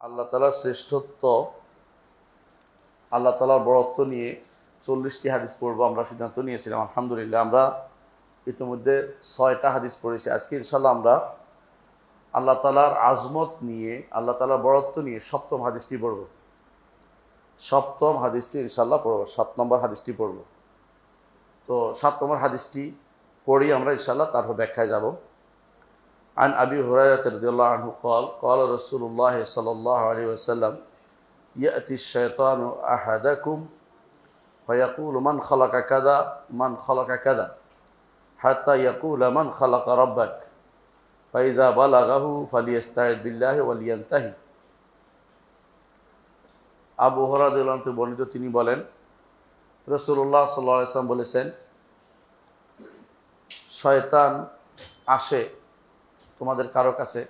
আল্লাহ তাআলার শ্রেষ্ঠত্ব, আল্লাহ তাআলার বড়ত্ব নিয়ে 40টি হাদিস পড়বো আমরা সিদ্ধান্ত নিয়েছিলাম। আলহামদুলিল্লাহ আমরা ইতিমধ্যে 6টা হাদিস পড়েছি। আজকে ইনশাল্লাহ আমরা আল্লাহ তাআলার আজমত নিয়ে, আল্লাহ তাআলার বড়ত্ব নিয়ে 7ম হাদিসটি পড়ব। 7ম হাদিসটি ইনশাল্লাহ পড়ব, 7 নম্বর হাদিসটি পড়ব। তো 7 নম্বর হাদিসটি পড়ি আমরা ইনশাল্লাহ, তারপর ব্যাখ্যায় যাব। عن أبي هريرة رضي الله عنه قال قال رسول الله صلى الله عليه وسلم يأتي الشيطان أحدكم فيقول من خلق كذا من خلق كذا حتى يقول من خلق ربك فإذا بلغه فليستعذ بالله ولينتهي। আবু হুরায়রা রাদিয়াল্লাহু আনহু বর্ণিত, তিনি বলেন রাসূলুল্লাহ সাল্লাল্লাহু আলাইহি ওয়াসাল্লাম বলেছেন, শয়তান আসে তোমাদের কারো কাছে,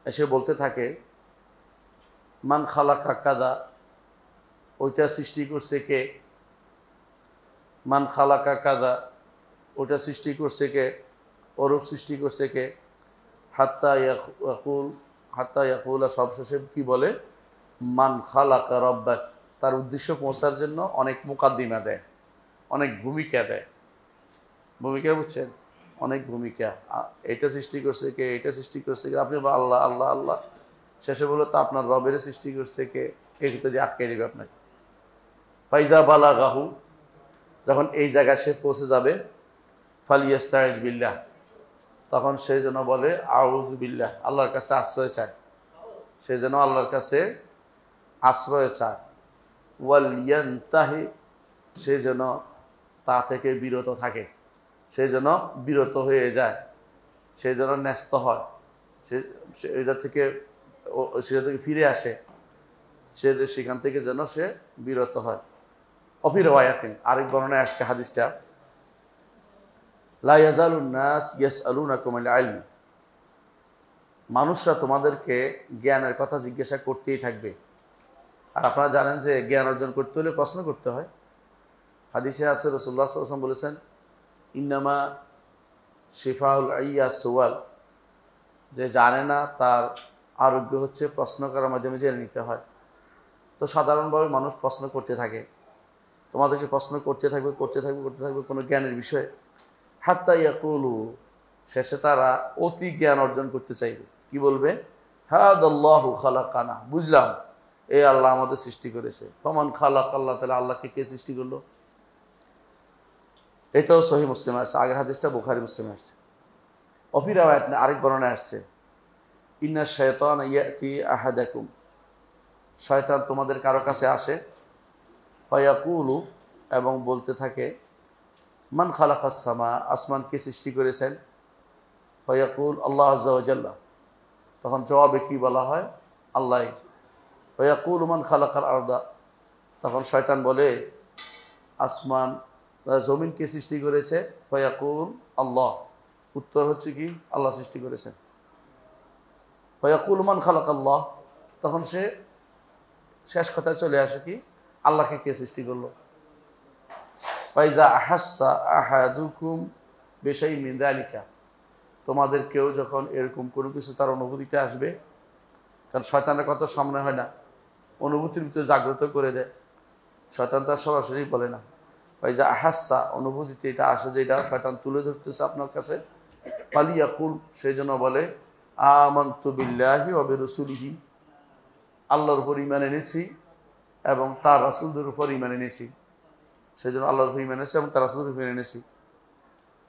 এসে বলতে থাকে মান খালাকা কাদা, ওইটা সৃষ্টি করছে কে? মান খালাকা কাদা, ওইটা সৃষ্টি করছে কে? অরূপ সৃষ্টি করছে কে? হাত্তা ইয়াকুল সবশেষে কি বলে? মান খালাকা রব্বাক। তার উদ্দেশ্য পৌঁছার জন্য অনেক মুকাদ্দিমা দেয়, অনেক ভূমিকা দেয়। ভূমিকা বুঝছেন? অনেক ভূমিকা। এটা সৃষ্টি করছে কে, এটা সৃষ্টি করছে কে, আপনি আল্লাহ আল্লাহ আল্লাহ, শেষে বলে তো আপনার রবের সৃষ্টি করছে কে, এই যদি আটকে দেবে আপনাকে। ফাইজা বালাগাহু, যখন এই জায়গায় সে পৌঁছে যাবে, ফালিয়াস্তাইজ বিল্লাহ, তখন সে যেন বলে আউযু বিল্লাহ, আল্লাহর কাছে আশ্রয় চায়। সে যেন আল্লাহর কাছে আশ্রয় চায়। ওয়াল ইয়ানতাহি, সে যেন তা থেকে বিরত থাকে, সে যেন বিরত হয়ে যায়, সে যেন ন্যস্ত হয়, সে এটা থেকে ফিরে আসে, সে সেখান থেকে যেন সে বিরত হয়। অফি রাওয়ায়াতিন, আরেক বর্ণনায় আসছে হাদিসটা, লা ইয়াজালুন নাস ইয়াসআলুনাকুম আল ইলম, মানুষরা তোমাদেরকে জ্ঞানের কথা জিজ্ঞাসা করতেই থাকবে। আর আপনারা জানেন যে জ্ঞান অর্জন করতে হলে প্রশ্ন করতে হয়। হাদিসে আছে রাসূলুল্লাহ সাল্লাল্লাহু আলাইহি ওয়াসাল্লাম বলেছেন, ইন্নামা শিফাউল আইয়া সুয়াল, যে জানে না তার আরোগ্য হচ্ছে প্রশ্ন করার মাধ্যমে জেনে নিতে হয়। তো সাধারণভাবে মানুষ প্রশ্ন করতে থাকে, তোমাদেরকে প্রশ্ন করতে থাকবে করতে থাকবে করতে থাকবে কোনো জ্ঞানের বিষয়ে, হাত্তা ইয়াকুলু, শেষে তারা অতি জ্ঞান অর্জন করতে চাইবে। কি বলবে? হাদাল্লাহু খালাকানা, বুঝলাম এই আল্লাহ আমাদের সৃষ্টি করেছে। ফমান খালাক, আল্লাহ তাআলা, আল্লাহকে কে সৃষ্টি করলো? এটাও সহিহ মুসলিমে আসছে, আগের হাদিসটা বুখারী মুসলিমে আসছে। অফি রাওয়ায়াতিন, আরেক বর্ণনায় আসছে, ইন্না শাইতানা ইয়াতি আহাদাকুম, শয়তান তোমাদের কারো কাছে আসে, ফায়াকুলু, এবং বলতে থাকে মান খালাকাস সামা, আসমান কে সৃষ্টি করেছেন? ফায়াকুল আল্লাহ আযজা ওয়া জাল্লা, তখন জবাবে কি বলা হয়? আল্লাহ। ফায়াকুল মান খালাকাল আরদা, তখন শয়তান বলে আসমান জমিন কে সৃষ্টি করেছে? ফায়াকুল আল্লাহ, উত্তর হচ্ছে কি? আল্লাহ সৃষ্টি করেছেন। ফায়াকুল মান খালাকাল্লাহ, তখন সে শেষ কথায় চলে আসে কি? আল্লাহকে কে সৃষ্টি করলো? ফাইজা আহাসসা আহাদুকুম বিশাইইন মিন যালিকা, তোমাদের কেউ যখন এরকম কোনো কিছু তার অনুভূতিতে আসবে, কারণ শয়তানের কথা সামনে হয় না, অনুভূতির ভিতরে জাগ্রত করে দেয়। শয়তান তার সরাসরি বলে না, ফাইজা আহাসসা, অনুভূতিতে এটা আসে যে এটা শয়তান তুলে ধরতেছে আপনার কাছে, ফালিয়াকুল, সেই জন্য বলে আমানতু বিল্লাহি ওয়া বিরাসূলিহি, আল্লাহর উপর ঈমান এনেছি এবং তার রাসূলদের উপর ঈমান এনেছি। সেই জন্য আল্লাহর উপর ঈমান এনেছি এবং তার রাসূলের উপর ঈমান এনেছি।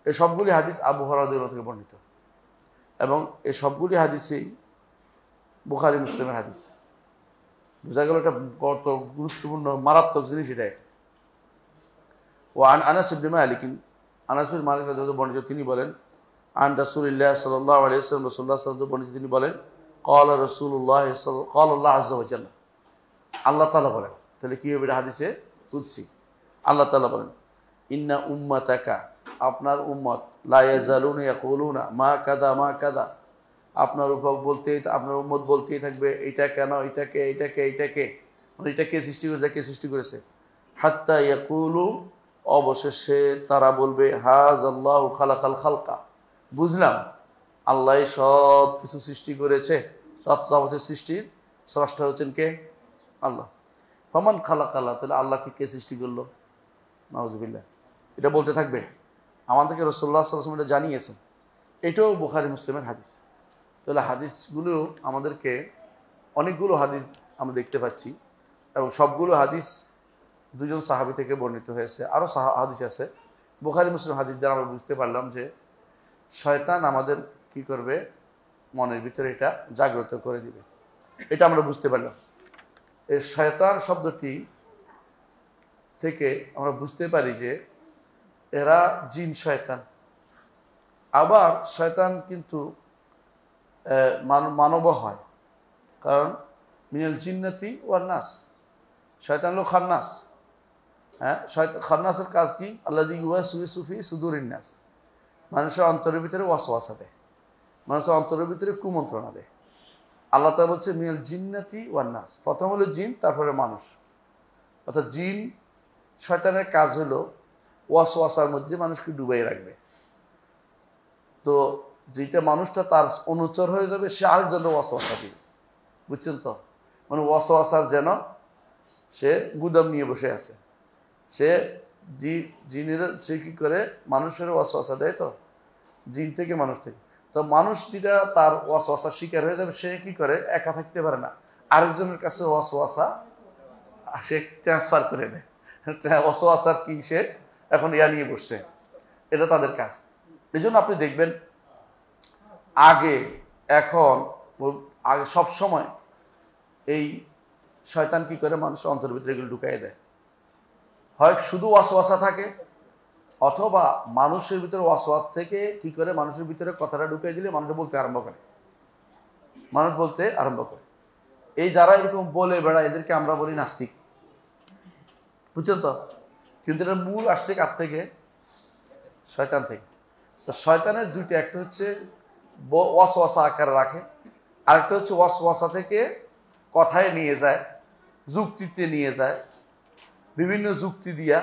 এই সবগুলি হাদিস আবু হুরায়রা রাদিয়াল্লাহু থেকে বর্ণিত, এবং এই সবগুলি হাদিসই বুখারী মুসলিমের হাদিস। বোঝা গেল এটা কত গুরুত্বপূর্ণ মারাত্মক জিনিস এটাই। ওয়ান আনাস ইবনে মালিক, আনাস বিন মালিক রাদিয়াল্লাহু আনহু বর্ণিত, তিনি বলেন আন রাসূলিল্লাহ সাল্লাল্লাহু আলাইহি ওয়াসাল্লাম, রাসূলুল্লাহ সাল্লাল্লাহু আলাইহি ওয়াসাল্লাম বর্ণিত, তিনি বলেন ক্বালা রাসূলুল্লাহ ক্বালা আল্লাহ আযজা ওয়া জাল্লা, আল্লাহ তাআলা বলেন। তাহলে কি হবে? এটা হাদিসে কুদসি। আল্লাহ তাআলা বলেন ইন্না উম্মাতাকা, আপনার উম্মত, লা ইয়াজালুনা ইয়াকুলুনা মা কাদা মা কাদা, আপনার উম্মত বলতেই থাকবে এটা কেন, এটাকে এটাকে এটাকে, মানে এটা কে সৃষ্টি করেছে, কে সৃষ্টি করেছে। হাত্তা ইয়াকুলু, অবশেষে তারা বলবে হাযাল্লাহু খালাকাল খালকা, বুঝলাম আল্লাহ সব কিছু সৃষ্টি করেছে, যাবতীয় সৃষ্টির স্রষ্টা হচ্ছেন কে? আল্লাহ। ফমান খালাক আল্লাহ, তাহলে আল্লাহকে কে সৃষ্টি করলো? নাউজুবিল্লাহ। এটা বলতে থাকবে। আমাদেরকে রাসূলুল্লাহ সাল্লাল্লাহু আলাইহি ওয়াসাল্লাম এটা জানিয়েছেন। এটাও বুখারী মুসলিমের হাদিস। তাহলে হাদিসগুলো আমাদেরকে, অনেকগুলো হাদিস আমরা দেখতে পাচ্ছি, এবং সবগুলো হাদিস দুজন সাহাবী থেকে বর্ণিত হয়েছে। আরও হাদিস আছে বুখারী মুসলিম হাদিস দ্বারা আমরা বুঝতে পারলাম যে শয়তান আমাদের কি করবে, মনের ভিতরে এটা জাগ্রত করে দিবে। এটা আমরা বুঝতে পারলাম। এই শয়তান শব্দটি থেকে আমরা বুঝতে পারি যে এরা জিন শয়তান। আবার শয়তান কিন্তু মানবও হয়, কারণ মিনাল জিন্নাতি ওয়ান নাস, শয়তান হলো খান্নাস। হ্যাঁ, খান্নাসের কাজ কি? আল্লাযী ইউওয়াসওয়িসু ফি সুদুরিন নাস, মানুষের অন্তরের ভিতরে ওয়াসওয়াসা দেয়, মানুষের অন্তরের ভিতরে কুমন্ত্রণা দেয়। আল্লাহ তাআলা বলছে মিনাল জিন্নাতি ওয়ান নাস, প্রথম হলো জিন, তারপরে মানুষ। অর্থাৎ জিন শয়তানের কাজ হলো ওয়াসওয়াসার মধ্যে মানুষকে ডুবাই রাখবে। তো যেটা মানুষটা তার অনুচর হয়ে যাবে, সে আরেকজনের ওয়াসওয়াসা দিবে। বুঝছেন তো? মানে ওয়াসওয়াসার যেন সে গুদাম নিয়ে বসে আছে। সে জিনের সে কি করে, মানুষের ওয়াসওয়াসা দেয়। তো জিন থেকে মানুষ থেকে, তো মানুষ যেটা তার ওয়াসওয়াসার শিকার হয়ে যাবে, সে কি করে, একা থাকতে পারে না, আরেকজনের কাছে ওয়াসওয়াসা সে ট্রান্সফার করে দেয়। ওয়াসওয়াসার কি, সে এখন নিয়ে বসছে। এটা তাদের কাজ। এই জন্য আপনি দেখবেন আগে, এখন, আগে সব সময় এই শয়তান কি করে, মানুষের অন্তরের ভিতরে এগুলো ঢুকাই দেয়। হয় শুধু ওয়াসওয়াসা থাকে, অথবা মানুষের ভিতরে ওয়াসওয়াস থেকে কি করে, মানুষের ভিতরে কথাটা ঢুকাই দিলে মানুষ বলতে আরম্ভ করে, মানুষ বলতে আরম্ভ করে। এই যারা এরকম বলে বেড়ায়, এদেরকে আমরা বলি নাস্তিক। বুঝছেন তো? কিন্তু এটার মূল আসছে কার থেকে? শয়তান থেকে। তো শয়তানের দুইটা, একটা হচ্ছে ওয়াসওয়াসা আকারে রাখে, আরেকটা হচ্ছে ওয়াসওয়াসা থেকে কথায় নিয়ে যায়, যুক্তিতে নিয়ে যায়, বিভিন্ন যুক্তি দিয়া,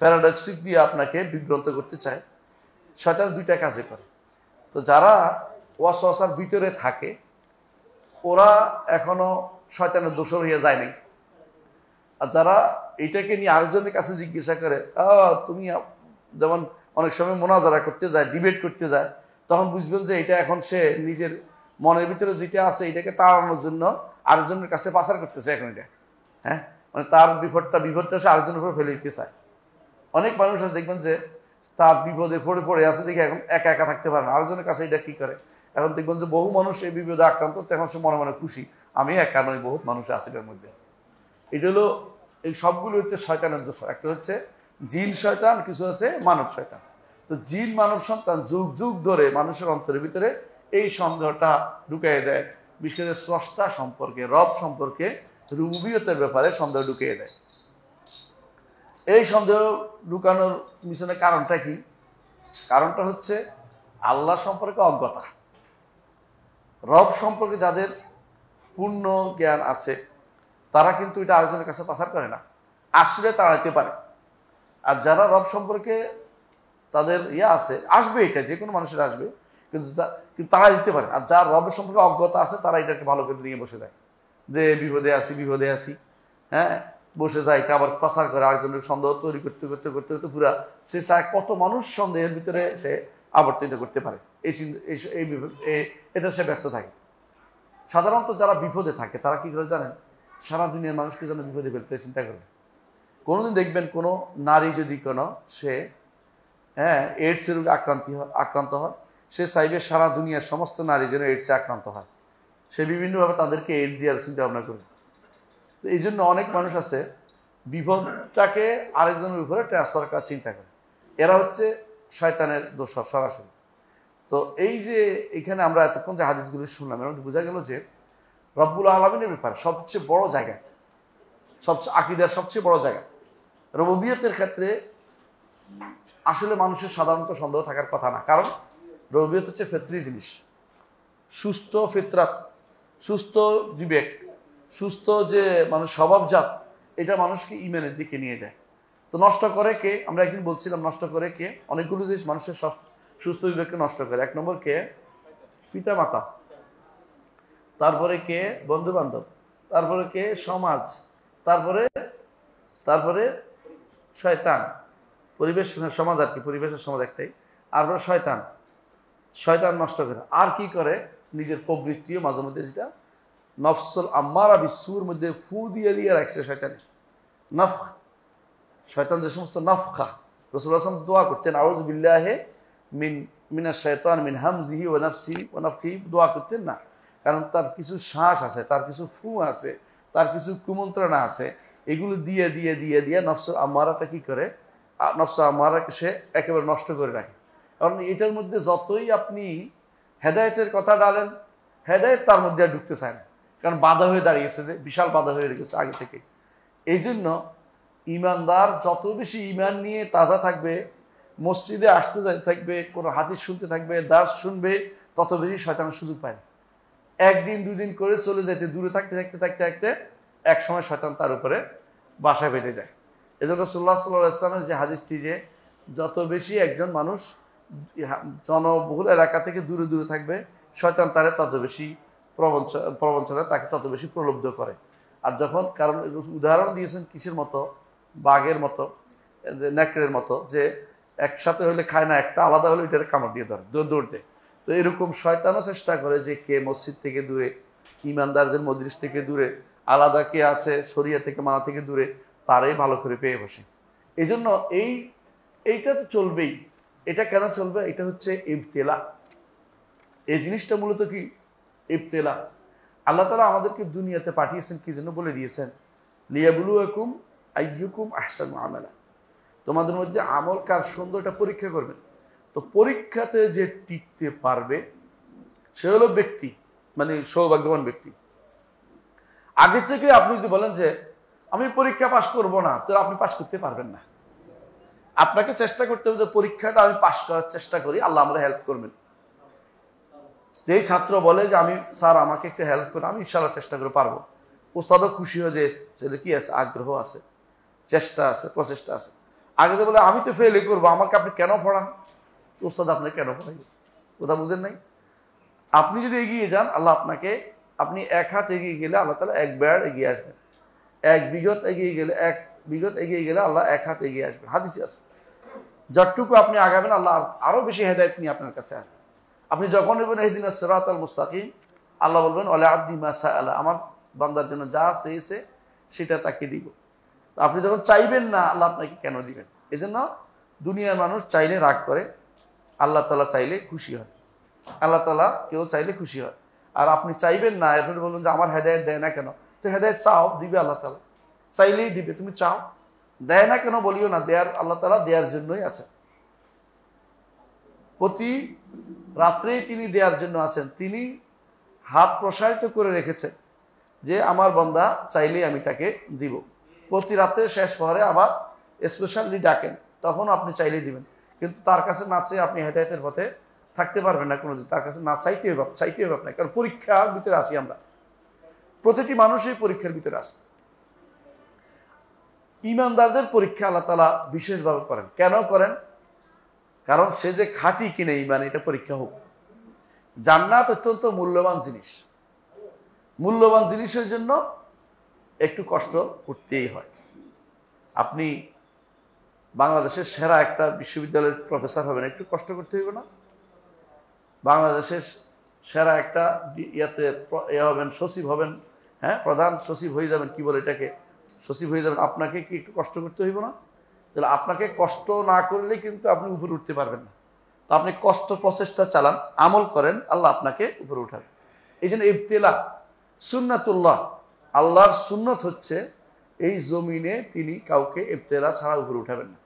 প্যারাডক্সিক দিয়ে আপনাকে বিভ্রান্ত করতে চায়। শয়তান দুইটা কাজে করে। তো যারা ওয়াসওয়াসার ভিতরে থাকে, ওরা এখনো শয়তানের দোষর হয়ে যায় নাই। আর যারা এইটাকে নিয়ে আরেকজনের কাছে জিজ্ঞাসা করে, তুমি যেমন অনেক সময় মোনাজারা করতে যায়, ডিবেট করতে যায়, তখন বুঝবেন যে এটা এখন সে নিজের মনের ভিতরে যেটা আছে এটাকে তাড়ানোর জন্য আরেকজনের কাছে পাচার করতেছে এখন এটা। হ্যাঁ, মানে তার বিপদটা সে আরেকজনের উপর ফেলে দিতে চায়। অনেক মানুষ দেখবেন যে তার বিপদে পড়ে আছে, দেখে এখন একা একা থাকতে পারে না, আরেকজনের কাছে এটা কি করে। এখন দেখবেন যে বহু মানুষ এই বিপদে আক্রান্ত, তখন সে মনে মনে খুশি, আমি একা নই, বহুত মানুষ আছে এর মধ্যে। এটা হলো, এই সবগুলো হচ্ছে শয়তানের দোষ। একটা হচ্ছে জিন শয়তান, কিছু আছে মানব শয়তান। তো জিন মানব সন্তান যুগ যুগ ধরে মানুষের অন্তরের ভিতরে এই সন্দেহটা ঢুকিয়ে দেয়, বিশেষ করে স্রষ্টা সম্পর্কে, রব সম্পর্কে, রুবুবিয়তের ব্যাপারে সন্দেহ ঢুকিয়ে দেয়। এই সন্দেহ ঢুকানোর পিছনে কারণটা কি? কারণটা হচ্ছে আল্লাহ সম্পর্কে অজ্ঞতা। রব সম্পর্কে যাদের পূর্ণ জ্ঞান আছে, তারা কিন্তু এটা আরেকজনের কাছে পাচার করে না, আসলে তাড়াইতে পারে। আর যারা রব সম্পর্কে তাদের আছে, আসবে, এটা যে কোনো মানুষের আসবে, কিন্তু তারা দিতে পারে। আর যার রবের সম্পর্কে অজ্ঞতা আছে, তারা এটাকে ভালো করে নিয়ে বসে যায়, যে বিপদে আছি। হ্যাঁ, বসে যায়, এটা আবার প্রচার করে, আরেকজনের সন্দেহ তৈরি করতে করতে করতে করতে পুরা সে চায় কত মানুষ সন্দেহের ভিতরে সে আবর্তিত করতে পারে। এটা সে ব্যস্ত থাকে। সাধারণত যারা বিপদে থাকে তারা কি করে জানেন? সারা দুনিয়ার মানুষকে যেন বিপদে ফেলতে চিন্তা করবে। কোনোদিন দেখবেন কোনো নারী যদি সে এইডসের রোগে আক্রান্ত হয়, সে চাইবে সারা দুনিয়ার সমস্ত নারী যেন এইডসে আক্রান্ত হয়। সে বিভিন্নভাবে তাদেরকে এইডস দেওয়ার চিন্তা ভাবনা করবে। তো এই জন্য অনেক মানুষ আছে বিপদটাকে আরেকজনের উপরে ট্রান্সফার করার চিন্তা করে। এরা হচ্ছে শয়তানের দোসর সরাসরি। তো এই যে এখানে আমরা এতক্ষণ যে হাদিসগুলো শুনলাম, এর মধ্যে বোঝা গেল যে রব্বুল আলামিনের ব্যাপারে সবচেয়ে বড় জায়গা, আকীদার সবচেয়ে বড় জায়গা রুবুবিয়তের ক্ষেত্রে আসলে মানুষের সাধারণত সন্দেহ থাকার কথা না। কারণ রুবুবিয়ত হচ্ছে ফিতরি জিনিস, সুস্থ ফিতরাত, সুস্থ বিবেক, সুস্থ যে মানুষ স্বভাবজাত, এটা মানুষকে ঈমানের দিকে নিয়ে যায়। তো নষ্ট করে কে? আমরা একদিন বলছিলাম নষ্ট করে কে? অনেকগুলো জিনিস মানুষের সুস্থ বিবেককে নষ্ট করে। এক নম্বর কে? পিতা মাতা। তারপরে কে বন্ধু বান্ধব, তারপরে কে সমাজ, তারপরে তারপরে শয়তান, পরিবেশ সমাজ আর কি, পরিবেশের সমাজ একটাই। আর শয়তান, শয়তান নষ্ট করে। আর কি করে, নিজের প্রবৃত্তিও মাঝে মধ্যে, যেটা নফসুল আম্মারা বিসুর মধ্যে ফু দিয়ে দিয়ে রাখছে শয়তান, নফ, শয়তান যে সমস্ত নফখা, রাসূলুল্লাহ সাল্লাল্লাহু আলাইহি ওয়াসাল্লাম দোয়া করতেন, আউযু বিল্লাহি মিনাশ শাইতান মিন হামজিহি ওয়া নাফসিহি ওয়া নাফখিহি, দোয়া করতেন না, কারণ তার কিছু শ্বাস আছে, তার কিছু ফু আছে, তার কিছু কুমন্ত্রণা আছে, এগুলো দিয়ে দিয়ে দিয়ে দিয়ে নফসুল আম্মারাটা কি করে, নফসুল আম্মারাকে সে একেবারে নষ্ট করে রাখে। কারণ এটার মধ্যে যতই আপনি হেদায়েতের কথা ডালেন, হেদায়েত তার মধ্যে আর ঢুকতে চায় না, কারণ বাধা হয়ে দাঁড়িয়েছে, যে বিশাল বাধা হয়ে রেখেছে আগে থেকে। এই জন্য ইমানদার যত বেশি ইমান নিয়ে তাজা থাকবে, মসজিদে আসতে যাইতে থাকবে, কোনো হাদিস শুনতে থাকবে, দাস শুনবে, তত বেশি শয়তানের সুযোগ পায়। একদিন দুদিন করে চলে যেতে, দূরে থাকতে থাকতে থাকতে থাকতে এক সময় শয়তান তার উপরে বাসা বেঁধে যায়। এজন্য রাসূলুল্লাহ সাল্লাল্লাহু আলাইহি ওয়াসাল্লামের যে হাদিসটি, যে যত বেশি একজন মানুষ জনবহুল এলাকা থেকে দূরে দূরে থাকবে, শয়তান তারে তত বেশি প্রবঞ্চনায় তাকে তত বেশি প্রলুব্ধ করে। আর যখন, কারণ উদাহরণ দিয়েছেন কিসের মতো, বাঘের মতো, নেকড়ের মতো, যে একসাথে হলে খায় না, একটা আলাদা হলে এটার কামড় দিয়ে ধরে দৌড়তে। তো এরকম শয়তানও চেষ্টা করে যে কে মসজিদ থেকে দূরে, ইমানদারদের মজলিস থেকে দূরে, আলাদা কে আছে শরিয়া থেকে মানা থেকে দূরে, তারাই ভালো করে পেয়ে বসে। এই জন্য এইটা তো চলবেই। এটা কেন চলবে? এটা হচ্ছে ইবতিলা। এই জিনিসটা মূলত কি ইবতিলা। আল্লাহ তাআলা আমাদেরকে দুনিয়াতে পাঠিয়েছেন কি জন্য বলে দিয়েছেন, লিয়াবলুয়াকুম আইয়ুকুম আহসানু আমালা, তোমাদের মধ্যে আমল কার সুন্দর এটা পরীক্ষা করবেন। তো পরীক্ষাতে যে টিকতে পারবে সে হলো ব্যক্তি, মানে সৌভাগ্যবান ব্যক্তি। আগে থেকে আপনি যদি বলেন যে আমি পরীক্ষা পাশ করব না, তো আপনি পাশ করতে পারবেন না। আপনাকে চেষ্টা করতে হবে যে পরীক্ষাটা আমি পাশ করার চেষ্টা করি, আল্লাহ আমরা হেল্প করবেন। যেই ছাত্র বলে যে আমি স্যার আমাকে একটু হেল্প করে, আমি ইনশাআল্লাহ চেষ্টা করে পারবো, উস্তাদও খুশি হয়ে যে ছেলে কি আছে, আগ্রহ আছে, চেষ্টা আছে, প্রচেষ্টা আছে। আগে তো বলে আমি তো ফেলই করবো, আমাকে আপনি কেন পড়ান, উস্তাদ আপনাকে কেন পড়াইবে, কথা বুঝেন নাই? আপনি যদি এগিয়ে যান, আল্লাহ আপনাকে, আপনি এক হাত এগিয়ে গেলে আল্লাহ তাআলা এক বেড় এগিয়ে আসবেন, এক বিগত এগিয়ে গেলে আল্লাহ এক হাত এগিয়ে আসবেন। হাদিসে আছে, যতটুকু আপনি আগাবেন আল্লাহ আরো বেশি হেদায়েত নিয়ে আপনার কাছে আসবেন। আপনি যখন বলবেন ইহদিনাস সিরাতাল মুস্তাকিম, আল্লাহ বলবেন ওয়ালা আবদি মা সাআলা, আমার বান্দার জন্য যা চেয়েছে সেটা তাকে দিব। আপনি যখন চাইবেন না, আল্লাহ আপনাকে কেন দিবেন? এজন্য দুনিয়ার মানুষ চাইলে রাগ করে, আল্লাহ তাআলা চাইলে খুশি হয়। আল্লাহ তাআলা কেউ চাইলে খুশি হয়। আর আপনি চাইবেন না, এরপরে বলবেন যে আমার হেদায়েত দেয় না কেন, তো হেদায়েত চাও, দিবে আল্লাহ তাআলা, চাইলেই দিবে, তুমি চাও, দেয় না কেন বলিও না, দেয়ার আল্লাহ তাআলা দেওয়ার জন্যই আছে, প্রতি রাত্রেই তিনি দেওয়ার জন্য আছেন। তিনি হাত প্রসারিত করে রেখেছেন যে আমার বান্দা চাইলেই আমি তাকে দিব। প্রতি রাত্রে শেষ পহরে আবার স্পেশালি ডাকেন, তখন আপনি চাইলেই দিবেন। কিন্তু তার কাছে না চেয়ে আপনি হেদায়েতের পথে থাকতে পারবেন না কোনোদিন। তার কাছে না চাইতে হবে আপনাকে, কারণ পরীক্ষার ভিতরে আসি আমরা, প্রতিটি মানুষই পরীক্ষার ভিতরে আসে। ইমানদারদের পরীক্ষা আল্লাহ তাআলা বিশেষভাবে করেন। কেন করেন? কারণ সে যে খাঁটি কিনে ইমান, এটা পরীক্ষা হোক। জান্নাত অত্যন্ত মূল্যবান জিনিস, মূল্যবান জিনিসের জন্য একটু কষ্ট করতেই হয়। আপনি বাংলাদেশের সেরা একটা বিশ্ববিদ্যালয়ের প্রফেসর হবেন, একটু কষ্ট করতে হইবে না? বাংলাদেশের সেরা একটা হবেন, সচিব হবেন, হ্যাঁ, প্রধান সচিব হয়ে যাবেন, কি বলে এটাকে, সচিব হয়ে যাবেন, আপনাকে কি একটু কষ্ট করতে হইব না? তাহলে আপনাকে কষ্ট না করলে কিন্তু আপনি উপরে উঠতে পারবেন না। তো আপনি কষ্ট প্রচেষ্টা চালান, আমল করেন, আল্লাহ আপনাকে উপরে উঠাবেন। এই জন্য ইবতিলা সুন্নাতুল্লাহ, আল্লাহর সুন্নত হচ্ছে এই জমিনে তিনি কাউকে ইবতিলা ছাড়া উপরে উঠাবেন না,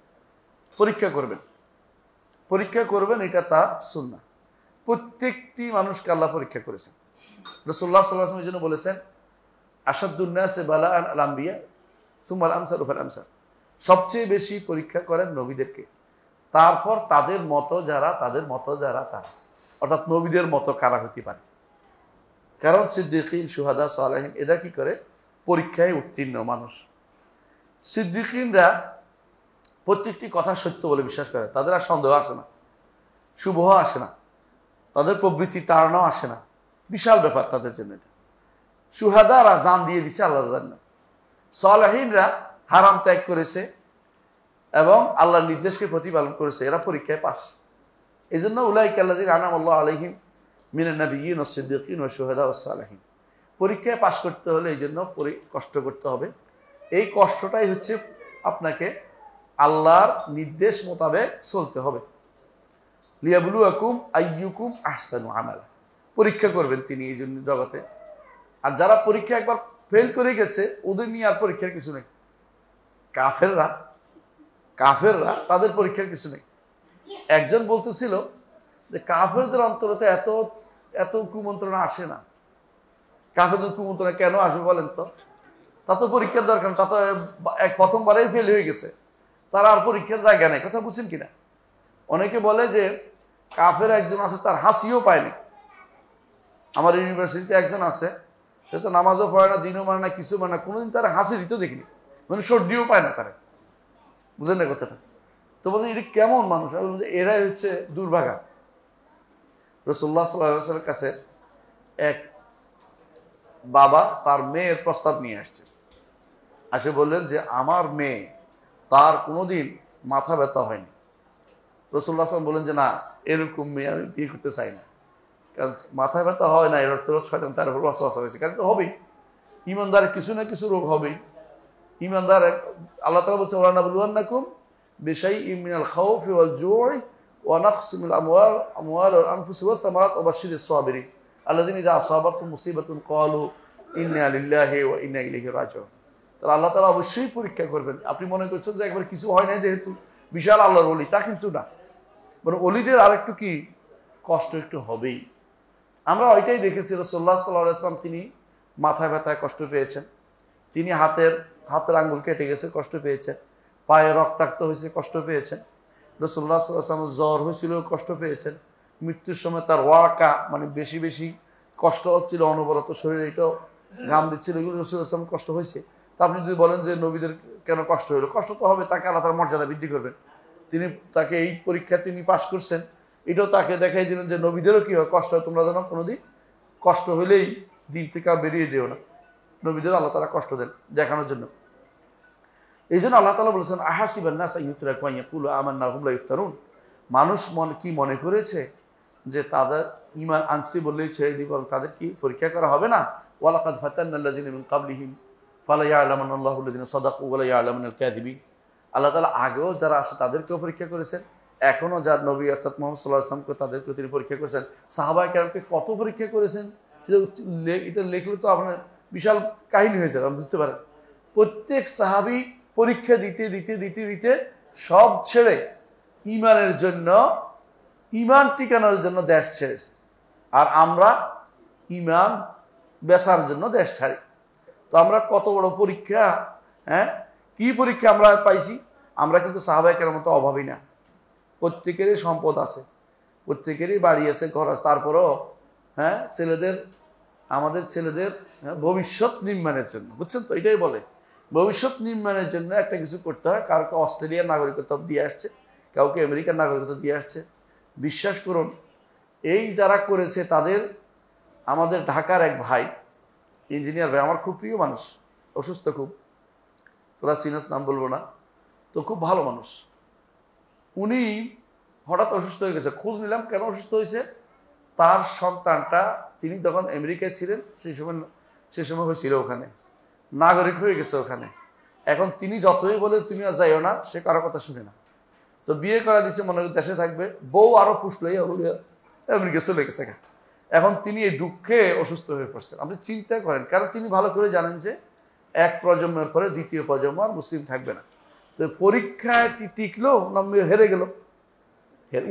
পরীক্ষা করবেন, এটা তার সুন্নাহ। প্রত্যেকটি মানুষকে আল্লাহ পরীক্ষা করেছেন। রাসূলুল্লাহ সাল্লাল্লাহু আলাইহি ওয়াসাল্লাম এই জন্য বলেছেন, আশাদ্দুন নাসি বালাআন আল আম্বিয়া সুম্মাল আমসালু ফাল আমসাল, সবচেয়ে বেশি পরীক্ষা করেন নবীদেরকে, তারপর তাদের মতো যারা তারা, অর্থাৎ নবীদের মতো কারা হতে পারে। কারণ সিদ্দিকিন, শুহাদা, সালেহিন এরা কি করে? পরীক্ষায় উত্তীর্ণ মানুষ। সিদ্দিকিনরা প্রত্যেকটি কথা সত্য বলে বিশ্বাস করে, তাদের আর সন্দেহ আসে না, শুভ আসে না, তাদের প্রবৃত্তি তাড়নাও আসে না, বিশাল ব্যাপার তাদের জন্য এটা। শুহাদারা জান দিয়ে দিছে আল্লাহর জন্য, সালেহিনরা হারাম ত্যাগ করেছে এবং আল্লাহর নির্দেশকে প্রতিপালন করেছে, এরা পরীক্ষায় পাস। এই জন্য উলাইকা আল্লাযিনা আনআমাল্লাহু আলাইহিম মিনান নাবিয়্যিন ওয়াস সিদ্দীকিন ওয়াশ শুহাদা ওয়াস সালিহিন। পরীক্ষায় পাস করতে হলে এই জন্য কষ্ট করতে হবে। এই কষ্টটাই হচ্ছে আপনাকে আল্লাহর নির্দেশ মোতাবেক চলতে হবে। লিয়াবলুয়াকুম আইয়ুকুম আহসানু আমালা, পরীক্ষা করবেন তিনি এই জন্য জগতে। আর যারা পরীক্ষা একবার ফেল করে গেছে ওদের নিয়ে আর পরীক্ষার কিছু নেই। কাফেররা তাদের পরীক্ষার কিছু নেই। একজন বলতেছিল যে কাফেরদের অন্তরে এত এত কুমন্ত্রণা আসে না। কাফেরদের কুমন্ত্রণা কেন আসবে বলেন তো? তা তো পরীক্ষার দরকার, তা তো প্রথমবারেই ফেল হয়ে গেছে, তারা আর পরীক্ষার জায়গা নেই। কথা বুঝছেন কিনা? অনেকে বলে যে কাফের একজন আছে তার হাসিও পায়নি। আমার ইউনিভার্সিটিতে একজন আছে, সে তো নামাজও পড়ে না, দিনও মানে না, কিছু মানে না, কোনোদিন তারা হাসি দিতে দেখিনি, মানে সর্দিও পায় না তারা। বুঝলেন না কথাটা? তো বলতে এটা কেমন মানুষ? এরাই হচ্ছে দুর্ভাগা। রাসূলুল্লাহ সাল্লাল্লাহু আলাইহি ওয়াসাল্লামের কাছে এক বাবা তার মেয়ের প্রস্তাব নিয়ে আসছে, আসে বললেন যে আমার মেয়ে, তার কোনোদিন মাথা ব্যথা হয়নি। রাসূলুল্লাহ সাল্লাল্লাহু আলাইহি ওয়াসাল্লাম বললেন যে না, এরকম মেয়ে আমি বিয়ে করতে চাই না, কারণ মাথা ব্যথা হয় না এর অর্থ শয়তান তার উপর ওয়াসওয়াসা হয়েছে। কারণ তো হবেই, ইমানদারের কিছু না কিছু রোগ হবেই। ইমানদার আল্লাহ তাআলা বলছে ওয়া নাবলুওয়ান্নাকুম বিশাইইম মিনাল খাউফি ওয়াল জু'i ওয়া নাকসিম মিনাল আমওয়াল ওয়াল আনফুসি ওয়াস সামারাত ওয়া বাশশিরিস সাবিরিন আল্লাযিনা ইযা আসাবাতুহুম মুসিবাতুন ক্বালু ইন্না লিল্লাহি ওয়া ইন্না ইলাইহি রাজিউন। তাহলে আল্লাহ তাআলা অবশ্যই পরীক্ষা করবেন। আপনি মনে করছেন যে একবার কিছু হয় না যেহেতু বিশাল আল্লাহর ওলি, তা কিন্তু না। মানে ওলিদের আরেকটু কি কষ্ট একটু হবেই। আমরা ওইটাই দেখেছি, রাসূলুল্লাহ সাল্লাল্লাহু আলাইহি ওয়াসাল্লাম তিনি মাথায় ব্যথায় কষ্ট পেয়েছেন, তিনি হাতের আঙ্গুল কেটে গেছে কষ্ট পেয়েছেন, পায়ে রক্তাক্ত হয়েছে কষ্ট পেয়েছেন, রাসূলুল্লাহ সাল্লাল্লাহু আলাইহি ওয়াসাল্লাম জ্বর হয়েছিল কষ্ট পেয়েছেন, মৃত্যুর সময় তার ওয়াকা মানে বেশি বেশি কষ্ট হচ্ছিল, অনবরত শরীরে এটাও ঘাম দিচ্ছিল, এগুলো রাসূলুল্লাহ সাল্লাল্লাহু আলাইহি ওয়াসাল্লাম কষ্ট হয়েছে। তা আপনি যদি বলেন যে নবীদের কেন কষ্ট হলো, কষ্ট তো হবে, তাকে আল্লাহ তার মর্যাদা বৃদ্ধি করবেন। তিনি তাকে এই পরীক্ষা তিনি পাশ করছেন, এটাও তাকে দেখাই দিলেন যে নবীদেরও কি হয় কষ্ট হয়, তোমরা যেন কোনোদিন কষ্ট হলেই দিন থেকে বেরিয়ে যেও না। নবীদের আল্লাহ তাআলা কষ্ট দেন দেখানোর জন্য। এই জন্য আল্লাহ তাআলা বলেছেন আহাসিবান নাস আইয়ুতরাকু আন ইয়াকুলু আমান্না হুম লা ইফতারুন। মানুষ কি মনে করেছে যে তাদের ঈমান আনছি বললেই ছেড়ে দিব, তাদের কি পরীক্ষা করা হবে না? ওয়ালাকাদ ফাতান্নাল্লাযিনা মিন ক্বাবলিহিম ফালা ইয়ালামান্নাল্লাহু আল্লাযিনা সাদাকু ওয়া লা ইয়ালামান্নাল কাযিবিন। আল্লাহ তাআলা আগেও যারা আছে তাদেরকেও পরীক্ষা করেছেন, এখনো যার নবী অর্থাৎ মুহাম্মদ সাল্লাল্লাহু আলাইহি ওয়াসাল্লামকে তাদেরকেও তিনি পরীক্ষা করেছেন। সাহাবায়ে কেরামকে কত পরীক্ষা করেছেন সেটা এটা লিখলে তো আপনার বিশাল কাহিনী হয়ে যাবে, বুঝতে পারেন। প্রত্যেক সাহাবী পরীক্ষা দিতে দিতে দিতে দিতে সব ছেড়ে ঈমানের জন্য, ঈমান টিকানোর জন্য দেশ ছেড়েছে। আর আমরা ঈমান বেচার জন্য দেশ ছাড়ি। তো আমরা কত বড় পরীক্ষা, হ্যাঁ, কি পরীক্ষা আমরা পাইছি। আমরা কিন্তু সাহাবায়ে কেরামের মতো অভাবী না, প্রত্যেকেরই সম্পদ আছে, প্রত্যেকেরই বাড়ি আছে, ঘর আছে, তারপরেও হ্যাঁ আমাদের ছেলেদের ভবিষ্যৎ নির্মাণের জন্য, বুঝছেন তো, এটাই বলে ভবিষ্যৎ নির্মাণের জন্য একটা কিছু করতে হয়। কাউকে অস্ট্রেলিয়ার নাগরিকত্ব দিয়ে আসছে, কাউকে আমেরিকার নাগরিকত্ব দিয়ে আসছে। বিশ্বাস করুন, এই যারা করেছে তাদের, আমাদের ঢাকার এক ভাই ইঞ্জিনিয়ার ভাই, আমার খুব প্রিয় মানুষ, অসুস্থ খুব, তোরা সিনাস নাম বলবো না, তো খুব ভালো মানুষ। উনি হঠাৎ অসুস্থ হয়ে গেছে, খোঁজ নিলাম কেন অসুস্থ হয়েছে। তার সন্তানটা, তিনি তখন আমেরিকায় ছিলেন, সেই সময় হয়েছিল ওখানে, নাগরিক হয়ে গেছে ওখানে। এখন তিনি যতই বলে তুমি আর যাইও না, সে কারো কথা শুনে না। তো বিয়ে করা দিছে, মনে হয় দেশে থাকবে, বউ আরো ফুসলে আমেরিকা চলে গেছে। এখন তিনি এই দুঃখে অসুস্থ হয়ে পড়ছেন। আপনি চিন্তা করেন, কারণ তিনি ভালো করে জানেন যে এক প্রজন্মের পরে দ্বিতীয় প্রজন্ম আর মুসলিম থাকবে না। তো পরীক্ষায় টিকলো না হেরে গেল,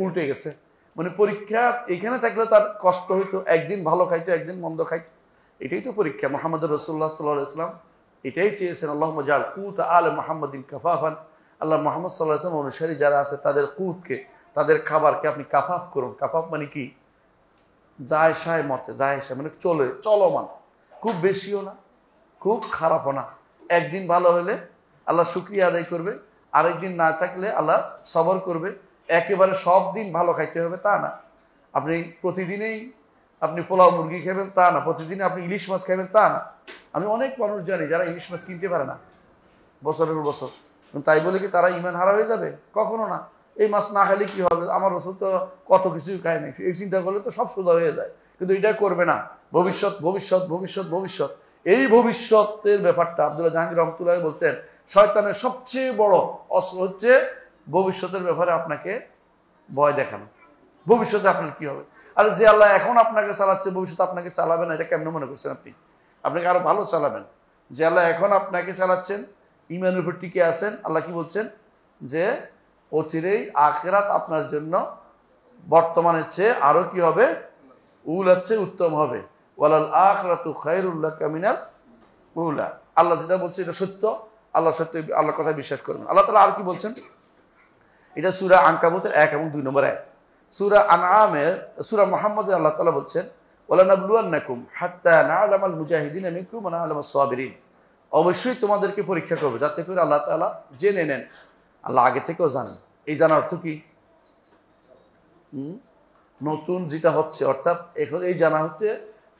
উল্টে গেছে। মানে পরীক্ষা এখানে থাকলে তার কষ্ট হইতো, একদিন ভালো খাইতো একদিন মন্দ খাইতো, এটাই তো পরীক্ষা। মুহাম্মদ রাসূলুল্লাহ সাল্লাল্লাহু আলাইহি ওয়াসাল্লাম এটাই চেয়েছেন, আল্লাহুম্মা জাআল কুত আলে মুহাম্মাদিন কাফাফান। আল্লাহ মুহাম্মদ সাল্লাল্লাহু আলাইহি ওয়াসাল্লাম অনুসারী যারা আছে তাদের কুতকে, তাদের খাবারকে আপনি কাফাফ করুন। কাফাফ মানে কি? জায়সায় মতে, জায়সা মানে চলমান, খুব বেশিও না খুব খারাপও না। একদিন ভালো হলে আল্লাহ শুকরিয়া আদায় করবে, আরেকদিন না থাকলে আল্লাহ সবর করবে। একেবারে সব দিন ভালো খাইতে হবে তা না। আপনি প্রতিদিনেই আপনি পোলাও মুরগি খাবেন তা না, প্রতিদিন আপনি ইলিশ মাছ খাবেন তা না। আমি অনেক মানুষ জানি যারা ইলিশ মাছ কিনতে পারে না বছরের বছর, তাই বলে কি তারা ইমান হারা হয়ে যাবে? কখনো না। এই মাছ না খেলে কি হবে? আমার রসুল তো কত কিছুই খায় না, এই চিন্তা করলে তো সব সোজা হয়ে যায়। কিন্তু এটা করবে না। ভবিষ্যৎ ভবিষ্যৎ ভবিষ্যৎ ভবিষ্যৎ, এই ভবিষ্যতের ব্যাপারটা আব্দুল্লাহ জাহাঙ্গীর রহমতুল্লাহ বলতেন, শয়তানের সবচেয়ে বড় অস্ত্র হচ্ছে ভবিষ্যতের ব্যাপারে আপনাকে ভয় দেখানো। ভবিষ্যতে আপনার কি হবে? আরে যে আল্লাহ এখন আপনাকে চালাচ্ছে, ভবিষ্যতে আপনাকে চালাবে না, এটা কেমন মনে করছেন আপনি? আপনাকে আরো ভালো চালাবেন। যে আল্লাহ এখন আপনাকে চালাচ্ছেন, ইমানের উপর টিকে আছেন, আল্লাহ কি বলছেন? যে অচিরেই আখিরাত আপনার জন্য বর্তমানের চেয়ে আরো কি হবে? উলার চেয়ে উত্তম হবে। ওয়ালাল আখিরাতু খায়রুল লাকা মিনাল উলা। আল্লাহ যেটা বলছে এটা সত্য, আল্লাহ সত্য, আল্লাহর কথা বিশ্বাস করবেন। আল্লাহ তাআলা আর কি বলছেন? এটা সূরা আনকাবুতের 1 এবং 2 নম্বর আয়াত। সূরা আনআমের, সূরা মুহাম্মদে আল্লাহ তাআলা বলছেন, ওয়ালা নাবলুয়ান্নাকুম হাত্তা না'লামাল মুজাহিদিনা মিনকুম ওয়া না'লামাস সাবিরিন। অবশ্যই তোমাদেরকে পরীক্ষা করবে, যাতে করে আল্লাহ তাআলা জেনে নেন। আল্লাহ আগে থেকেও জানেন। এই জানার অর্থ কি? নতুন যেটা হচ্ছে, অর্থাৎ এখন এই জানা হচ্ছে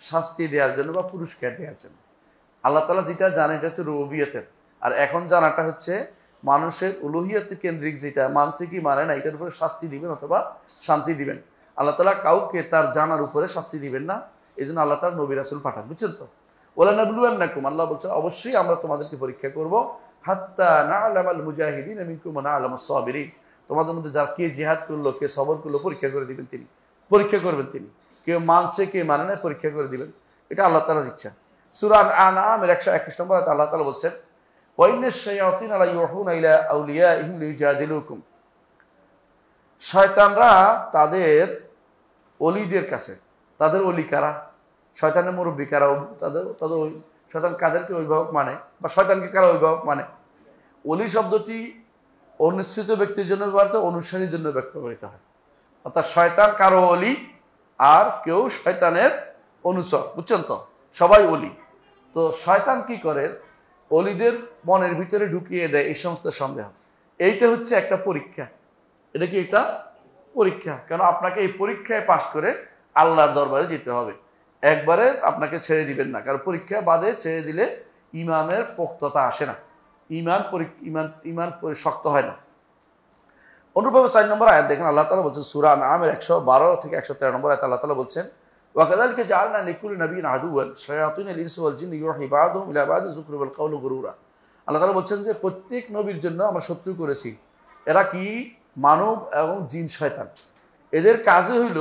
শাস্তি দেওয়ার জন্য বা পুরস্কার দেওয়ার জন্য। আল্লাহ তাআলা যেটা জানে এটা হচ্ছে রুবুবিয়তের, আর এখন জানাটা হচ্ছে মানুষের উলুহিয়ত কেন্দ্রিক, যেটা মানছে কি মানে না এটার উপরে শাস্তি দিবেন অথবা শান্তি দিবেন। আল্লাহ তাআলা কাউকে তার জানার উপরে শাস্তি দিবেন না, এই জন্য আল্লাহ তাআলা নবী রাসূল পাঠান। বুঝছেন তো? ওয়ালা নাবলুয়ান্নাকুম, আল্লাহ বলছেন অবশ্যই আমরা তোমাদেরকে পরীক্ষা করব, হাত্তা না'লামাল মুজাহিদিন মিনকুম ওয়া না'লামাস সাবিরিন। তোমাদের মধ্যে যারা কে জিহাদ করলো, কে সবর করলো, পরীক্ষা করে দিবেন তিনি, পরীক্ষা করবেন তিনি। কেউ মানছে কে মানে না, পরীক্ষা করে দিবেন। এটা আল্লাহ তাআলার ইচ্ছা। সূরা আনআমের 121 নম্বর আয়াতে আল্লাহ তাআলা বলছেন, ওয়াইনাশ শায়াতিন লা ইউহুনা ইলা আউলিয়াইহিম লিজাদিলুকুম। শয়তানরা তাদের ওলিদের কাছে, তাদের ওলি কারা? শয়তানের মুরব্বী কারা? তাদের তাদের শয়তান কাদেরকে অভিভাবক মানে, বা শয়তানকে কারা অভিভাবক মানে? ওলি শব্দটি অনুসৃত ব্যক্তির জন্য ব্যবহৃত, অনুসারীর জন্য ব্যবহৃত হয়। অর্থাৎ শয়তান কারো ওলি, আর কেউ শয়তানের অনুসর। বুঝছেন তো? সবাই ওলি। তো শয়তান কি করে? ওলিদের মনের ভিতরে ঢুকিয়ে দেয় এই সমস্ত সন্দেহ। এইটা হচ্ছে একটা পরীক্ষা। এটা কি একটা পরীক্ষা? কেন আপনাকে এই পরীক্ষায় পাশ করে আল্লাহর দরবারে যেতে হবে। একবারে আপনাকে ছেড়ে দিবেন না, কারণ পরীক্ষা বাদে ছেড়ে দিলে ইমানের পোক্ততা আসে না, ইমান ইমান শক্ত হয় না। অনুরূপভাবে 4 নম্বর আয়াত দেখেন, আল্লাহ তাআলা বলছেন সূরা আনআমের 112 থেকে 113 নম্বর আয়াত আল্লাহ তাআলা বলছেন, ওয়া কাযালিকা জাআলনা লিকুল্লি নাবিয়্যিন আদুওয়ান শায়াতিনিল ইনসি ওয়াল জিন্নি ইউহি বা'দুহুম ইলা বা'দিন যুখরুফাল কাওলি গুরুরা। আল্লাহ তাআলা বলছেন যে প্রত্যেক নবীর জন্য আমরা শত্রু করেছি। এরা কি? মানব এবং জিন শয়তান। এদের কাজে হইল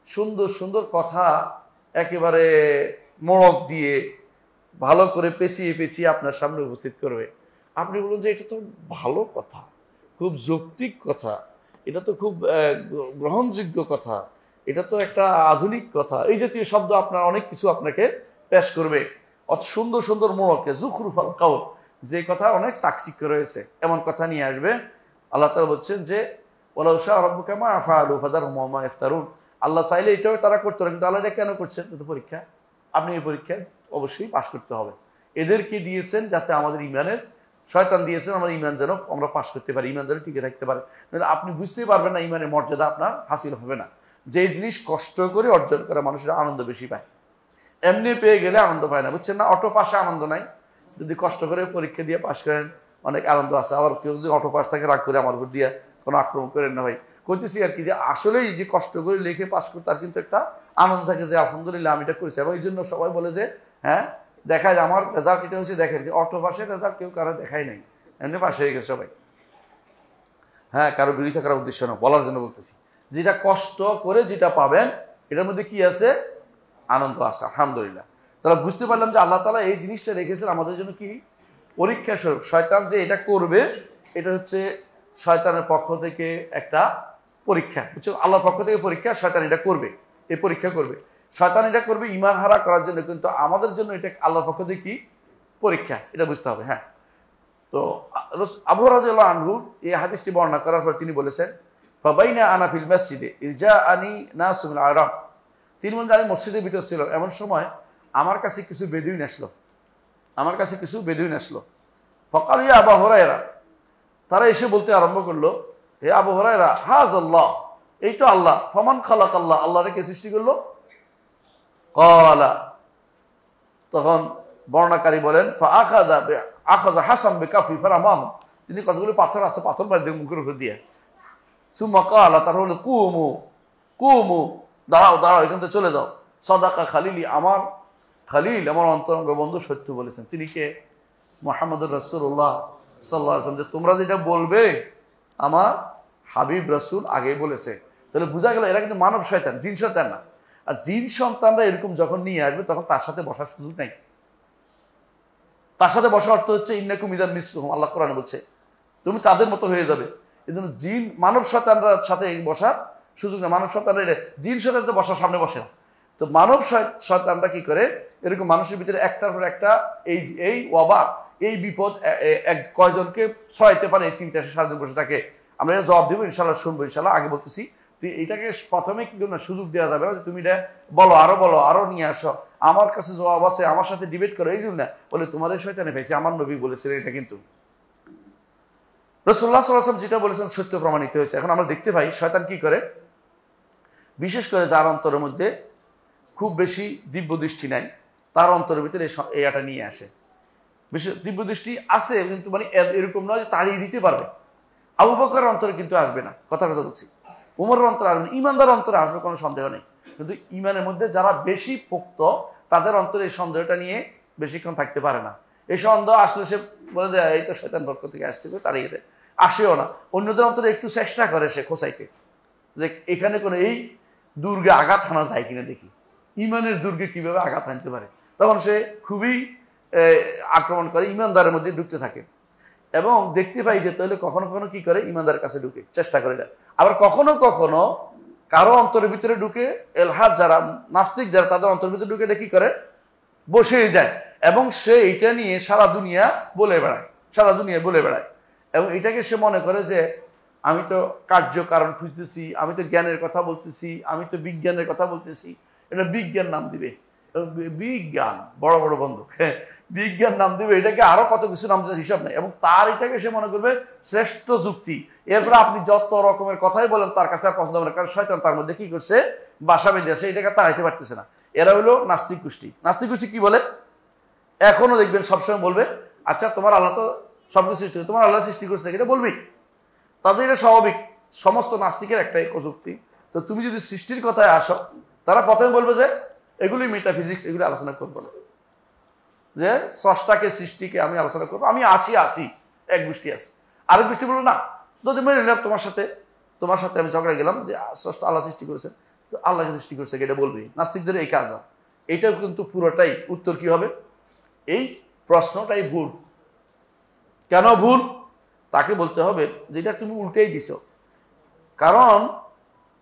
সুন্দর সুন্দর কথা একেবারে মোড়ক দিয়ে ভালো করে পেঁচিয়ে পেঁচিয়ে আপনার সামনে উপস্থিত করবে। আপনি বলুন যে এটা তো ভালো কথা, খুব যৌক্তিক কথা, এটা তো খুব গ্রহণযোগ্য কথা, এটা তো একটা আধুনিক কথা, এই জাতীয় শব্দ আপনার অনেক কিছু আপনাকে পেশ করবে। অত সুন্দর সুন্দর মোড়কে যুখরুফাল কাওল, যে কথা অনেক চাকচিক্য রয়েছে, এমন কথা নিয়ে আসবে। আল্লাহ তাআলা বলছেন যে ওয়ালাউ শাআ রাব্বুকা মা ফাআলু ফাদারহুম ওয়া মা ইফতারুন। আল্লাহ চাইলে এটাও তারা করতে পারে, কিন্তু আল্লাহ এটা কেন করছেন? এটা পরীক্ষা। আপনি এই পরীক্ষায় অবশ্যই পাশ করতে হবে। এদেরকে দিয়েছেন যাতে আমাদের ইমানের, শয়তান দিয়েছেন আমাদের ইমান যেন আমরা পাশ করতে পারি, ইমান যেন টিকে থাকতে পারে। আপনি বুঝতেই পারবেন না, ইমানের মর্যাদা আপনার হাসিল হবে না। যে জিনিস কষ্ট করে অর্জন করে মানুষের আনন্দ বেশি পায়, এমনি পেয়ে গেলে আনন্দ পায় না। বুঝছেন না? অটো পাশে আনন্দ নাই, যদি কষ্ট করে পরীক্ষা দিয়ে পাশ করেন অনেক আনন্দ আছে। আবার কেউ যদি অটো পাশ থাকে রাগ করে আমার উপর দিয়ে কোনো আক্রমণ করেন না ভাই, করতেছি আর কি, যে আসলেই যে কষ্ট করে লিখে পাশ করে তার কিন্তু একটা আনন্দ থাকে যে আলহামদুলিল্লাহ আমি এটা করেছি। এবং এই জন্য সবাই বলে যে হ্যাঁ দেখায় আমার রেজাল্ট এটা হচ্ছে, দেখেন অটো পাশের রেজাল্ট কেউ কারো দেখাই নাই, এমনি পাশ হয়ে গেছে সবাই। হ্যাঁ, কারো বিরোধিতা করার উদ্দেশ্য না, বলার জন্য বলতেছি, যেটা কষ্ট করে যেটা পাবেন এটার মধ্যে কি আছে? আনন্দ আছে, আলহামদুলিল্লাহ। তাহলে বুঝতে পারলাম যে আল্লাহ তাআলা এই জিনিসটা রেখেছেন আমাদের জন্য কি? পরীক্ষা স্বরূপ। শয়তান যে এটা করবে, এটা হচ্ছে শয়তানের পক্ষ থেকে একটা পরীক্ষা। বুঝছো? আল্লাহর পক্ষ থেকে পরীক্ষা, শয়তান এটা করবে, এই পরীক্ষা করবে। শয়তান এটা করবে ঈমান হারা করার জন্য, কিন্তু আমাদের জন্য এটা আল্লাহর পক্ষ থেকে কি? পরীক্ষা। এটা বুঝতে হবে। হ্যাঁ, তো আবু হুরায়রা রাদিয়াল্লাহু আনহু এই হাদিসটি বর্ণনা করার পর তিনি বলেছেন, ফাবাইনা আনা ফিল মসজিদে ইরজাআনি নাসু মিনাল আরাব। তিনি বলেন আমি মসজিদের ভিতর ছিলাম, এমন সময় আমার কাছে কিছু বেদুইন আসলো, আমার কাছে কিছু বেদুইন আসলো। ফাকাল ইয়া আবু হুরায়রা, তারা এসে বলতে আরম্ভ করলো, হে আবু হুরায়রা, হাযাল্লাহ, এই তো আল্লাহ, ফামান খালাকাল্লাহ, আল্লাহরে কে সৃষ্টি করলো? ক্বালা, তখন বর্ণনাকারী বলেন আখাযা হাসান বিকাফি ফারামাহু, তিনি কতগুলো পাথর আছে পাথর মারি দিয়ে মুখের উপর দিয়ে। সুম্মা ক্বালা, তারপর হলো কুমু কুমু, দাঁড়াও দাঁড়াও, এখান থেকে চলে যাও। সাদাকা খালিলি, আমার খালিল, আমার অন্তরঙ্গ বন্ধু সত্য বলেছেন। তিনি কে? মুহাম্মদুর রাসূলুল্লাহ সাল্লাল্লাহু আলাইহি ওয়াসাল্লাম। যে তোমরা যেটা বলবে আমার হাবিব রাসূল আগে বলেছে। তাহলে বোঝা গেল এরা কিন্তু মানব শয়তান, জিন শয়তান না। আর জিন সন্তানরা এরকম যখন নিয়ে আসবে তখন তার সাথে বসার সুযোগ নাই। তার সাথে বসার অর্থ হচ্ছে ইন্নাকুম ইযান মিসলুহুম, আল্লাহ কোরআনে বলছে তুমি তাদের মতো হয়ে যাবে। এই জন্য জিন মানব শয়তানরা সাথে বসার সুযোগ নেই। মানব শয়তানরা জিন শয়তানদের বসার সামনে বসে না। তো মানব শয়তানরা কি করে, এরকম মানুষের ভিতরে একটার পর একটা এই ওয়াবা, এই বিপদ কয়জনকে সহাইতে পারে এই চিন্তা সে সারাদিন বসে থাকে। আমরা এটা জবাব দেবো ইনশাল্লাহ, শুনবো ইনশাল্লাহ। আগে বলতেছি এটাকে প্রথমে কি করবে না, সুযোগ দেওয়া যাবে না যে তুমি এটা বলো, আরো নিয়ে আসো, আমার কাছে জবাব আছে, আমার সাথে ডিবেট করো। এই জন্য বলে তোমাদের শয়তানে পেয়েছে, আমার নবী বলেছিলেন এটা। কিন্তু রাসূলুল্লাহ সাল্লাল্লাহু আলাইহি ওয়াসাল্লাম যেটা বলেছেন সত্য প্রমাণিত হয়েছে। এখন আমরা দেখতে পাই শয়তান কি করে, বিশেষ করে যার অন্তরের মধ্যে খুব বেশি দিব্য দৃষ্টি নাই, তার অন্তরের ভিতরে এটা নিয়ে আসে। বিশেষ দিব্য দৃষ্টি আছে কিন্তু মানে এরকম নয় যে তাড়িয়ে দিতে পারবে। আবু বকরের অন্তরে কিন্তু আসবে না, কথা বলছি। উমরের অন্তরে আসবে না, ইমানদার অন্তরে আসবে, কোনো সন্দেহ নেই। কিন্তু ইমানের মধ্যে যারা বেশি পোক্ত তাদের অন্তরে এই সন্দেহটা নিয়ে বেশিক্ষণ থাকতে পারে না। এই সন্দেহ আসলে সে বলে দেয় এই তো শয়তান পক্ষ থেকে আসছে, তাড়িয়ে দেয়, আসেও না। অন্যদের অন্তরে একটু চেষ্টা করে সে খোঁচাইতে, যে এখানে কোনো এই দুর্গে আঘাত হানা যায় কিনা দেখি, ইমানের দুর্গে কিভাবে আঘাত হানতে পারে। তখন সে খুবই আক্রমণ করে, ইমানদারের মধ্যে ঢুকতে থাকে। এবং দেখতে পাই যে তাহলে কখনো কখনো কি করে, ইমানদারের কাছে ঢুকে চেষ্টা করে না। আবার কখনো কখনো কারো অন্তরের ভিতরে ঢুকে, এলহাদ যারা নাস্তিক যারা তাদের অন্তরের ভিতরে ঢুকে এটা কি করে, বসে যায়। এবং সে এটা নিয়ে সারা দুনিয়া বলে বেড়ায়। এবং এটাকে সে মনে করে যে আমি তো কার্যকারণ খুঁজতেছি, আমি তো জ্ঞানের কথা বলতেছি, আমি তো বিজ্ঞানের কথা বলতেছি। এটা বিজ্ঞান নাম দিবে, বিজ্ঞান বড় বড় বন্ধু, বিজ্ঞান নাম দিবে, এটাকে আরো কত কিছু নাম দেওয়ার হিসাব নেই। এবং তার এটাকে সে মনে করবে শ্রেষ্ঠ যুক্তি। এরপরে আপনি যত রকমের কথাই বলেন তার কাছে আর পছন্দ হবে না, কারণ শয়তান তার মধ্যে কি করছে, বাসা বেঁধে আছে, এটাকে তাড়াইতে পারতেছে না। এরা হলো নাস্তিক গোষ্ঠী। নাস্তিক গোষ্ঠী কি বলে, এখনো দেখবেন সবসময় বলবে আচ্ছা তোমার আল্লাহ তো সবকিছু সৃষ্টি করে, তোমার আল্লাহ সৃষ্টি করছে, এটা বলবি। তাদের এটা স্বাভাবিক, সমস্ত নাস্তিকের একটাই প্রযুক্তি। তো তুমি যদি সৃষ্টির কথায় আসো, তারা প্রথমে বলবে যে এগুলি মেটাফিজিক্স, এগুলি আলোচনা করবো না, যে স্রষ্টাকে সৃষ্টিকে আমি আলোচনা করবো, আমি আছি এক গোষ্ঠী আছে। আরেক গোষ্ঠী বলবো না, যদি মেনে নিলাম তোমার সাথে আমি ঝগড়া গেলাম যে স্রষ্টা আল্লাহ সৃষ্টি করেছে, তো আল্লাহকে সৃষ্টি করেছে এটা বলবি। নাস্তিকদের এই কাজ না। এইটাও কিন্তু পুরোটাই উত্তর কি হবে, এই প্রশ্নটাই ভুল। কেন ভুল তাকে বলতে হবে যে এটা তুমি উল্টেই দিছ। কারণ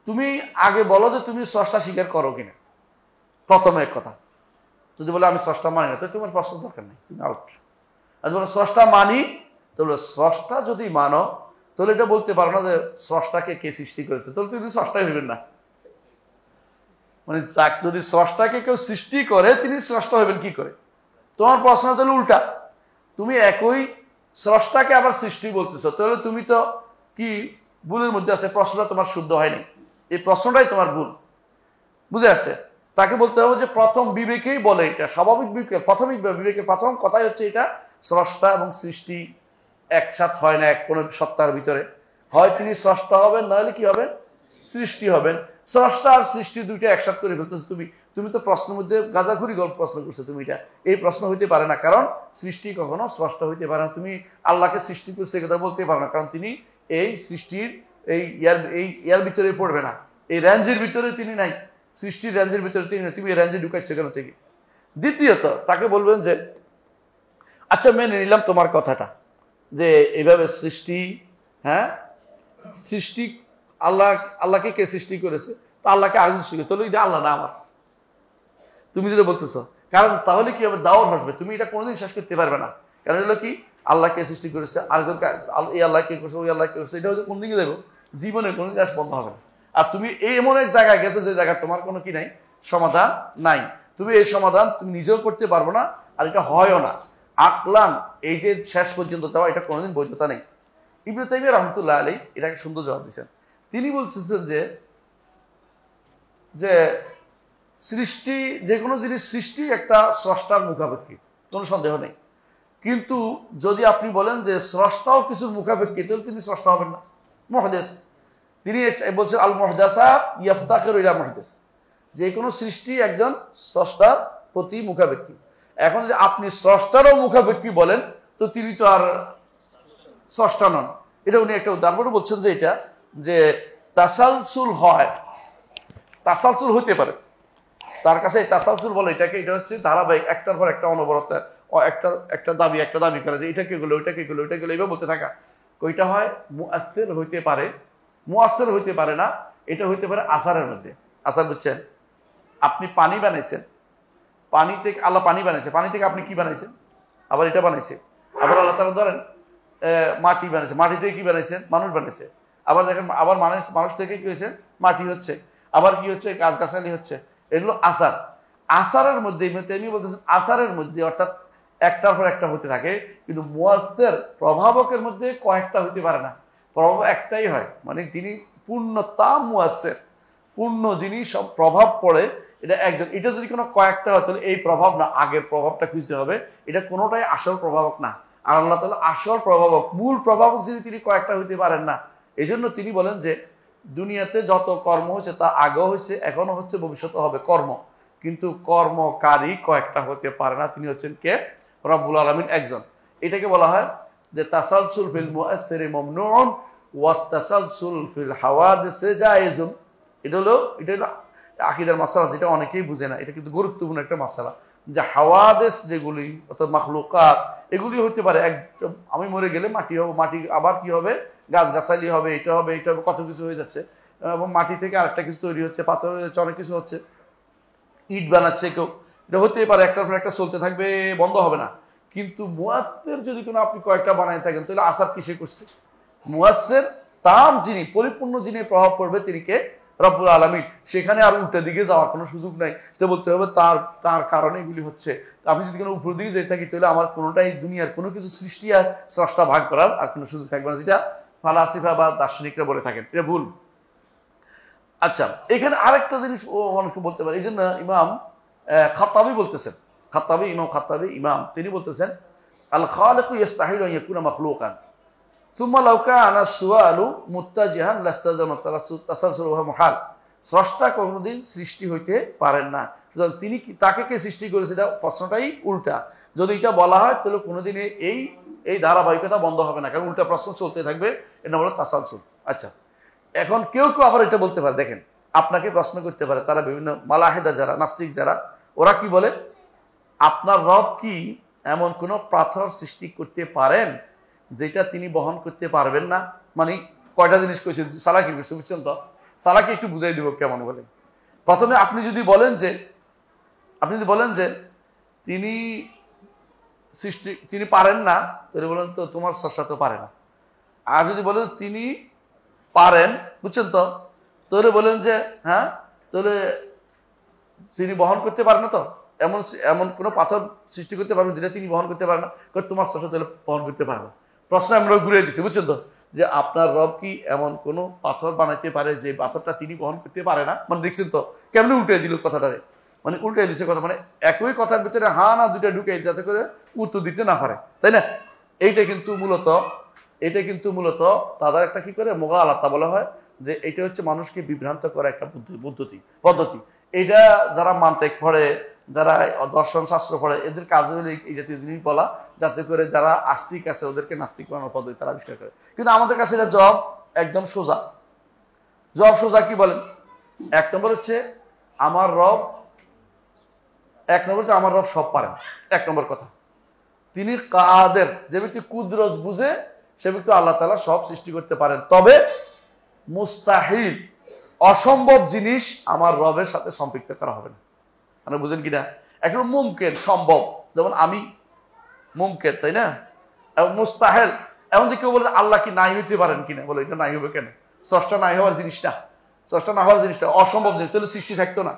তুমি আগে বলো যে তুমি স্রষ্টা স্বীকার করো কিনা, প্রথমে এক কথা। যদি বলে আমি স্রষ্টা মানি না, তো তোমার প্রশ্ন দরকার নেই, তুমি আউট। আর বলো স্রষ্টা মানি, তাহলে স্রষ্টা যদি মানো তাহলে এটা বলতে পারো না যে স্রষ্টাকে কে সৃষ্টি করেছে, তাহলে তুমি স্রষ্টাই হইবেন না। মানে যদি স্রষ্টাকে কেউ সৃষ্টি করে তিনি স্রষ্টা হইবেন কি করে? তোমার প্রশ্ন তাহলে উল্টা, তুমি একই স্রষ্টাকে আবার সৃষ্টি বলতেছো, তাহলে তুমি তো কি ভুলের মধ্যে আছে, প্রশ্নটা তোমার শুদ্ধ হয়নি, এই প্রশ্নটাই তোমার ভুল। বুঝে আসছে? তাকে বলতে হবে যে প্রথম বিবেকেই বলে, এটা স্বাভাবিক বিবেকের প্রথম কথাই হচ্ছে এটা স্রষ্টা এবং সৃষ্টি একসাথ হয় না। কোনো সত্তার ভিতরে হয় তিনি স্রষ্টা হবেন, নাহলে কি হবেন, সৃষ্টি হবেন। স্রষ্টা আর সৃষ্টি দুইটা একসাথ করে ফেলতেছো তুমি তো প্রশ্নের মধ্যে গাঁজাখুরি গল্প প্রশ্ন করছো। তুমি এই প্রশ্ন হইতে পারে না, কারণ সৃষ্টি কখনো স্রষ্টা হইতে পারে না। তুমি আল্লাহকে সৃষ্টি করছে কথা বলতে পারো না, কারণ তিনি এই সৃষ্টির ইয়ার ভিতরে পড়বে না, এই রেঞ্জের ভিতরে তিনি নাই, সৃষ্টির রেঞ্জের ভিতরে তিনি নাই। তুমি এই রেঞ্জে ঢুকাচ্ছ কেন থেকে? দ্বিতীয়ত তাকে বলবেন যে আচ্ছা মেনে নিলাম তোমার কথাটা যে এইভাবে সৃষ্টি, হ্যাঁ সৃষ্টি আল্লাহকে কে সৃষ্টি করেছে, তো আল্লাহকে আগে সৃষ্টি করে, তাহলে এটা আল্লাহ না আমার, তুমি যেটা বলতেছো। কারণ তাহলে কি হবে, দাওয়াত আসবে, তুমি এটা কোনোদিন শেষ করতে পারবে না। কারণ হলো কি, আল্লাহকে সৃষ্টি করেছে, আরেকজনকে এই আল্লাহকে করছে, ওই আল্লাহকে করছে, এটা হচ্ছে কোন দিকে দেবো, জীবনে কোনোদিন আস বন্ধ হবে না। আর তুমি এমন এক জায়গায় গেছো যে জায়গায় তোমার কোনো কি নাই, সমাধান নাই। তুমি এই সমাধান তুমি নিজেও করতে পারবো না, আর এটা হয়ও না। আকলান এই যে শেষ পর্যন্ত যাওয়া, এটা কোনোদিন বৈধতা নেই। ইবনে তাইমিয়া রাহমাতুল্লাহ আলাইহি এটাকে সুন্দর জবাব দিচ্ছেন। তিনি বলতেছেন যে সৃষ্টি, যে কোনো জিনিস সৃষ্টি একটা স্রষ্টার মুখাপেক্ষী, কোনো সন্দেহ নেই। কিন্তু যদি আপনি বলেন যে স্রষ্টাও কিছুর মুখাপেক্ষী, তাহলে তিনি স্রষ্টা হবেন না, মুহদাস। তিনি বলছেন আল মুহদাসাত ইয়াফতাকিরু ইলা মুহদাস, যে কোনো সৃষ্টি একজন স্রষ্টার প্রতি মুখাপেক্ষী। এখন যে আপনি স্রষ্টারও মুখাপেক্ষী বলেন, তো তিনি তো আর স্রষ্টা নন। এটা উনি একটা উদাহরণ বলছেন যে এটা যে তাসালসুল হয়, তাসালসুল হইতে পারে তার কাছে, তাসালসুল বলে এটাকে। এটা হচ্ছে ধারাবাহিক, একটার পর একটা অনবরত, একটা দাবি করে যে এটা কে গেলো, ওইটা কে গেলো, ওইটা গেলো, এইভাবে বলতে থাকা। ওইটা হয় মুআসসির হইতে পারে, মুআসসির হইতে পারে না। এটা হইতে পারে আসারের মধ্যে। আসার বুঝছেন? আপনি পানি বানাইছেন, পানি থেকে আল্লাহ পানি বানাইছে, পানি থেকে আপনি কি বানাইছেন? আবার এটা বানাইছে। আবার আল্লাহ তাআলা ধরেন মাটি বানাইছে, মাটি থেকে কি বানাইছেন? মানুষ বানাইছে। আবার দেখেন, আবার মানুষ থেকে কি হয়েছে? মাটি হচ্ছে। আবার কি হচ্ছে? গাছগাছালি হচ্ছে। এগুলো আসার। আসারের মধ্যে তিনি বলতেছেন আসারের মধ্যে, অর্থাৎ একটার পর একটা হতে থাকে, কিন্তু মুআসসির প্রভাবকের মধ্যে কয়েকটা হতে পারে না, প্রভাব একটাই হয়। মানে যিনি পূর্ণতা মুআসসির, পূর্ণ যিনি সব প্রভাব পড়ে, এটা একজন। এটা যদি কোনো কয়েকটা হয় তাহলে এই প্রভাব না, আগের প্রভাবটা খুঁজতে হবে। এটা কোনোটাই আসল প্রভাবক না। আর আল্লাহ তাআলা আসল প্রভাবক, মূল প্রভাবক যিনি, তিনি কয়েকটা হইতে পারেন না। এই জন্য তিনি বলেন যে দুনিয়াতে যত কর্ম হয়েছে তা আগেও হয়েছে, এখনো হচ্ছে, ভবিষ্যতে হবে কর্ম, কিন্তু কর্মকারী কয়েকটা হতে পারে না। তিনি হচ্ছেন কে? রব্বুল আলামিন একজন। এটাকে বলা হয় যে তাসালসুল ফিল মুআসসিরি মামনুউন ওয়া তাসালসুল ফিল হাওয়াদিসি জায়েজুন। এটা হলো আকীদার মাসআলা, যেটা অনেকেই বুঝে না। এটা কিন্তু গুরুত্বপূর্ণ একটা মাসআলা, যে হাওয়াদিস যেগুলি, অর্থাৎ মাখলুকাত, এগুলি হতে পারে একদম, আমি মরে গেলে মাটি হবে, মাটি আবার কি হবে? গাছগাছালি হবে, এটা হবে, এটা হবে, কত কিছু হয়ে যাচ্ছে। এবং মাটি থেকে আরেকটা কিছু তৈরি হচ্ছে, পাথর হয়ে যাচ্ছে, অনেক কিছু হচ্ছে, ইট বানাচ্ছে কেউ, এটা হতেই পারে, একটার পর একটা চলতে থাকবে, বন্ধ হবে না। কিন্তু মুআসসির যদি কোনো আপনি কয়েকটা বানায় থাকেন, তাহলে আসার কিসে করছে? মুআসসির তাম যিনি, পরিপূর্ণ যিনি প্রভাব পড়বে, তিনি কে? রব্বুল আলামিন। সেখানে আর উল্টা দিকে যাওয়ার কোনো সুযোগ নাই। তো বলতে হবে তার কারণে এগুলি হচ্ছে। আমি যদি কোনো উপর দিকে যেতে থাকি, তাহলে আমার কোনোটাই, দুনিয়ার কোনো কিছু সৃষ্টি আর স্রষ্টা ভাগ করার আর কোনো সুযোগ থাকবে না, যেটা ফালাসিফা বা দার্শনিকরা বলে থাকেন। এটা ভুল। আচ্ছা, এখানে আরেকটা জিনিস অনেকে বলতে পারে। এই জন্য ইমাম খাত্তাবী বলতেছেন, ইমাম খাত্তাবী তিনি বলতেছেন আল খালিকু ইস্তাহিলু আন ইয়াকুনা মাখলুকান থুম্মা লাউ কানা সুআলু মুত্তাজিহান লাস্তাজামা তাসালসুল ওয়া মুহাল। স্রষ্টা কোনোদিন সৃষ্টি হইতে পারেন না, সুতরাং তিনি তাকে কে সৃষ্টি করেছে? এটা প্রশ্নটাই উল্টা। যদি এটা বলা হয়, তাহলে কোনোদিন এই ধারাবাহিকতা বন্ধ হবে না, কারণ উল্টা প্রশ্ন চলতে থাকবে। এটা হলো তাসালসুল। আচ্ছা, এখন কেউ আবার এটা বলতে পারে, দেখেন, আপনাকে প্রশ্ন করতে পারে তারা, বিভিন্ন মালাহেদা যারা, নাস্তিক যারা, ওরা কি বলে? আপনার রব কি এমন কোন পাথর সৃষ্টি করতে পারেন যেটা তিনি বহন করতে পারবেন না? মানে কয়টা জিনিস কইছে, সালাকি করছে, বুঝছেন তো? সালাকি একটু বুঝাই দিব কেমন বলে। প্রথমে আপনি যদি বলেন যে তিনি পারেন না, তাহলে বলেন তো তোমার স্রষ্টা তো পারে না। আর যদি বলেন তিনি পারেন, বুঝছেন তো, তাহলে বলেন যে হ্যাঁ, তাহলে তিনি বহন করতে পারেন না, তো এমন কোন পাথর সৃষ্টি করতে পারবেন যেটা তিনি বহন করতে পারেন না, তোমার স্রষ্টা তাহলে বহন করতে পারে না। প্রশ্ন আমরা ঘুরিয়ে দিচ্ছি, বুঝছেন তো, যে আপনার রব কি এমন কোন পাথর বানাইতে পারে যে পাথরটা তিনি বহন করতে পারে না? মানে দেখছেন তো কেমনে উল্টে দিল কথাটারে, মানে উল্টে দিচ্ছে কথা, মানে একই কথার ভিতরে হ্যাঁ না দুইটা ঢুকে, যাতে করে উত্তর দিতে না পারে, তাই না? এইটা কিন্তু মূলত তাদের একটা কি করে মুগালাতা বলা হয়, যে এটা হচ্ছে মানুষকে বিভ্রান্ত করা একটা পদ্ধতি। এটা যারা মান্তিক পড়ে, যারা দর্শন শাস্ত্র পড়ে, এদের কাজ হলে এই জাতীয় জিনিস বলা, যাতে করে যারা আস্তিক আছে ওদেরকে নাস্তিক বানানোর পদ্ধতি তারা আবিষ্কার করে। কিন্তু আমাদের কাছে এটা জবাব একদম সোজা। কি বলেন? এক নম্বর হচ্ছে আমার রব সব পারেন। এক নম্বর কথা, তিনি কাদের, যে ব্যক্তি কুদরত বুঝে সে ব্যক্তি আল্লাহ তাআলা সব সৃষ্টি করতে পারেন। তবে মুস্তাহিল, অসম্ভব জিনিস আমার রবের সাথে সম্পৃক্ত করা হবে না। মানে বুঝেন কিনা? একটা মুমকিন, সম্ভব, যেমন আমি মুমকিন, তাই না? এবং মুস্তাহিল, এমন যে কেউ বলে আল্লাহ কি নাই হইতে পারেন কিনা, বলে এটা নাই হবে কেন? স্রষ্টা না হওয়ার জিনিসটা অসম্ভব জিনিস, তাহলে সৃষ্টি থাকতো না।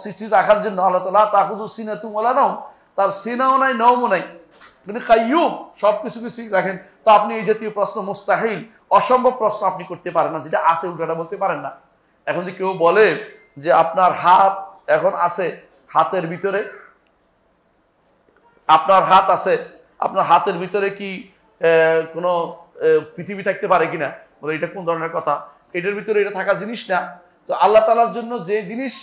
সৃষ্টি রাখার জন্য আল্লাহ তাআলা তাখুযু সিনাতুম ওয়ালা নাওম, তার সিনাও নাই, নওমও নাই, মানে কাইয়ুম, সবকিছু রাখেন। তো আপনি এই জাতীয় প্রশ্ন, মুস্তাহিল, অসম্ভব প্রশ্ন আপনি করতে পারেন না, যেটা আছে উল্টাটা বলতে পারেন না। এখন যদি কেউ বলে যে আপনার হাত এখন আছে, হাতের ভিতরে আপনার হাত আছে, আপনার হাতের ভিতরে কি কোনো পৃথিবী থাকতে পারে কিনা? বলে এটা কোন ধরনের কথা? এটার ভিতরে এটা থাকা জিনিস না। তো আল্লাহ তাআলার জন্য যে জিনিস,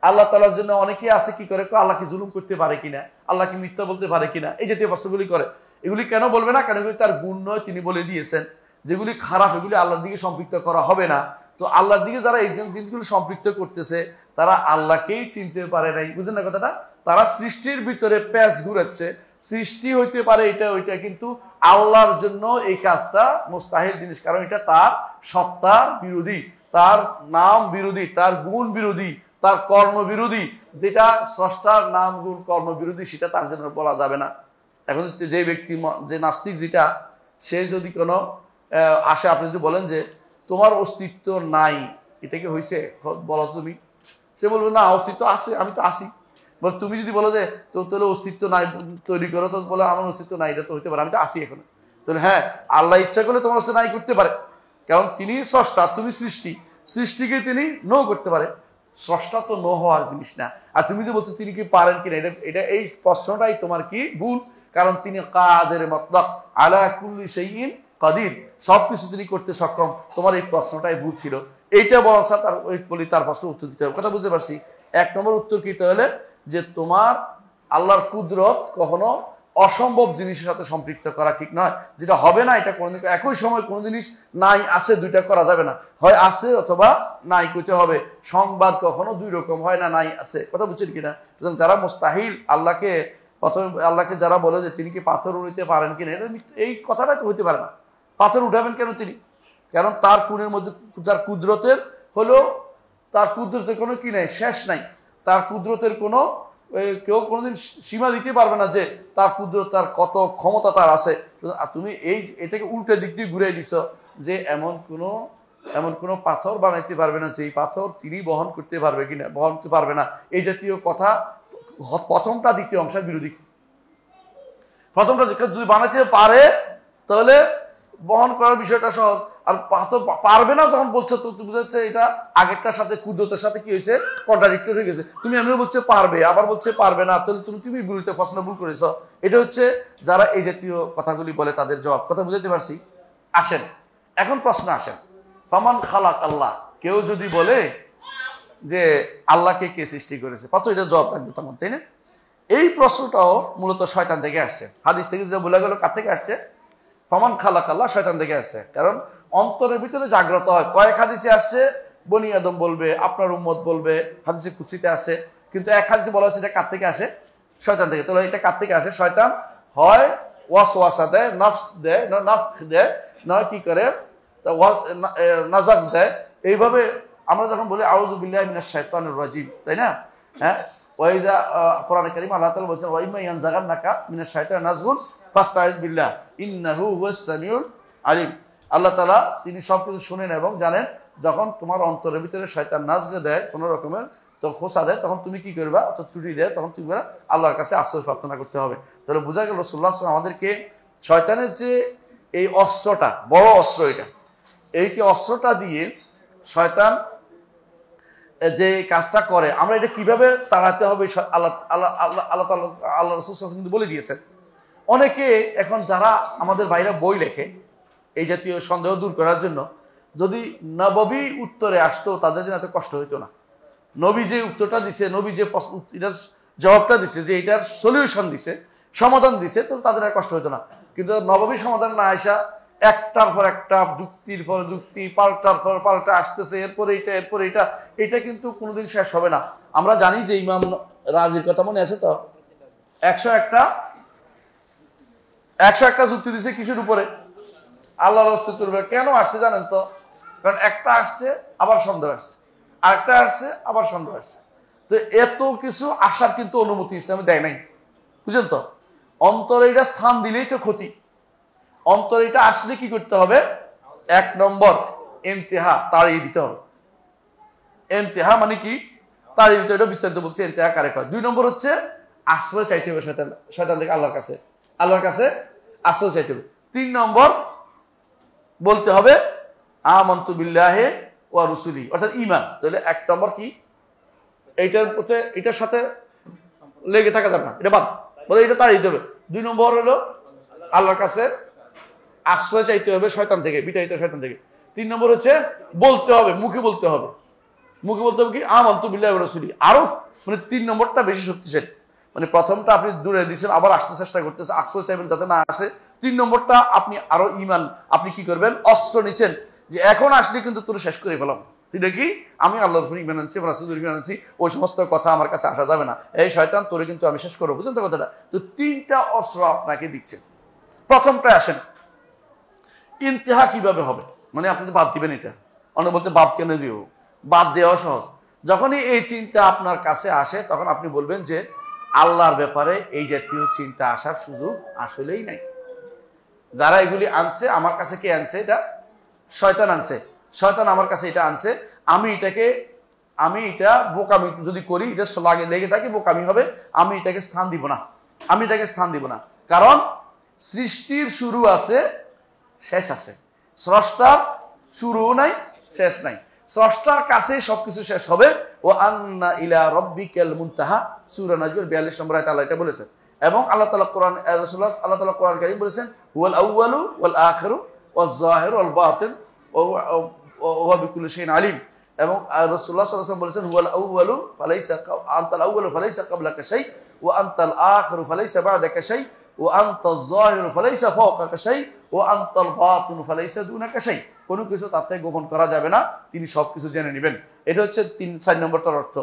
আল্লাহ তাআলার জন্য অনেকে আছে কি করে, আল্লাহ কি জুলুম করতে পারে কিনা, আল্লাহ কি মিথ্যা বলতে পারে কিনা, এই জাতীয় প্রশ্নগুলি করে। এগুলি কেন বলবে না? কারণ এগুলি তার গুণ নয়, তিনি বলে দিয়েছেন। যেগুলি খারাপ এগুলি আল্লাহর দিকে সম্পৃক্ত করা হবে না। তো আল্লাহর দিকে যারা এই জিনিসগুলো সম্পৃক্ত করতেছে তারা আল্লাহকেই চিনতে পারে নাই। বুঝলেন না কথাটা? তারা সৃষ্টির ভিতরে প্যাচ ঘুরাচ্ছে। সৃষ্টি হইতে পারে এটা ওইটা, কিন্তু আল্লাহর জন্য এই কাজটা মুস্তাহিল জিনিস, কারণ এটা তার সত্তার বিরোধী, তার নাম বিরোধী, তার গুণ বিরোধী, তার কর্ম বিরোধী। যেটা স্রষ্টার নাম গুণ কর্ম বিরোধী সেটা তার জন্য বলা যাবে না। এখন যে ব্যক্তি, যে নাস্তিক, যেটা সে যদি কোনো আসে, আপনি যদি বলেন যে তোমার অস্তিত্ব নাই, এটা কি হয়েছে বলো তুমি? সে বলবে না, অস্তিত্ব আছে, আমি তো আসি। বল তুমি যদি বলো যে তোর অস্তিত্ব নাই, তৈরি করো, তো বলে আমার অস্তিত্ব নাই, এটা তো হইতে পারে, আমি তো আসি এখন। তাহলে হ্যাঁ, আল্লাহ ইচ্ছা করলে তোমার অস্তিত্ব নাই করতে পারে, কারণ তিনি স্রষ্টা, তুমি সৃষ্টি, সৃষ্টিকে তিনি নো করতে পারে। স্রষ্টা তো নো হওয়ার জিনিস না। আর তুমি যে বলছো তিনি কি পারেন কিনা, এটা এই প্রশ্নটাই তোমার কি ভুল, কারণ তিনি কাদের মতলক আলা কুল্লি শাইইন কাদির, সবকিছু তিনি করতে সক্ষম। তোমার এই প্রশ্নটাই ভুল ছিল। এইটা বলা তার ওই বলি, তার প্রশ্ন উত্তর দিতে হবে। কথা বুঝতে পারছি? এক নম্বর উত্তর কি তাহলে, যে তোমার আল্লাহর কুদরত কখনো অসম্ভব জিনিসের সাথে সম্পৃক্ত করা ঠিক নয়। যেটা হবে না, এটা কোনোদিন একই সময় কোনো জিনিস নাই আছে দুইটা করা যাবে না, হয় আছে অথবা নাই করতে হবে। সংবাদ কখনো দুই রকম হয় না, নাই আছে। কথা বুঝছেন কিনা? সুতরাং যারা মুস্তাহিল, আল্লাহকে প্রথমে আল্লাহকে যারা বলে যে তিনি কি পাথর উড়াইতে পারেন কিনা, এটা এই কথাটা তো হইতে পারে না। পাথর উঠাবেন কেন তিনি? কারণ তার কুনের মধ্যে, তার কুদরতের হলো, তার কুদরতের কোনো কি নাই, শেষ নাই। তার কুদরতের কোনো কেউ কোনোদিন সীমা দিতে পারবে না যে তার কুদরত, তার কত ক্ষমতা তার আছে। তুমি এটাকে উল্টো দিক দিয়ে ঘুরে দিছ যে এমন কোনো পাথর বানাইতে পারবে না যে এই পাথর তিনি বহন করতে পারবে কিনা, বহন করতে পারবে না, এই জাতীয় কথা। প্রথমটা দ্বিতীয় অংশের বিরোধী। প্রথমটা যদি বানাইতে পারে তাহলে বহন করার বিষয়টা সহজ, আর পাথর পারবে না যখন বলছো, তো তুমি বুঝাচ্ছে এটা আগেরটার সাথে কুদরতের সাথে কি হয়েছে, কন্ট্রাডিক্টরি হয়ে গেছে। তুমি এমনিও বলছে পারবে, আবার বলছে পারবে না, তাহলে তুমি বিরোধিতা প্রশ্ন ভুল করেছ। এটা হচ্ছে যারা এই জাতীয় কথাগুলি বলে তাদের জবাব। কথা বুঝতে পারছি? আসেন এখন প্রশ্ন আসেন, ফামান খালাক আল্লাহ, কেউ যদি বলে যে আল্লাহকে কে সৃষ্টি করেছে, পাত্র এটা জবাব থাকবে তখন, তাই না? এই প্রশ্নটাও মূলত শয়তান থেকে আসছে। হাদিস থেকে যেটা বলে গেল, কার থেকে আসছে? ফামান খালাক আল্লাহ, শয়তান থেকে আসছে। কারণ অন্তরের ভিতরে জাগ্রত হয়। কয়েক হাদিসে আসছে বনি আদম বলবে, আপনার উম্মত বলবে, হাদিসে কুদসিতে আসছে। কিন্তু এক হাদিসে বলা হচ্ছে এটা কার থেকে আসে? শয়তান থেকে। তাহলে এটা কার থেকে আসে? শয়তান হয় ওয়াসওয়াসা দেয়, নফস দেয়, নফস দেয়, নয় কি করে নাজাক দেয়। এইভাবে আমরা যখন বলি আউযু বিল্লাহি মিনাশ শাইতানির রাজিম, তাই না? হ্যাঁ, ওয়াইজা কোরআনে কারীম আল্লাহ তাআলা বলেছেন ওয়াইমা ইয়ানজাগান্নাকা মিনাশ শাইতানির নাজগুন ফাস্তাইয বিল্লাহ ইন্নাহু হুয়াস সামিউল আলিম। আল্লাহ তাআলা তিনি সবকিছু শুনেন এবং জানেন। যখন তোমার অন্তরের ভিতরে শয়তান নাজগে দেয়, কোনো রকমের তো খোসা দেয়, তখন তুমি কি করবা, অত ত্রুটি দেয়, তখন তুমি আল্লাহর কাছে আশ্রয় প্রার্থনা করতে হবে। তাহলে বোঝা গেল রাসূলুল্লাহ সাল্লাল্লাহু আলাইহি ওয়াসাল্লাম আমাদেরকে শয়তানের যে এই অস্ত্রটা, বড় অস্ত্র, এই অস্ত্রটা দিয়ে শয়তান যে কাজটা করে, আমরা এটা কিভাবে তাড়াতে হবে আল্লাহ আল্লাহ আল্লাহ আল্লাহ আল্লাহ রাসূল সাল্লাল্লাহু আলাইহি ওয়াসাল্লাম কিন্তু বলে দিয়েছেন। অনেকে এখন যারা আমাদের বাইরে বই লেখে এই জাতীয় সন্দেহ দূর করার জন্য, যদি নববী উত্তরে আসতো তাদের জন্য এত কষ্ট হইতো না। নবী যে উত্তরটা দিছে, নবী যে এটার জবাবটা দিছে, যে এটার সলিউশন দিছে, সমাধান দিছে, তো তাদের আর কষ্ট হইতো না। কিন্তু নববী সমাধান না আসা, একটার পর একটা, যুক্তির পর যুক্তি, পাল্টার পর পাল্টা আসতেছে, এরপরে এটা, এটা কিন্তু কোনোদিন শেষ হবে না। আমরা জানি যে ইমাম রাজির কথা মনে আছে তো, 101টা যুক্তি দিছে কিসের উপরে? আল্লাহর অস্তিত্বের উপরে। কেন আসছে জানেন তো? কারণ একটা আসছে আবার সন্দেহ আসছে, আরেকটা আসছে আবার সন্দেহ আসছে। তো এত কিছু আসার কিন্তু অনুমতি ইসলামে দেয় নাই, বুঝলেন তো? অন্তরে এটা স্থান দিলেই তো ক্ষতি। অন্তরে এটা আসলে কি করতে হবে? 1 নম্বর ইন্তেহা, তাড়িয়ে দিতে হবে। ইন্তেহা মানে কি? তাড়িয়ে দিতে, এটা বিস্তারিত বলছে ইন্তেহা কারে কয়। 2 নম্বর হচ্ছে আশ্রয় চাইতে হবে শয়তান থেকে আল্লাহর কাছে আশ্রয় চাইতে হবে। 3 নম্বর বলতে হবে আমানতু বিল্লাহি ওয়া রাসূলিহি, অর্থাৎ ঈমান। তাহলে 1 নম্বর কি? এইটার প্রতি এটার সাথে লেগে থাকা যাবে না, এটা বাদ, বলে এটা তাড়িয়ে দিতে হবে। 2 নম্বর হলো আল্লাহর কাছে আশ্রয় চাইতে হবে শয়তান থেকে, বিতাড়িত শয়তান থেকে। 3 নম্বর হচ্ছে বলতে হবে, মুখে বলতে হবে। মুখে বলতে হবে কি আমানতু বিল্লাহি ওয়া রাসূলিহি। আরো মানে 3 নম্বরটা বেশি শক্তিশালী। মানে প্রথমটা আপনি দূরে দিচ্ছেন, আবার আসতে চেষ্টা করতেছে, আশ্রয় চাইবেন যাতে না আসে। 3 নম্বরটা আপনি আরো ইমান, আপনি কি করবেন, অস্ত্র নিচ্ছেন যে এখন আসলে কিন্তু তোর শেষ করে ফেলাম। দেখি আমি আল্লাহর উপর ইমান আনছি, রাসূলের ইমান আনছি, ওই সমস্ত কথা আমার কাছে আসা যাবে না, এই শয়তান তোরে কিন্তু আমি শেষ করবো। বুঝলেন তো কথাটা? তো 3টা অস্ত্র আপনাকে দিচ্ছে। প্রথমটা আসেন, ইন্তেহা কিভাবে হবে, মানে আপনি তো বাদ দিবেন। এটা অনেক বলতে বাদ কেন দিব, বাদ দেওয়া সহজ। যখনই এই চিন্তা আপনার কাছে আসে তখন আপনি বলবেন যে আল্লাহর ব্যাপারে এই জাতীয় চিন্তা আসার সুযোগ আসলেই নাই। যারা এগুলি আনছে আমার কাছে, কে আনছে? এটা শয়তান আনছে। শয়তান আমার কাছে এটা আনছে, আমি এটা বোকামি যদি করি, এটা লেগে থাকে, বোকামি হবে, আমি এটাকে স্থান দিব না, আমি এটাকে স্থান দিব না। কারণ সৃষ্টির শুরু আছে, শেষ আছে। স্রষ্টার শুরু নাই, শেষ নাই। স্রষ্টার কাছেই সবকিছু শেষ হবে। ও আন্না ইলা রাব্বিকাল মুনতাহা, সূরা নাজমের 42 নম্বর আয়াতে আল্লাহ এটা বলেছেন। এবং আল্লাহ তাআলা কোরআন, রাসূলুল্লাহ আল্লাহ তাআলা কোরআন কারীম বলেছেন হুয়াল আউয়ালু ওয়াল আখিরু ওয়াজ যাহিরু ওয়াল বাতিন ওয়া হুয়া বিকুল্লি শাইইন আলিম। এবং রাসূলুল্লাহ সাল্লাল্লাহু আলাইহি ওয়াসাল্লাম বলেছেন হুয়াল আউয়ালু ফালাইসা আনতাল আউয়ালু ফালাইসা ক্বাবলাকা শাই ওয়া আনতাল আখিরু ফালাইসা বা'দাকা শাই ও আনতাল যাহিরু ফালাইসা ফাওকাকা শাই ও আনতাল বাতিনু ফালাইসা দুনাকা শাই। কোনো কিছু তার থেকে গোপন করা যাবে না, তিনি সবকিছু জেনে নেবেন। এটা হচ্ছে 4 নম্বরটার অর্থ।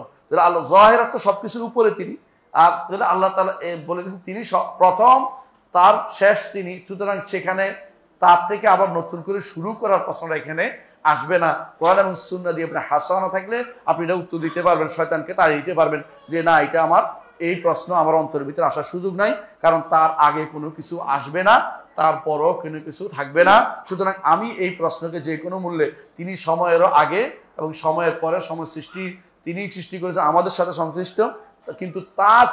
আল্লাহ যাহির অর্থ সবকিছুর উপরে তিনি, আর আল্লাহ তাআলা বলে দিয়েছেন তিনি প্রথম, তার শেষ তিনি। সুতরাং সেখানে তার থেকে আবার নতুন করে শুরু করার প্রশ্নটা এখানে আসবে না। কোরআন এবং সুন্নাহ দিয়ে আপনি হাসানা থাকলে আপনি এটা উত্তর দিতে পারবেন, শয়তানকে তাড়িয়ে দিতে পারবেন যে না, এটা আমার এই প্রশ্ন আমার অন্তরের ভিতরে আসার সুযোগ নাই, কারণ তার আগে কোনো কিছু আসবে না, তারপরও কোনো কিছু থাকবে না। সুতরাং আমি এই প্রশ্নকে যে কোনো মূল্যে, তিনি সময়েরও আগে এবং সময়ের পরে, সময় সৃষ্টি তিনি সৃষ্টি করেছেন, আমাদের সাথে সংশ্লিষ্ট, কিন্তু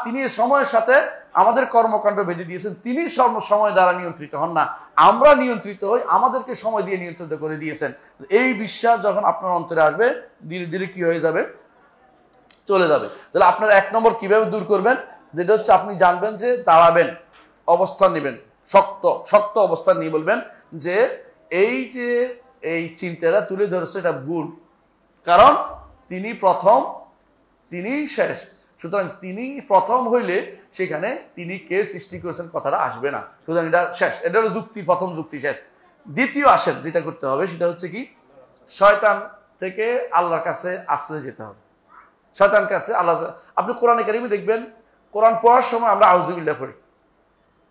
তিনি সময়ের সাথে আমাদের কর্মকাণ্ড বেঁধে দিয়েছেন। তিনি সময় দ্বারা নিয়ন্ত্রিত হন না, আমরা নিয়ন্ত্রিত হই, আমাদেরকে সময় দিয়ে নিয়ন্ত্রিত করে দিয়েছেন। এই বিশ্বাস যখন আপনার অন্তরে আসবে, ধীরে ধীরে কি হয়ে যাবে, চলে যাবে। তাহলে আপনার 1 নম্বর কিভাবে দূর করবেন, যেটা হচ্ছে আপনি জানবেন যে দাঁড়াবেন, অবস্থান নেবেন, শক্ত অবস্থান নিয়ে বলবেন যে এই চিন্তাটা তুলে ধরেছে এটা ভুল, কারণ তিনি প্রথম, তিনি শেষ। সুতরাং তিনি প্রথম হইলে সেখানে তিনি কে সৃষ্টি করেছেন কথাটা আসবে না। সুতরাং এটা শেষ, এটা হলো যুক্তি, প্রথম যুক্তি শেষ। দ্বিতীয় আসেন যেটা করতে হবে সেটা হচ্ছে কি, শয়তান থেকে আল্লাহর কাছে আশ্রয় যেতে হবে। শয়তান কাছে আল্লাহ, আপনি কোরআনে কারিমে দেখবেন কোরআন পড়ার সময় আমরা আউযুবিল্লাহ পড়ি,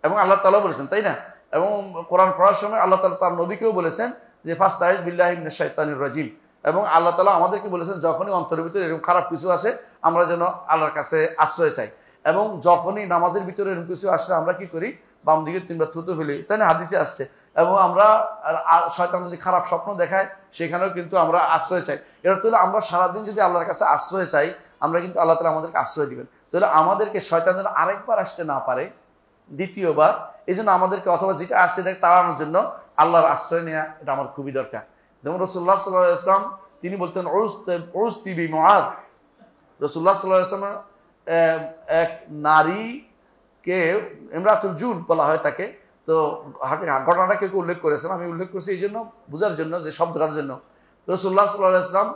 এবং আল্লাহ তাআলা বলেছেন, তাই না? এবং কোরআন পড়ার সময় আল্লাহ তাআলা তার নবীকেও বলেছেন যে ফাস্তাইজ বিল্লাহি মিনাশ শাইতানির রাজিম। এবং আল্লাহ তাআলা আমাদেরকে বলেছেন যখনই অন্তরের ভিতরে এরকম খারাপ কিছু আসে আমরা যেন আল্লাহর কাছে আশ্রয় চাই। এবং যখনই নামাজের ভিতরে এরকম কিছু আসলে আমরা কি করি, বাম দিকে 3বার থুতু ফেলি, তাই না? হাদিসে আসছে। এবং আমরা শয়তান যদি খারাপ স্বপ্ন দেখায় সেখানেও কিন্তু আমরা আশ্রয় চাই। এটা তো আমরা সারাদিন যদি আল্লাহর কাছে আশ্রয় চাই, আমরা কিন্তু আল্লাহ তাআলা আমাদেরকে আশ্রয় দিবেন। তাহলে আমাদেরকে শয়তান যেন আরেকবার আসতে না পারে, দ্বিতীয়বার, এই জন্য আমাদেরকে অথবা যেটা আসছে এটাকে তাড়ানোর জন্য আল্লাহর আশ্রয় নেওয়া এটা আমার খুবই দরকার। যেমন রাসূলুল্লাহ সাল্লাল্লাহু আলাইহি ওয়াসাল্লাম তিনি বলতেন উজতি বি মুআদ। রাসূলুল্লাহ সাল্লাল্লাহু আলাইহি ওয়াসাল্লাম এক নারীকে ইমরাতুল জুন বলা হয় তাকে, তো ঘটনাটা কেউ উল্লেখ করেছেন, আমি উল্লেখ করছি এই জন্য বোঝার জন্য, যে শব্দটার জন্য। রাসূলুল্লাহ সাল্লাল্লাহু আলাইহি ওয়াসাল্লাম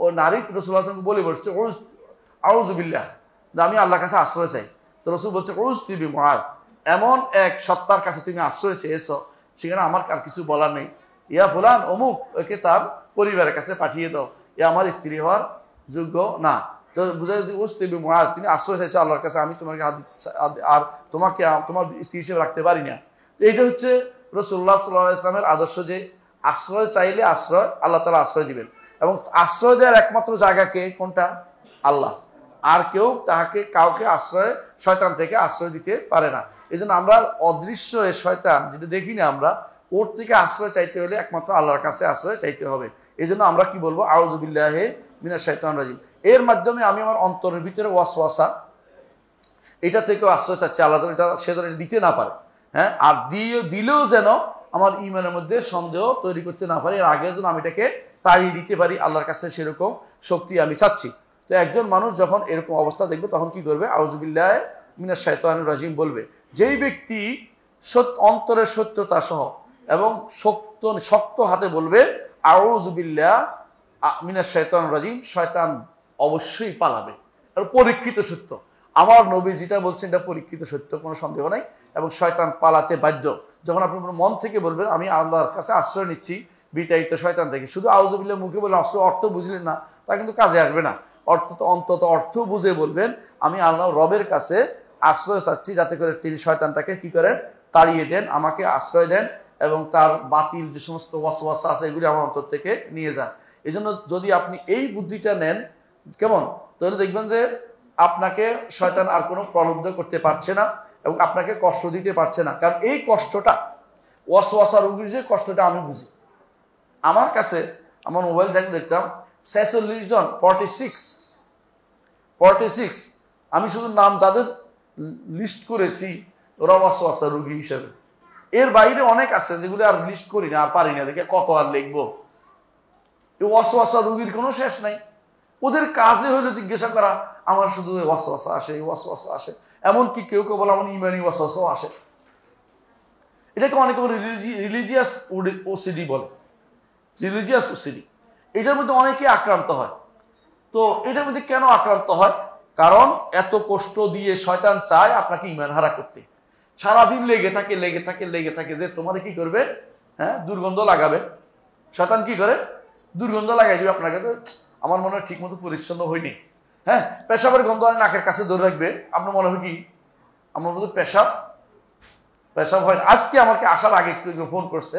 ও নারী রাসূলুল্লাহ সাল্লাল্লাহু আলাইহি ওয়াসাল্লাম বলে বসছে আউযু বিল্লাহ, যে আমি আল্লাহর কাছে আশ্রয় চাই। তো রাসূল বলছে উজতি বি মুআদ, এমন এক সত্তার কাছে তুমি আশ্রয় চেয়েছো সেখানে আমার আর কিছু বলার নেই। ইয়া ফুলান অমুক, ওকে তার পরিবারের কাছে পাঠিয়ে দাও, এ আমার স্ত্রী হওয়ার যোগ্য না। তো বুঝা যায় উজতি বি মুআদ, তুমি আশ্রয় চাইছো আল্লাহর কাছে, আমি তোমাকে আর তোমাকে তোমার স্ত্রী হিসেবে রাখতে পারি না। তো এইটা হচ্ছে রাসূলুল্লাহ সাল্লাল্লাহু আলাইহি ওয়াসাল্লামের আদর্শ, যে আশ্রয় চাইলে আশ্রয় আল্লাহ তাআলা আশ্রয় দিবেন। এবং আশ্রয় দেওয়ার একমাত্র জায়গা কে, কোনটা? আল্লাহ। আর কেউ কাউকে আশ্রয়, শয়তান থেকে আশ্রয় দিতে পারে না। এই জন্য আমরা অদৃশ্য শয়তান যেটা দেখি না, আমরা ওর থেকে আশ্রয় চাইতে হলে একমাত্র আল্লাহর কাছে আশ্রয় চাইতে হবে। এই জন্য আমরা কি বলবো, আউযু বিল্লাহি মিনাশ শাইতানির রাজিম। এর মাধ্যমে আমি আমার অন্তরের ভিতরে ওয়াসওয়াসা, এটা থেকেও আশ্রয় চাচ্ছি আল্লাহ এটা সে যেন দিতে না পারে। হ্যাঁ, আর দিলেও যেন আমার ঈমানের মধ্যে সন্দেহ তৈরি করতে না পারে, এর আগে যেন আমি এটাকে তাড়িয়ে দিতে পারি আল্লাহর কাছে, সেরকম শক্তি আমি চাচ্ছি। তো একজন মানুষ যখন এরকম অবস্থা দেখবে তখন কি করবে? আউযুবিল্লাহি মিনাশ শাইতানির রাজিম বলবে। যেই ব্যক্তি অন্তরের সত্যতা সহ এবং শক্ত হাতে বলবে আউযুবিল্লাহি মিনাশ শাইতানির রাজিম, শয়তান অবশ্যই পালাবে। আর পরীক্ষিত সত্য, আমার নবী যেটা বলছেন এটা পরীক্ষিত সত্য, কোনো সন্দেহ নাই। এবং শয়তান পালাতে বাধ্য। যখন আপনি মন থেকে বলবেন আমি আল্লাহর কাছে আশ্রয় নিচ্ছি বিতাড়িত শয়তান থেকে, শুধু আউযুবিল্লাহ মুখে বলে অর্থ বুঝলেন না, তা কিন্তু কাজে আসবে না। অন্তত অর্থ বুঝে বলবেন আমি আল্লাহ রবের কাছে আশ্রয় চাচ্ছি, যাতে করে তিনি শয়তানটাকে কি করেন? তাড়িয়ে দেন, আমাকে আশ্রয় দেন এবং তার বাতিল যে সমস্ত ওয়াসওয়াসা আছে এগুলি আমার অন্তর থেকে নিয়ে যান। এই জন্য যদি আপনি এই বুদ্ধিটা নেন, কেমন, তাহলে দেখবেন যে আপনাকে শয়তান আর কোনো প্রলুব্ধ করতে পারছে না এবং আপনাকে কষ্ট দিতে পারছে না। কারণ এই কষ্টটা, ওয়াসওয়াসা রোগীর যে কষ্টটা আমি বুঝি। আমার কাছে আমার মোবাইল থেকে দেখতাম 46 জন, 46 আমি শুধু নাম যাদের লিস্ট করেছি ওরা ওয়াসওয়াসা রোগী হিসেবে। এর বাইরে অনেক আছে যেগুলো আর লিস্ট করি না, আর পারি না, দেখে কত আর লিখবো। এই ওয়াসওয়াসা রোগীর কোনো শেষ নাই। ওদের কাজে হলো জিজ্ঞাসা করা আমার শুধু ওয়াসওয়াসা আসে, ওয়াসওয়াসা আসে। এমনকি কেউ কেউ বলে আমার ইমানি ওয়াসওয়াসাও আসে। এটাকে অনেকে বলে রিলিজিয়াস ওসিডি বলে, রিলিজিয়াস ওসিডি। এটার মধ্যে অনেকে আক্রান্ত হয়। তো এটার মধ্যে কেন আক্রান্ত হয়? কারণ এত কষ্ট দিয়ে শয়তান চায় আপনাকে ঈমান হারা করতে। সারাদিন লেগে থাকে যে তোমার কি করবে? হ্যাঁ, দুর্গন্ধ লাগাবে। শয়তান কি করে? দুর্গন্ধ লাগাই দিবে আপনাকে। আমার মনে হয় ঠিক মতো পরিচ্ছন্ন হয়নি। হ্যাঁ, পেশাবের গন্ধ নাকের কাছে ধরে রাখবে, আপনার মনে হবে কি আমার মতো পেশাব হয় না। আজকে আমাকে আসার আগে একটু ফোন করছে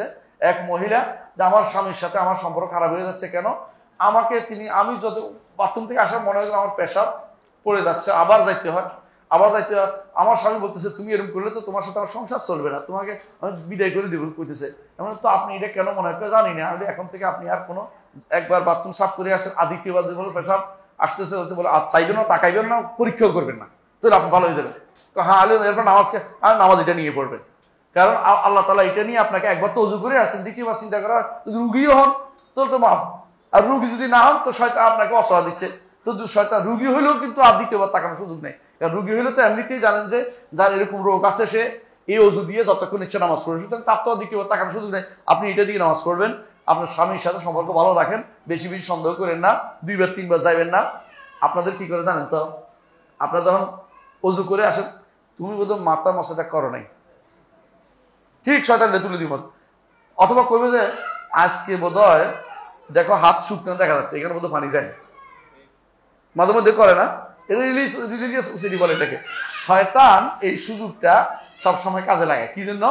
এক মহিলা যে আমার স্বামীর সাথে আমার সম্পর্ক খারাপ হয়ে যাচ্ছে। কেন? আমাকে আমি যত বাথরুম থেকে আসার মনে হয় আমার পেশাব পড়ে যাচ্ছে, আবার যাইতে হয়। আমার স্বামী বলতেছে তুমি এরকম করলে তো তোমার সাথে আমার সংসার চলবে না, তোমাকে আমি বিদায় করে দেবো কইতেছে। এমন তো আপনি এটা কেন মনে হয়? জানি না। এখন থেকে আপনি আর কোনো একবার বাথরুম সাফ করে আসেন, দ্বিতীয়বার বলে পেশাব আসতেছে বলে চাইবেন না, তাকাইবেন না, পরীক্ষাও করবেন না, তাহলে আপনি ভালো হয়ে যাবেন। হ্যাঁ, এরপর নামাজ এটা নিয়ে পড়বেন। কারণ আল্লাহ তাআলা এটা নিয়ে আপনাকে একবার তো অজু করে আসছেন, দ্বিতীয়বার চিন্তা করা। যদি রুগীও হন তাহলে তো মাফ, আর রুগী যদি না হন তো শয়তান আপনাকে অসহায় দিচ্ছে। তো শয়তান রুগী হলেও কিন্তু আর দ্বিতীয়বার তাকানোর সুযোগ নেই। কারণ রুগী হলে তো এমনিতেই জানেন যে যার এরকম রোগ আছে সে এই অজু দিয়ে যতক্ষণ ইচ্ছে নামাজ পড়বে, সুতরাং তার তো দ্বিতীয়বার তাকানোর সুযোগ নেই। আপনি এটা দিয়ে নামাজ পড়বেন, আপনার স্বামীর সাথে সম্পর্ক ভালো রাখেন, বেশি বেশি সন্দেহ করেন না, 2-3 বার যাইবেন না। আপনাদের কি করে জানেন তো? আপনারা যখন অজু করে আসেন, তুমি বোধহয় মাথা মশাটা করো নাই, ঠিক শয়তানটা তুলে দিব। অথবা কইবে যে আজকে বোধহয় দেখো হাত শুকনো দেখা যাচ্ছে, এখানে বোধহয় পানি যায়, মাঝে মধ্যে করে না? রিলিজিয়াস ওসিডি বলে এটাকে। শয়তান এই সুযোগটা সবসময় কাজে লাগে। কি জন্য?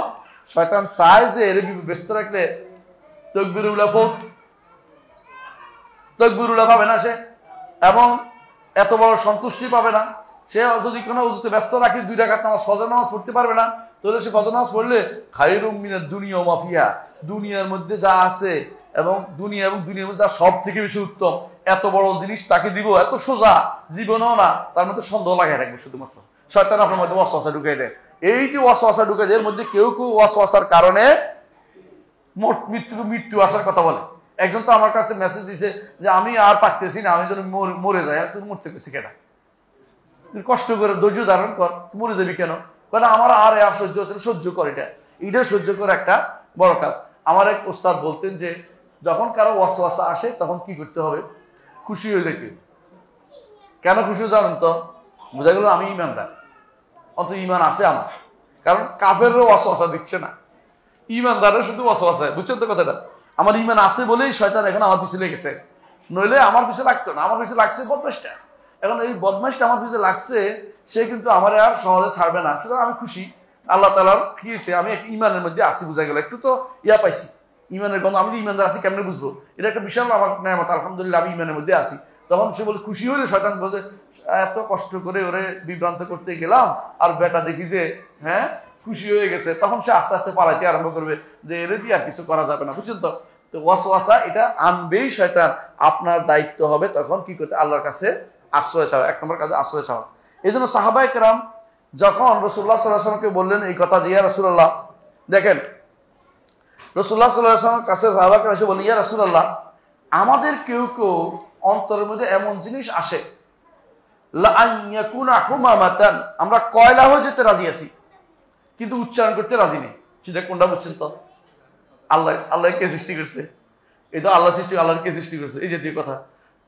শয়তান চায় যে এর ব্যস্ত রাখলে তাকবীরুল্লাহ পাবে না সে, এবং এত বড় সন্তুষ্টি পাবে না সে। যদি কোনো উজুতে ব্যস্ত রাখি 2 রাকাত নামাজ, ফজর নামাজ পড়তে পারবে না, তাহলে সে ফজর নামাজ পড়লে খায়রুম মিনাদ দুনিয়া ওয়া মা ফিহা, দুনিয়ার মধ্যে যা আছে এবং দুনিয়ার মধ্যে যা সব থেকে বেশি উত্তম, এত বড় জিনিস তাকে দিব, এত সোজা জীবনও না, তার মধ্যে সন্দেহ লাগাই রাখবে শুধুমাত্র। শয়তান আপনার মধ্যে ওয়াসওয়াসা ঢুকাই দেয়। এই যে ওয়াসওয়াসা ঢুকাই দেয়, এর মধ্যে কেউ ওয়াসওয়াসার কারণে মৃত্যু আসার কথা বলে। একজন তো আমার কাছে মেসেজ দিছে যে আমি আর পারতেছি না, আমি যেন মরে যাই। আর তুই মরতে গেছি কেন? তুই কষ্ট করে ধৈর্য ধারণ কর, মরে যাবি কেন? কারণ আমার আর সহ্য হচ্ছে না, সহ্য কর। এটা সহ্য করে একটা বড় কাজ। আমার এক ওস্তাদ বলতেন যে যখন কারো ওয়াসওয়াসা আসে তখন কি করতে হবে? খুশি হয়ে দেখি। কেন খুশি জানেন তো? বোঝা গেল আমি ইমানদার, অত ইমান আছে আমার। কারণ কাফেরও ওয়াসওয়াসা দিচ্ছে না, ইমানদারের শুধু ওয়াসওয়াসা। বুঝছেন তো কথাটা? আমার ইমান আছে বলেই শয়তান এখন আমার পিছনে লেগেছে, নইলে আমার পিছনে লাগতো না। আমার পিছনে লাগছে বদমাইশটা, এখন এই বদমাইশটা আমার পিছনে লাগছে, সে কিন্তু আমার আর সহজে ছাড়বে না। সুতরাং আমি খুশি আল্লাহ তাআলার খেয়েছে, আমি একটা ইমানের মধ্যে আসি। বোঝা গেল একটু তো পাইছি, ইমানের গন্ধ। আমি ইমানদার আছি কেমনে বুঝবো? এটা একটা বিশাল আমার নেয়ামত, আলহামদুলিল্লাহ আমি ইমানের মধ্যে আসি। তখন সে বলে খুশি হলে শয়তান বলে এত কষ্ট করে ওরে বিভ্রান্ত করতে গেলাম, আর বেটা দেখি যে হ্যাঁ খুশি হয়ে গেছে, তখন সে আস্তে আস্তে পালাইতে আরম্ভ করবে যে এর দিয়ে আর কিছু করা যাবে না। বুঝছেন তো? ওয়াসওয়াসা এটা আনবেই শয়তান। আপনার দায়িত্ব হবে তখন কি করতে? আল্লাহর কাছে আশ্রয় চাওয়া, 1 নম্বর কাজে আশ্রয় চাওয়া। এই জন্য সাহাবায়ে কেরাম যখন রাসূলুল্লাহ সাল্লাল্লাহু আলাইহি ওয়াসাল্লামকে বললেন এই কথা, ইয়া রাসূলুল্লাহ, দেখেন রাসূলুল্লাহ সাল্লাল্লাহু আলাইহি ওয়াসাল্লামের কাছে সাহাবায়ে কেরাম এসে বললেন, ইয়া রাসূলুল্লাহ, আমাদের কেউ কেউ অন্তরের মধ্যে এমন জিনিস আসে লা আন ইয়াকুনা হুমামাতান, আমরা কয়লা হয়ে যেতে রাজি আছি কিন্তু উচ্চারণ করতে রাজি নেই। সেটা কোনটা বলছেন তো? আল্লাহ কে সৃষ্টি করছে? এই তো আল্লাহ সৃষ্টি, আল্লাহর কে সৃষ্টি করছে, এই জাতীয় কথা।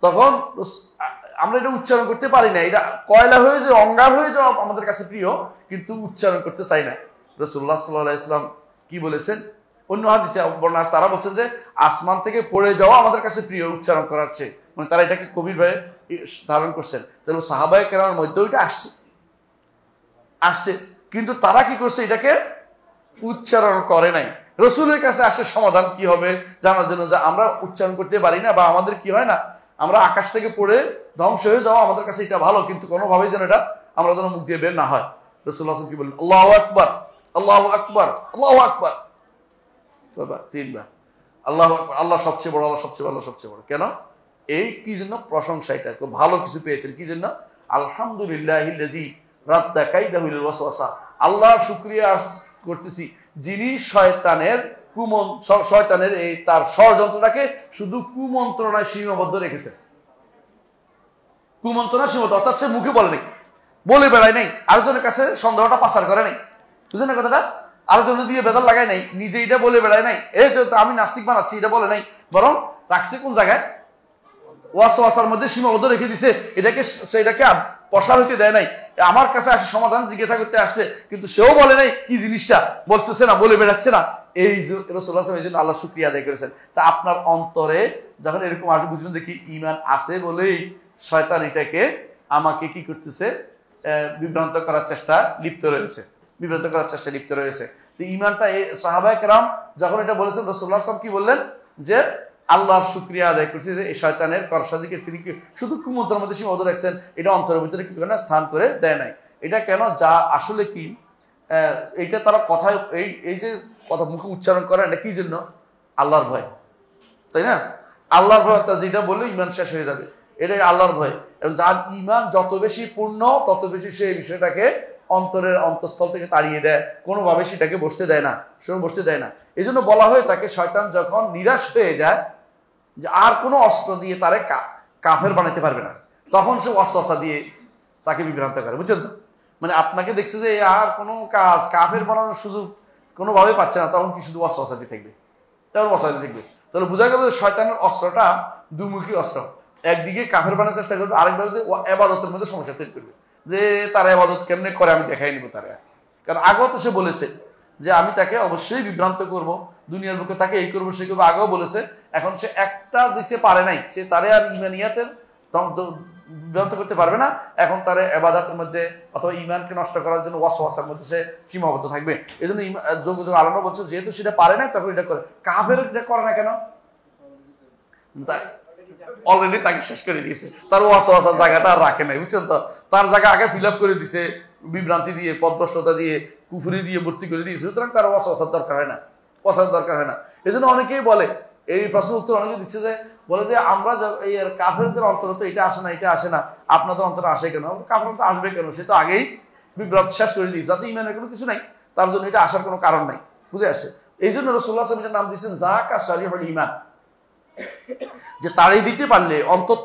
তখন আমরা এটা উচ্চারণ করতে পারি না। এটা কয়লা হয়ে যায়, অঙ্গার হয়ে যাওয়া আমাদের কাছে প্রিয়, কিন্তু উচ্চারণ করতে চাই না। রাসূলুল্লাহ সাল্লাল্লাহু আলাইহি ওয়াসাল্লাম কি বলেছেন? অন্য হাদিসে বর্ণনা, তারা বলছেন যে আসমান থেকে পড়ে যাওয়া আমাদের কাছে প্রিয় উচ্চারণ করার চেয়ে। মানে তারা এটাকে গভীরভাবে ধারণ করছেন। তাহলে সাহাবায়ে কেরামের মধ্যে ওইটা আসছে, কিন্তু তারা কি করছে? এটাকে উচ্চারণ করে নাই। রসুলের কাছে আসে সমাধান কি হবে জানার জন্য, যে আমরা উচ্চারণ করতে পারি না বা আমাদের কি হয় না, আমরা আকাশ থেকে পড়ে ধ্বংস হয়ে যাওয়া আমাদের কাছে এটা ভালো, কিন্তু কোনোভাবেই যেন এটা আমরা যেন মুখ দিয়ে বের না হয়। রাসূলুল্লাহ কি বললেন? আল্লাহু আকবার, আল্লাহু আকবার, আল্লাহু আকবার, তিনবার আল্লাহু আকবার। আল্লাহ সবচেয়ে বড়, আল্লাহ সবচেয়ে বড়, আল্লাহ সবচেয়ে বড়। কেন? এই কি জন্য? প্রশংসা। এটা খুব ভালো কিছু পেয়েছেন। কি জন্য? আলহামদুলিল্লাহিল্লাযী রাদ্দা কাইদাহু লিল ওয়াসওয়াসা, আল্লাহ শুকরিয়া করতেছি যিনি শয়তানের এই তার ষড়যন্ত্রটাকে শুধু কুমন্ত্রণায় সীমাবদ্ধ রেখেছে। কুমন্ত্রণা সীমাবদ্ধ, অর্থাৎ সে মুখে বলে নাই, বলে বেড়ায় নাই, আরেকজনের কাছে সন্দেহটা পাচার করে নাই। বুঝলেন না কথাটা? আরেকজনের দিয়ে বেদল লাগায় নাই, নিজে এটা বলে বেড়ায় নাই, এই তো আমি নাস্তিক বানাচ্ছি এটা বলে নাই, বরং রাখছে কোন জায়গায়? ওয়াসওয়াসার মধ্যে সীমাবদ্ধ রেখে দিছে। সেটাকে প্রসার হইতে দেয় নাই। আমার কাছে আসে সমাধান জিজ্ঞাসা করতে আসছে, কিন্তু সেও বলে নাই কি জিনিসটা, বলতেছে না, বলে বেড়াচ্ছে না। এই রাসূলুল্লাহ এই জন্য আল্লাহ শুকরিয়া আদায় করেছেন। তা আপনার অন্তরে যখন এরকম আসবে, বুঝবেন দেখি ঈমান আছে বলেই শয়তান এটাকে আমাকে কি করতেছে? বিভ্রান্ত করার চেষ্টা লিপ্ত রয়েছে। ঈমানটা সাহাবায়ে কেরাম যখন এটা বলেছেন, রাসূলুল্লাহ সাল্লাল্লাহু আলাইহি ওয়াসাল্লাম কি বললেন? যে আল্লাহর শুকরিয়া আদায় করছে যে এই শয়তানের করসাজিকে তিনি শুধু কুমন্ত্রের মধ্যে সীমাবদ্ধ রাখছেন, এটা অন্তরের ভিতরে কি করে না, স্থান করে দেয় নাই। এটা কেন? যা আসলে কি, এইটা তারা কথায় এই যে কথা মুখে উচ্চারণ করে, এটা কি জন্য? আল্লাহর ভয়, তাই না? আল্লাহর ভয়, যেটা বললে ঈমান শেষ হয়ে যাবে, এটাই আল্লাহর ভয়। এবং যার ঈমান যত বেশি পূর্ণ, তত বেশি সে এই বিষয়টাকে অন্তরের অন্তঃস্থল থেকে তাড়িয়ে দেয়, কোনোভাবে সেটাকে বসতে দেয় না। এই জন্য বলা হয় তাকে শয়তান যখন নিরাশ হয়ে যায় যে আর কোনো অস্ত্র দিয়ে তারে কাফের বানাতে পারবে না, তখন সে ওয়াসওয়াসা দিয়ে তাকে বিভ্রান্ত করে। বুঝছেন তো? মানে আপনাকে দেখছে যে আর কোনো কাজ কাফের বানানোর সুযোগ কোনোভাবে পাচ্ছে না, তখন কি শুধু ওয়াসওয়াসা দিয়ে থাকবে, তাহলে বোঝা গেল যে শয়তানের অস্ত্রটা দুমুখী অস্ত্র। একদিকে কাফের বানানোর চেষ্টা করবে, আরেকভাবে ইবাদতের মধ্যে সমস্যা তৈরি করবে, যে তারা ইবাদত কেমনে করে আমি দেখাই নেবো তারা। কারণ আগেও তো সে বলেছে যে আমি তাকে অবশ্যই বিভ্রান্ত করব, দুনিয়ার বুকে তাকে এই করবো সেই করবো, আগেও বলেছে। এখন সে একটা দিকে পারে নাই, সে তারে আর ইমানিয়াতের বিভ্রান্ত করতে পারবে না। এখন তারে ইবাদতের মধ্যে অথবা ঈমানকে নষ্ট করার জন্য ওয়াসওয়াসার মধ্যে সে সীমাবদ্ধ থাকবে। এই জন্য যোগ আলাদা বলছে, যেহেতু সেটা পারে না তখন এটা করে। কাফের এটা করে না কেন? অলরেডি তাকে শেষ করে দিয়েছে, তার ওয়াসওয়াসার জায়গাটা আর রাখে নাই। বুঝছেন তো? তার জায়গা আগে ফিল আপ করে দিছে বিভ্রান্তি দিয়ে, পথভ্রষ্টতা দিয়ে, কুফরি দিয়ে ভর্তি করে দিয়েছে। সুতরাং তার ওয়াসওয়াসার দরকার হয় না। এই জন্য অনেকেই বলে, এই প্রশ্নের উত্তর অনেকে দিচ্ছে যে, বলে যে আমরা এই কাফেরদের অন্তরে তো এটা আসে না, আপনাদের অন্তরে আসে কেন? কাফের তো আসবে কেন? সে তো আগেই বিভ্রান্ত শেষ করে দিয়েছে, যাতে ঈমানের কোনো কিছু নাই, তার জন্য এটা আসার কোনো কারণ নাই। বুঝে আসছে? এই জন্য রাসূলুল্লাহ সাল্লাল্লাহু আলাইহি ওয়াসাল্লাম নাম দিয়েছেন যাকা সারিহুল ঈমান, যে তাড়িয়ে দিতে পারলে অন্তর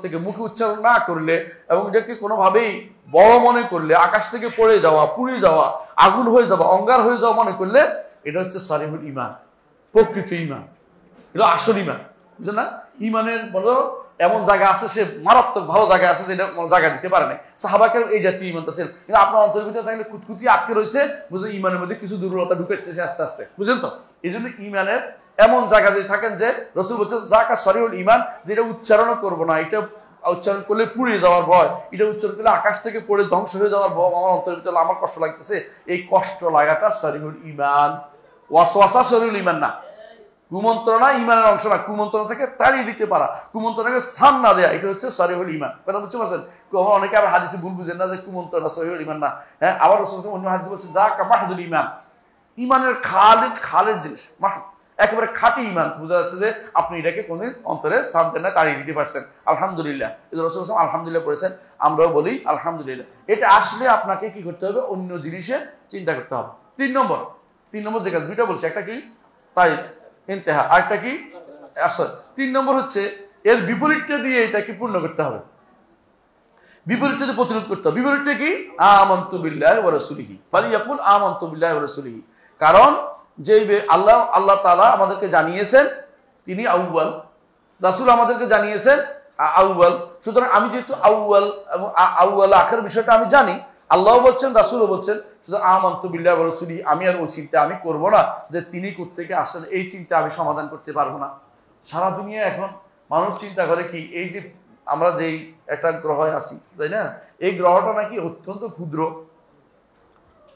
থেকে মুখে উচ্চারণ না করলে, এবং এটাকে কোনোভাবেই বড় মনে করলে, আকাশ থেকে পড়ে যাওয়া, পুড়ে যাওয়া, আগুন হয়ে যাওয়া, অঙ্গার হয়ে যাওয়া মনে করলে, এটা হচ্ছে সারিহুল ঈমান, প্রকৃত ঈমান, এটা আসল ঈমান। বুঝলেন না? ঈমানের বড় এমন জায়গা আছে, সে মারাত্মক ভালো জায়গা আছে, যেটা জায়গা দিতে পারে না। সাহাবাকের এই জাতীয় ঈমান ছিল, কিন্তু আপনার অন্তরের ভিতরে থাকলে কুতকুতি আটকে রয়েছে, বুঝলেন? ঈমানের মধ্যে কিছু দুর্বলতা ঢুকেছে সে আস্তে আস্তে। বুঝলেন তো? এই জন্য ঈমানের এমন জায়গা যদি থাকেন যে রাসূল বলছেন যাকা সরিহুল ঈমান, যেটা উচ্চারণও করবো না, এটা উচ্চারণ করলে পুড়ে যাওয়ার ভয়, এটা উচ্চারণ করলে আকাশ থেকে পড়ে ধ্বংস হয়ে যাওয়ার ভয়, আমার অন্তরের ভিতরে আমার কষ্ট লাগতেছে, এই কষ্ট লাগাটা সরিহুল ঈমান। ওয়াসওয়াসা সরিহুল ঈমান না। কুমন্ত্রণা ঈমানের অংশ না। কুমন্ত্রণা থেকে তাড়িয়ে দিতে পারা, কুমন্ত্রণাকে স্থান না দেয়া, এটা হচ্ছে সরিহুল ঈমান। কথা বুঝতে পারছেন? অনেকে আবার হাদিসে ভুল বুঝেন না যে কুমন্ত্রণা সরিহুল ঈমান না। হ্যাঁ, আবার রাসূল অন্য হাদিসে বলছেন যাকা মাহদুল ঈমান, ঈমানের খালেদ জিনিস, একেবারে খাঁটি ঈমান। বোঝা যাচ্ছে যে আপনি এটাকে কোনদিন অন্তরে স্থান দেন না, তাড়িয়ে দিতে পারছেন। আলহামদুলিল্লাহ। রাসূল আলহামদুলিল্লাহ পড়েছেন, আমরাও বলি আলহামদুলিল্লাহ। এটা আসলে আপনাকে কি করতে হবে? অন্য জিনিসের চিন্তা করতে হবে। তিন নম্বর যে কাজ, দুইটা বলছি, একটা কি তাই ইন্তেহা, আরেকটা কি আসল। 3 নম্বর হচ্ছে এর বিপরীতটা দিয়ে এটাকে পূর্ণ করতে হবে। বিপরীতটা প্রতিরোধ করতে হবে। বিপরীতটা কি? আমানতু বিল্লাহি ওয়া রাসূলিহি ফালিয়াকুল আমানতু বিল্লাহি ওয়া রাসূলিহি। কারণ যে আল্লাহ তাআলা আমাদেরকে জানিয়েছেন তিনি আউয়াল, রাসূল আমাদেরকে জানিয়েছেন আউয়াল। সুতরাং আমি যেহেতু আউয়াল এবং আউয়াল আখির বিষয়টা আমি জানি, আল্লাহ বলছেন রাসূলও বলছেন, শুধু আমানতু বিল্লাহি ওয়া রাসূলিহি, আমি আর ওই চিন্তা আমি করব না যে তিনি কোত্থেকে আসেন, এই চিন্তা আমি সমাধান করতে পারবো না। সারা দুনিয়া এখন মানুষ চিন্তা করে কি, এই যে আমরা যেই একটা গ্রহে আছি, তাই না, এই গ্রহটা নাকি অত্যন্ত ক্ষুদ্র,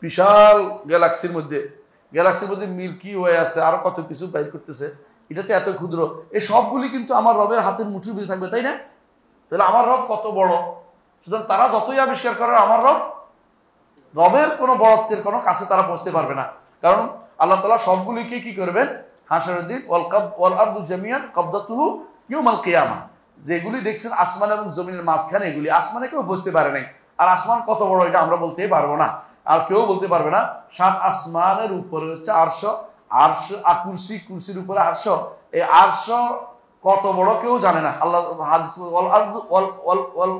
বিশাল গ্যালাক্সির মধ্যে মিল্কি ওয়ে আছে, আরো কত কিছু বাইর করতেছে, এটাতে এত ক্ষুদ্র, এই সবগুলি কিন্তু আমার রবের হাতের মুঠির ভিতরে থাকবে, তাই না? তাহলে আমার রব কত বড়। সুতরাং তারা যতই আবিষ্কার করে আমার রবের কোনো বড়ত্বের কোনো কাছে তারা পৌঁছতে পারবে না। কারণ আল্লাহ তাআলা সবগুলিকে কি করবেন? হাশরের দিন ওয়াল আরদু জামিআন কবদাতুহু ইয়াউমাল কিয়ামাহ। যেগুলি দেখছেন আসমান এবং জমিনের মাঝখানে, এগুলি আসমানে কেউ বুঝতে পারে নাই। আর আসমান কত বড় এটা আমরা বলতে পারবো না, আর কেউ বলতে পারবে না। 7 আসমানের উপরে হচ্ছে আরশ, আর কুরসির উপরে আরশ। এই আরশ কত বড় কেউ জানে না। আল্লাহ হাদিস ওয়াল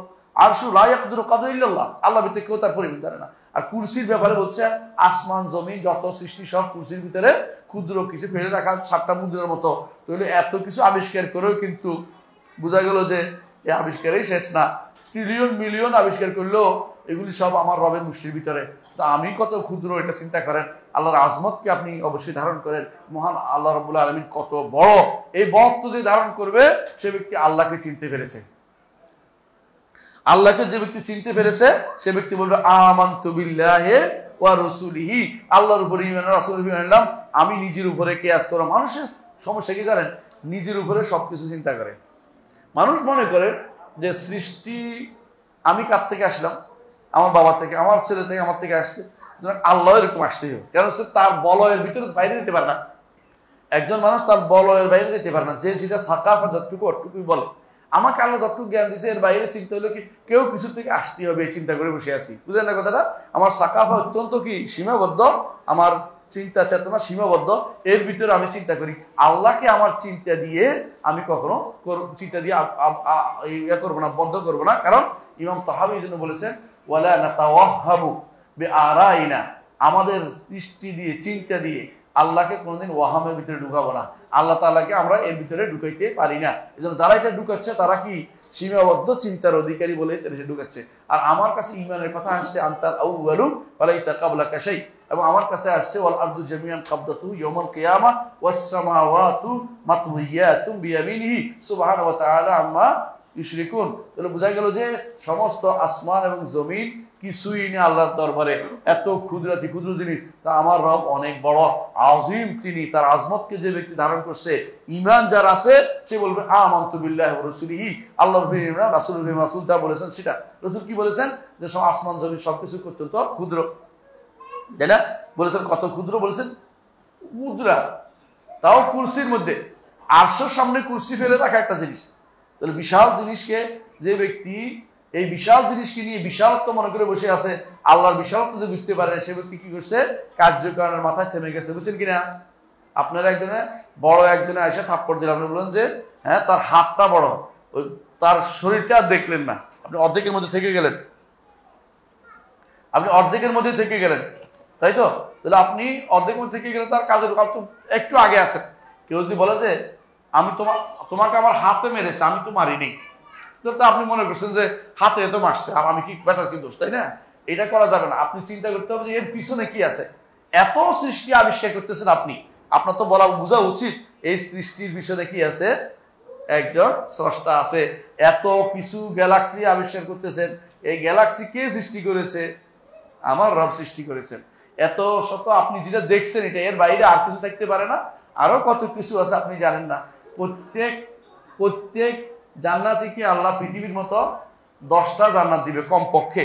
আরশু লা ইয়াকদিরু কাদরা ইল্লাল্লাহ, আল্লাহ ভিতরে কেউ তার পরিমাণ জানে না। আর কুরসির ব্যাপারে বলছে আসমান জমি যত সৃষ্টি সব কুরসির ভিতরে ক্ষুদ্র কিছু ফেলে রাখা 7টা মুদ্রার মতো। তাহলে এত কিছু আবিষ্কার করেও কিন্তু বোঝা গেল যে এই আবিষ্কারই শেষ না। ট্রিলিয়ন মিলিয়ন আবিষ্কার করলেও এগুলি সব আমার রবের মুষ্টির ভিতরে। তো আমি কত ক্ষুদ্র এটা চিন্তা করেন। আল্লাহর আজমতকে আপনি অবশ্যই ধারণ করেন। মহান আল্লাহ রাব্বুল আলামিন কত বড়, এই বড়ত্ব যে ধারণ করবে সে ব্যক্তি আল্লাহকে চিনতে পেরেছে। আল্লাহকে যে ব্যক্তি চিনতে পেরেছে সে ব্যক্তি বলবে আমানতু বিল্লাহি ওয়া রাসূলিহি, আল্লাহর উপরে ঈমান, রাসূলের উপরে ঈমান আনলাম। আমি নিজের উপরে কিয়াস করব। মানুষের সমস্যা কি জানেন? নিজের উপরে সবকিছু চিন্তা করে। মানুষ মনে করে যে সৃষ্টি আমি কার থেকে আসলাম, আমার বাবা থেকে, আমার ছেলে থেকে, আমার থেকে আসছে, আল্লাহ এরকম আসতেই হবে। কেন? সে তার বলয়ের ভিতরে বাইরে যেতে পারে না। একজন মানুষ তার বলয়ের বাইরে যেতে পারে না। যে যেটা সাকাফা যতটুকু অতটুকুই বলে। আমাকে আল্লাহ যতটুকু জ্ঞান দিয়েছে এর বাইরে চিন্তা হলো কি কেউ কিছু থেকে আসতেই হবে, এই চিন্তা করে বসে আছি। বুঝলেন না কথাটা? আমার সাকাফা অত্যন্ত কি সীমাবদ্ধ, আমার চিন্তা চেতনা সীমাবদ্ধ। এর ভিতরে আমি চিন্তা করি। আল্লাহকে আমার চিন্তা দিয়ে আমি কখনো চিন্তা দিয়ে ইয়ে করবো না, বদ্ধ করবো না। কারণ ইমাম তাহাবী এই জন্য বলেছেন ওয়ালা নাতাওয়াহহাবু বিআরাইনা, আমাদের দৃষ্টি দিয়ে চিন্তা দিয়ে আল্লাহকে কোনোদিন ওয়াহামের ভিতরে ঢুকাবো না। আল্লাহ তাআলাকে আমরা এর ভিতরে ঢুকাইতে পারি না। এজন্য যারা এটা ঢুকাচ্ছে তারা কি সীমাবদ্ধ চিন্তার অধিকারী বলে এটা ঢুকাচ্ছে। আর আমার কাছে ঈমানের কথা আসছে আনতাল আউয়ালু ওয়া লাইসা ক্বাবলাকা শাই, এবং আমার কাছে আসছে ওয়াল আরদু জামিআন কবদাতুহু ইয়াউমাল কিয়ামাহ ওয়াস সামাওয়াতু মাতউইয়াতুম বিয়ামিনিহি সুবহানাহু ওয়া তাআলা আম্মা ইউশরিকুন। তাহলে বোঝা গেল যে সমস্ত আসমান এবং জমিন কিছুই নেই আল্লাহর দরবারে। এত ক্ষুদ্রাতি ক্ষুদ্র জিনিস, তা আমার রব অনেক বড় আজিম। তিনি তার আজমতকে যে ব্যক্তি ধারণ করছে, ঈমান যার আছে সে বলবে আমানতু বিল্লাহি ওয়া রাসূলিহি, আল্লাহর প্রেরিত রাসূল যা বলেছেন সেটা। রাসূল কি বলেছেন? যে সব আসমান জমিন সবকিছু অত্যন্ত ক্ষুদ্র, তাই না? বলেছেন কত ক্ষুদ্র, বলেছেন মুদ্রা, তাও কুরসির মধ্যে। আরশের সামনে কুরসি ফেলে রাখা একটা জিনিস। তাহলে বিশাল জিনিসকে যে ব্যক্তি এই বিশাল জিনিসকে নিয়ে বিশালত্ব মনে করে বসে আছে, আল্লাহর বিশালত্ব যে বুঝতে পারে সে ব্যক্তি কি করছে? কার্যকারণের মাথায় থেমে গেছে। বুঝছেন কিনা? আপনারা একজনে এসে থাপ্পড় দিলেন, আপনি বললেন যে হ্যাঁ তার হাতটা বড়, ওই তার শরীরটা দেখলেন না, আপনি অর্ধেকের মধ্যে থেকে গেলেন, তাই তো? তাহলে আপনি অর্ধেকের মধ্যে থেকে গেলে তার কাজের একটু আগে আছেন। কেউ যদি বলে যে আমি তোমাকে আমার হাতে মেরেছে, আমি তো মারিনি, তো আপনি মনে করছেন যে হাতে তো মারছে, আর আমি কি বেটার কি দোষ, তাই না? এটা করা যাবে না। আপনি চিন্তা করতে হবে যে এর পিছনে কি আছে। এত সৃষ্টি আবিষ্কার করতেছেন আপনি, আপনার তো বোঝা উচিত এই সৃষ্টির পিছনে কি আছে, একজন স্রষ্টা আছে। এত কিছু গ্যালাক্সি আবিষ্কার করতেছেন, এই গ্যালাক্সি কে সৃষ্টি করেছে? আমার রব সৃষ্টি করেছেন। এত শত আপনি যেটা দেখছেন এটা, এর বাইরে আর কিছু থাকতে পারে না। আরো কত কিছু আছে আপনি জানেন না। প্রত্যেক জান্নাতীকে আল্লাহ পৃথিবীর মতো 10টা জান্নাত দিবে কমপক্ষে।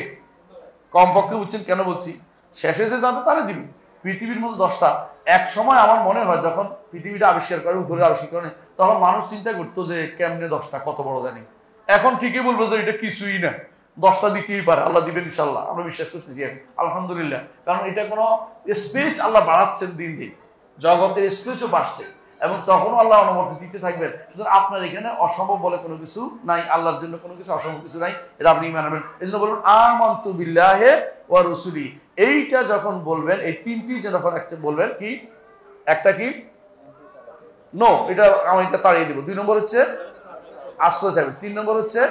বুঝছেন কেন বলছি? শেষে যে যাবে তারা দিবে পৃথিবীর মতো 10টা। এক সময় আমার মনে হয় যখন পৃথিবীটা আবিষ্কার করে, উপরে আবিষ্কার করে, তখন মানুষ চিন্তা করতো যে কেমনে 10টা, কত বড় জানি। এখন ঠিকই বলবো যে এটা কিছুই না, 10টা দিতেই পারে, আল্লাহ দিবেন ইনশাল্লাহ, আমরা বিশ্বাস করতেছি এখন আলহামদুলিল্লাহ। কারণ এটা কোনো স্পেস আল্লাহ বাড়াচ্ছেন দিন দিন, জগতের স্পেসও বাড়ছে এবং তখনও আল্লাহ অনুমতি দিতে থাকবেন। সুতরাং আপনার এখানে অসম্ভব বলে কোনো কিছু নাই, আল্লাহর জন্য কোনো কিছু অসম্ভব কিছু নাই, এটা আপনি ঈমান আনবেন। এই জন্য বলুন আমানতু বিল্লাহি ওয়া রাসূলি। এইটা যখন বলবেন, এই তিনটি যখন একটা বলবেন, কি একটা কি নো, এটা আমি এটা তাড়িয়ে দিব। 2 নম্বর হচ্ছে আশ্রয় চাইবে, 3 নম্বর হচ্ছে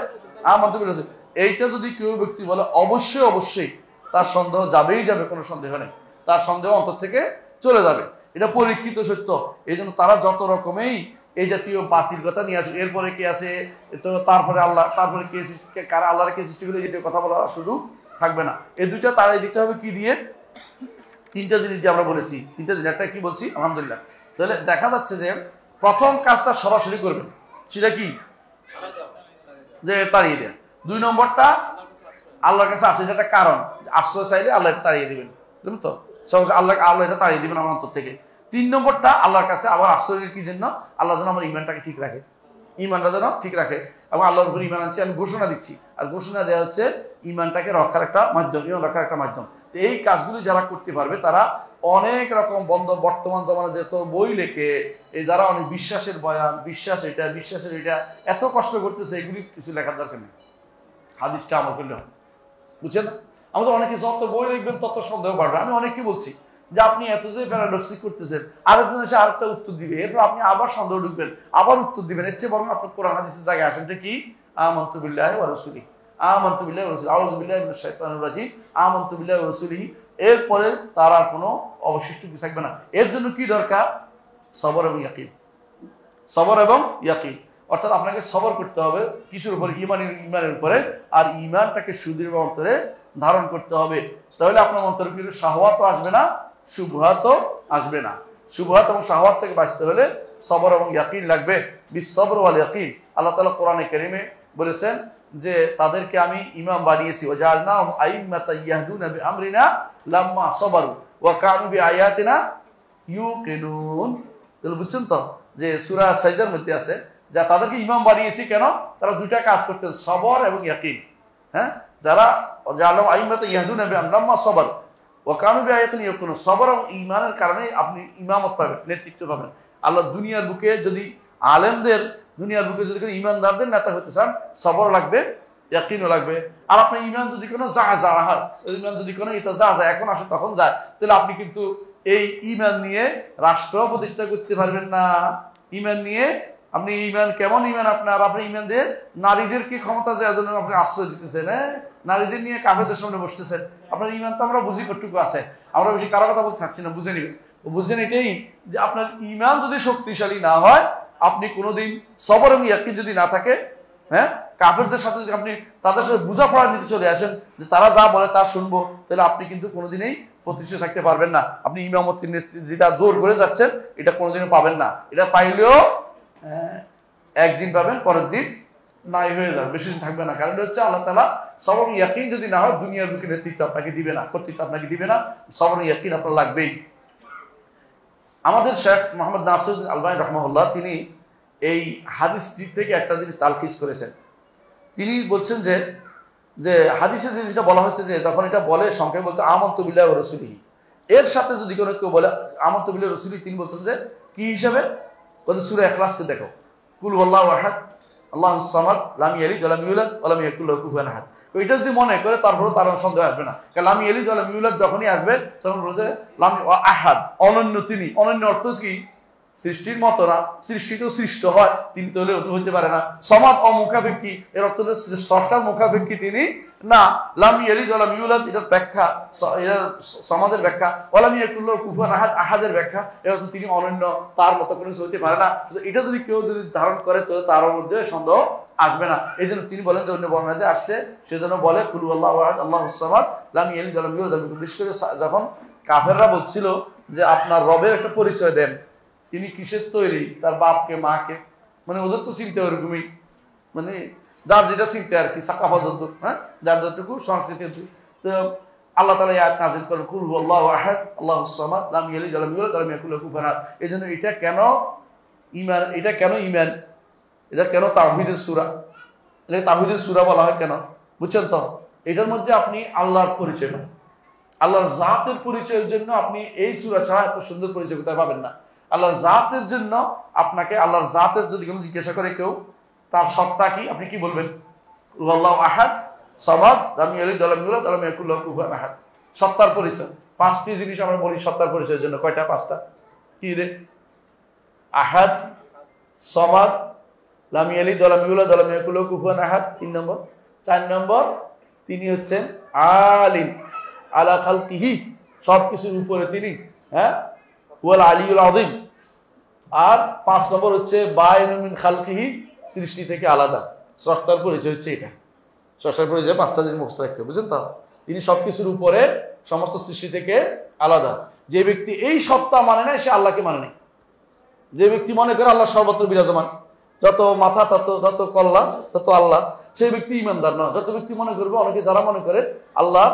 আমানতু বিল্লাহি। এইটা যদি কেউ ব্যক্তি বলে অবশ্যই অবশ্যই তার সন্দেহ যাবেই যাবে, কোনো সন্দেহ নেই, তার সন্দেহ অন্তর থেকে চলে যাবে। এটা পরীক্ষিত সত্য। এই জন্য তারা যত রকমেই এই জাতীয় বাতিল কথা নিয়ে আসে, এরপরে কে আছে তো তারপরে আল্লাহ, তারপরে কে কারা আল্লাহর কে সৃষ্টি করে, এই জাতীয় কথা বলার সুযোগ থাকবে না। এই দুইটা তারাই দিতে হবে কি দিয়ে? 3টা জিনিস দিয়ে আমরা বলেছি, 3টা জিনিস। একটা কি বলছি? আলহামদুলিল্লাহ। তাহলে দেখা যাচ্ছে যে প্রথম কাজটা সরাসরি করবেন, সেটা কি? যে তাড়িয়ে দেন। 2 নম্বরটা আল্লাহর কাছে আছে, এটা একটা কারণ, আশ্রয় চাইলে আল্লাহ এটা তাড়িয়ে দিবেন, বুঝলেন তো? আল্লাহ এটা তাড়িয়ে দিবেন আমার অন্তর থেকে। 3 নম্বরটা আল্লাহর কাছে আবার আশ্রয়ের কি জন্য? আল্লাহ যেন আমার ইমানটাকে ঠিক রাখে, ইমানটা যেন ঠিক রাখে। এবং আল্লাহর উপর ইমান আনছি, আমি ঘোষণা দিচ্ছি। আর ঘোষণা দেওয়া হচ্ছে ইমানটাকে রক্ষার একটা মাধ্যম, ইমান রক্ষার একটা মাধ্যম। তো এই কাজগুলি যারা করতে পারবে তারা অনেক রকম বর্তমান জমানা যত বই লেখে, এই যারা অনেক বিশ্বাসের বয়ান, বিশ্বাসের এটা এত কষ্ট করতেছে, এগুলি কিছু লেখার দরকার নেই, হাদিসটা আমল করলে হয়, বুঝছেন? আমাদের অনেকে যত বই লিখবেন তত সন্দেহ বাড়বে। আমি অনেককে বলছি যে আপনি এত যে প্যারাডক্সিক করতেছেন, আরেকজন এসে আরেকটা উত্তর দিবে, এরপর আপনি আবার সন্দেহ ঢুকবেন, আবার উত্তর দিবেন। এর চেয়ে বরং আপনার কোরআন হাদিসের জায়গায় আসেন, কি আমানতু বিল্লাহি ওয়া রাসূলি, আমানতু বিল্লাহি ওয়া রাসূলি, আউযু বিল্লাহি মিনাশ শাইতানির রাজীম, আমানতু বিল্লাহি ওয়া রাসূলিহি। এরপরে তার আর কোনো অবশিষ্ট কিছু থাকবে না। এর জন্য কি দরকার? সবর এবং ইয়াকিন, সবর এবং ইয়াকিন। অর্থাৎ আপনাকে সবর করতে হবে কিসের উপরে? ইমানের উপরে। আর ইমানটাকে সুদৃঢ় অন্তরে ধারণ করতে হবে। তাহলে আপনার অন্তরে কিন্তু শাহওয়াতও আসবে না, শুবহাতও আসবে না। শুবহাত এবং শাহওয়াত থেকে বাঁচতে হলে সবর এবং ইয়াকিন লাগবে। বিসসবর ওয়াল ইয়াকিন। আল্লাহ তাআলা কোরআনে কারীমে বলেছেন যে তাদেরকে আমি ইমাম বানিয়েছি, ওয়াজআলনাহুম আইম্মাতান ইয়াহদুনা বিআমরিনা লাম্মা সাবারু ওয়া কানু বিআয়াতিনা ইউকিনুন। তাহলে বুঝছেন তো যে সূরা সাজদার মধ্যে আছে যা তাদেরকে ইমাম বানিয়েছি কেন? তারা 2টা কাজ করতেন, সবর এবং ইয়াকিন। হ্যাঁ, যারা জালাম আইম্মাতান ইয়াহদুনা বিআমরিনা লাম্মা সাবারু ওয়া কানু বিআয়াতিনা ইউকিনুন। সবর এবং ঈমানের কারণে আপনি ইমামত পাবেন, নেতৃত্ব পাবেন। আল্লাহ দুনিয়ার বুকে যদি আলেমদের, দুনিয়ার বুকে যদি কোনো ইমানদারদের নেতা হতে চান, সবর লাগবে, ইয়াকিনও লাগবে। আর আপনার ইমান যদি কোনো যা হয়, ইমান যদি কোনো এটা যা এখন আসে তখন যায়, তাহলে আপনি কিন্তু এই ইমান নিয়ে রাষ্ট্র প্রতিষ্ঠা করতে পারবেন না। ইমান নিয়ে আপনি ইমান কেমন ইমান আপনি ইমান দিয়ে নারীদেরকে ক্ষমতা দেওয়ার জন্য আপনি আশ্রয় দিতেছেন, হ্যাঁ, নারীদের নিয়ে কাফেরদের সামনে বসতেছেন। আপনার ইমান তো আমরা বুঝি কতটুকু আছে, আমরা বেশি কারো কথা বলতে চাচ্ছি না, বুঝে নিবেন। বুঝছেন এটাই যে আপনার ইমান যদি শক্তিশালী না হয়, আপনি কোনোদিন সবর এবং ইয়াকিন যদি না থাকে, হ্যাঁ, কাফেরদের সাথে যদি আপনি তাদের সাথে বোঝাপড়া নিতে চলে আসেন যে তারা যা বলে তা শুনবো, তাহলে আপনি কিন্তু কোনোদিনই প্রতিষ্ঠিত থাকতে পারবেন না। আপনি ইমামতির নেতৃত্ব যেটা জোর করে যাচ্ছেন, এটা কোনোদিনও পাবেন না। এটা পাইলেও একদিন পাবেন, পরের দিন নাই হয়ে যাবে, বেশি দিন থাকবে না। কারণ হচ্ছে আল্লাহ তাআলা সবর ইয়াকিন যদি না হয়, দুনিয়ার বুকে নেতৃত্ব আপনাকে দিবে না, কর্তৃত্ব আপনাকে দিবে না। সবর ইয়াকিন আপনার লাগবেই। আমাদের শেখ মোহাম্মদ নাসিরউদ্দিন আলবানী রাহমাহুল্লাহ, তিনি এই হাদিসটি থেকে একটা জিনিস তালখিস করেছেন। তিনি বলছেন যে হাদিসে যে যেটা বলা হয়েছে যে যখন এটা বলে সংক্ষেপে বলতে আমানতু বিল্লাহি ওয়া রাসূলিহি, এর সাথে যদি কোনো কেউ বলে আমানতু বিল্লাহি ওয়া রাসূলিহি, তিনি বলছেন যে কি হিসাবে? বলতে সূরা ইখলাসকে দেখো, কুল হুয়াল্লাহু আহাদ আল্লাহুস সামাদ লাম ইয়ালিদ ওয়া লাম ইউলাদ ওয়া লাম ইয়াকুল লাহু কুফুয়ান আহাদ। এটা যদি মনে করে তারপরে তার সন্দেহ আসবে না। কারণ লাম ইয়ালিদ ওয়া লাম ইউলাদ যখনই আসবে তখন বলছে লাম আহাদ, অনন্য তিনি। অনন্য অর্থ কি? সৃষ্টির মতো না, সৃষ্টি তো সৃষ্ট হয়, তিনি তো হইতে পারে না। সমাদ অমুখাপেক্ষী, এর অর্থ স্রষ্টার মুখাপেক্ষী তিনি না। লাম ইয়ালিদ ওয়া লাম ইউলাদ, এটার ব্যাখ্যা, এটা সমাদের ব্যাখ্যা। ওয়া লাম ইয়াকুল লাহু কুফুয়ান আহাদ, আহাদের ব্যাখ্যা, এর অর্থ তিনি অনন্য, তার মতো কোনো কিছু হইতে পারে না। এটা যদি কেউ যদি ধারণ করে তো তার মধ্যে সন্দেহ আসবে না। এই জন্য তিনি বলেন যে অন্য বর্ণনাতে আসছে, সেজন্য বলে কুল হুয়াল্লাহু আহাদ আল্লাহুস সামাদ লাম ইয়ালিদ ওয়া লাম ইউলাদ। বিশেষ করে যখন কাফেররা বলছিল যে আপনার রবের একটা পরিচয় দেন, তিনি কিসের তৈরি, তার বাপকে মাকে, মানে ওদের তো চিনতে ওরকমই, মানে যার যেটা চিনতে আর কি, সাকাফা যদ্দুর, হ্যাঁ, যার যতটুকু সংস্কৃতি। তো আল্লাহ তাআলা আয়াত নাযিল করেন কুল হুয়াল্লাহু আহাদ আল্লাহুস সামাদ লাম ইয়ালিদ ওয়া লাম ইউলাদ ওয়া লাম ইয়াকুল লাহু কুফুয়ান আহাদ। এজন্য এটা কেন ঈমান, এটা কেন ঈমান, এটা কেন তাওহীদের সূরা, এটা তাওহীদের সূরা বলা হয় কেন? বুঝছেন তো? এটার মধ্যে আপনি আল্লাহর পরিচয় পান, আল্লাহর জাতের পরিচয়ের জন্য আপনি এই সূরা ছাড়া এত সুন্দর পরিচয় কোথায় পাবেন না। আল্লাহর জাতের জন্য আপনাকে আল্লাহর জাতের যদি কোনো জিজ্ঞাসা করে কেউ তার সত্তা কি, আপনি কি বলবেন? আল্লাহু আহাদ সামাদ লাম ইয়ালিদ ওয়া লাম ইউলাদ ওয়া লাম ইয়াকুল লাহু কুফুয়ান আহাদ। সত্তার পরিচয়, 5টি জিনিস আমরা বলি সত্তার পরিচয়ের জন্য। কয়টা? 5টা। কি রে? আহাদ, সামাদ, লাম ইয়ালিদ ওয়া লাম ইউলাদ ওয়া লাম ইয়াকুল লাহু কুফুয়ান আহাদ। 3 নম্বর। 4 নম্বর, তিনি হচ্ছেন আলিম আলা খালকিহি, সবকিছুর উপরে তিনি, হ্যাঁ, ওয়াল আলিউল আযীম। আর 5 নম্বর হচ্ছে বাইনু মিন খালকিহি, সৃষ্টি থেকে আলাদা। স্রষ্টার পরিচয় হচ্ছে এটা। স্রষ্টার পরিচয় 5টা জিনিস মুখস্থ রাখতে, বুঝছেন তো? তিনি সবকিছুর উপরে, সমস্ত সৃষ্টি থেকে আলাদা। যে ব্যক্তি এই সত্তা মানে না, সে আল্লাহকে মানে নাই। যে ব্যক্তি মনে করে আল্লাহ সর্বত্র বিরাজমান, যত মাথা তত কল্লা তত আল্লাহ, সেই ব্যক্তি ইমানদার নয়। যত ব্যক্তি মনে করবে, অনেকে যারা মনে করে আল্লাহ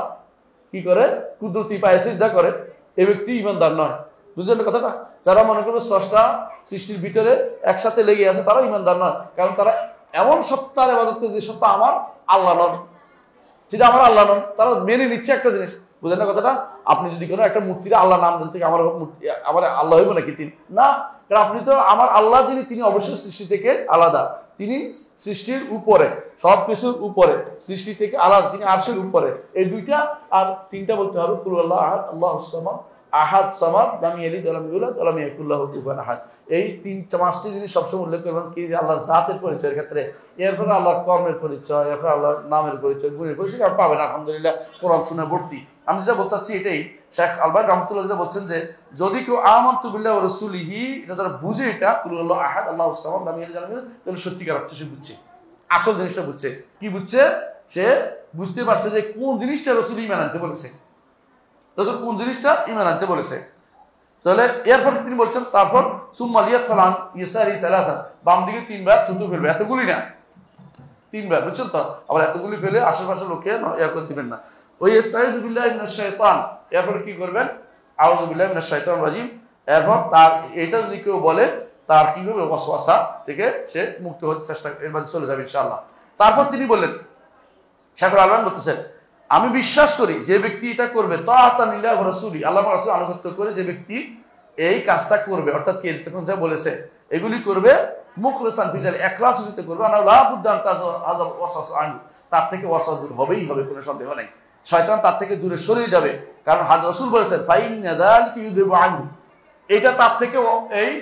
কি করে, কুদরতি পায়ে সিজদা করে, এই ব্যক্তি ইমানদার নয়। বুঝলেন কথাটা? যারা মনে করবে স্রষ্টা সৃষ্টির ভিতরে একসাথে লেগে আছে, তারা ইমানদার নয়। কারণ তারা এমন সত্তার ইবাদত করে যে সত্তা আমার আল্লাহ নন, সেটা আমার আল্লাহ নন। তারা মেনে নিচ্ছে একটা জিনিস। বুঝলেন না কথাটা? আপনি যদি কোনো একটা মূর্তির আল্লাহ নাম দেন থেকে আমার মূর্তি আমার আল্লাহ হইব নাকি তিনি? না, কারণ আপনি তো আমার আল্লাহ যিনি, তিনি অবশ্যই সৃষ্টি থেকে আলাদা। তিনি সৃষ্টির উপরে, সব কিছুর উপরে, সৃষ্টি থেকে আলাদা, তিনি আরশের উপরে। এই 2টা। আর 3টা বলতে হবে, কুল আল্লাহ আহাদ আল্লাহুস সামাদ আহাদ সামাদ লাম ইয়ালিদ ওয়া লাম ইউলাদ ওয়া লাম ইয়াকুল লাহু কুফুয়ান আহাদ। এই 5টি জিনিস সবসময় উল্লেখ করবেন কি, আল্লাহর জাতের পরিচয়ের ক্ষেত্রে। এরপরে আল্লাহর কর্মের পরিচয়, এরপর আল্লাহর নামের পরিচয়, গুণের পরিচয় আর পাবেন আলহামদুলিল্লাহ কোরআন শুনে ভর্তি। আমি যেটা বলতে চাচ্ছি এটাই, শেখ আলবানী রাহমাতুল্লাহ যেটা বলছেন যে যদি কেউ আমানতু বিল্লাহি ওয়া রাসূলিহি, এটা যারা বুঝে, এটা কুল আল্লাহু আহাদ আল্লাহুস সামাদ লাম ইয়ালিদ ওয়া লাম ইউলাদ, তাহলে সত্যিকার অর্থে সে বুঝছে, আসল জিনিসটা বুঝছে। কি বুঝছে? সে বুঝতে পারছে যে কোন জিনিসটা রাসূল ঈমান আনতে বলেছে, রাসূল কোন জিনিসটা ঈমান আনতে বলেছে। তাহলে এরপর তিনি বলছেন, তারপর সুম্মা লিয়াতফালান ইয়াসারি সালাসা, বাম দিকে 3 বার থুতু ফেলবে। এতগুলি না, 3 বার, বুঝছেন তো? আবার এতগুলি ফেলে আশেপাশের লোককে ইয়া করে দিবেন না। ওই ইস্তাইযু বিল্লাহি মিনাশ শাইতান, এরপর কি করবেন? আউযু বিল্লাহি মিনাশ শাইতানির রাজিম। এরপর তার এটা যদি কেউ বলে, তার কি হবে? ওয়াসওয়াসা থেকে সে মুক্ত হতে চেষ্টা, এর মধ্যে চলে যাবে ইনশাআল্লাহ। তারপর তিনি বললেন, শাইখুল আলবানী বলতেছেন, আমি বিশ্বাস করি যে ব্যক্তি এটা করবে তাআতান লিল্লাহি ওয়া রাসূলি, আল্লাহ ওয়া রাসূল আনুগত্য করে যে ব্যক্তি এই কাজটা করবে, অর্থাৎ কি তখন যা বলেছে এগুলি করবে, মুখলিসান ফি যালিকা, ইখলাসের সাথে করবে, আনা লা বুদ্দান তাযআব ওয়াসওয়াসা আনহু, তার থেকে ওয়াসওয়াসা দূর হবেই হবে, কোনো সন্দেহ নাই। শয়তান তার থেকে দূরে সরে যাবে, কারণ রাসূল বলেছেন ফাইন্না যালিকা ইউযিবু আনহু, এটা তার থেকে এই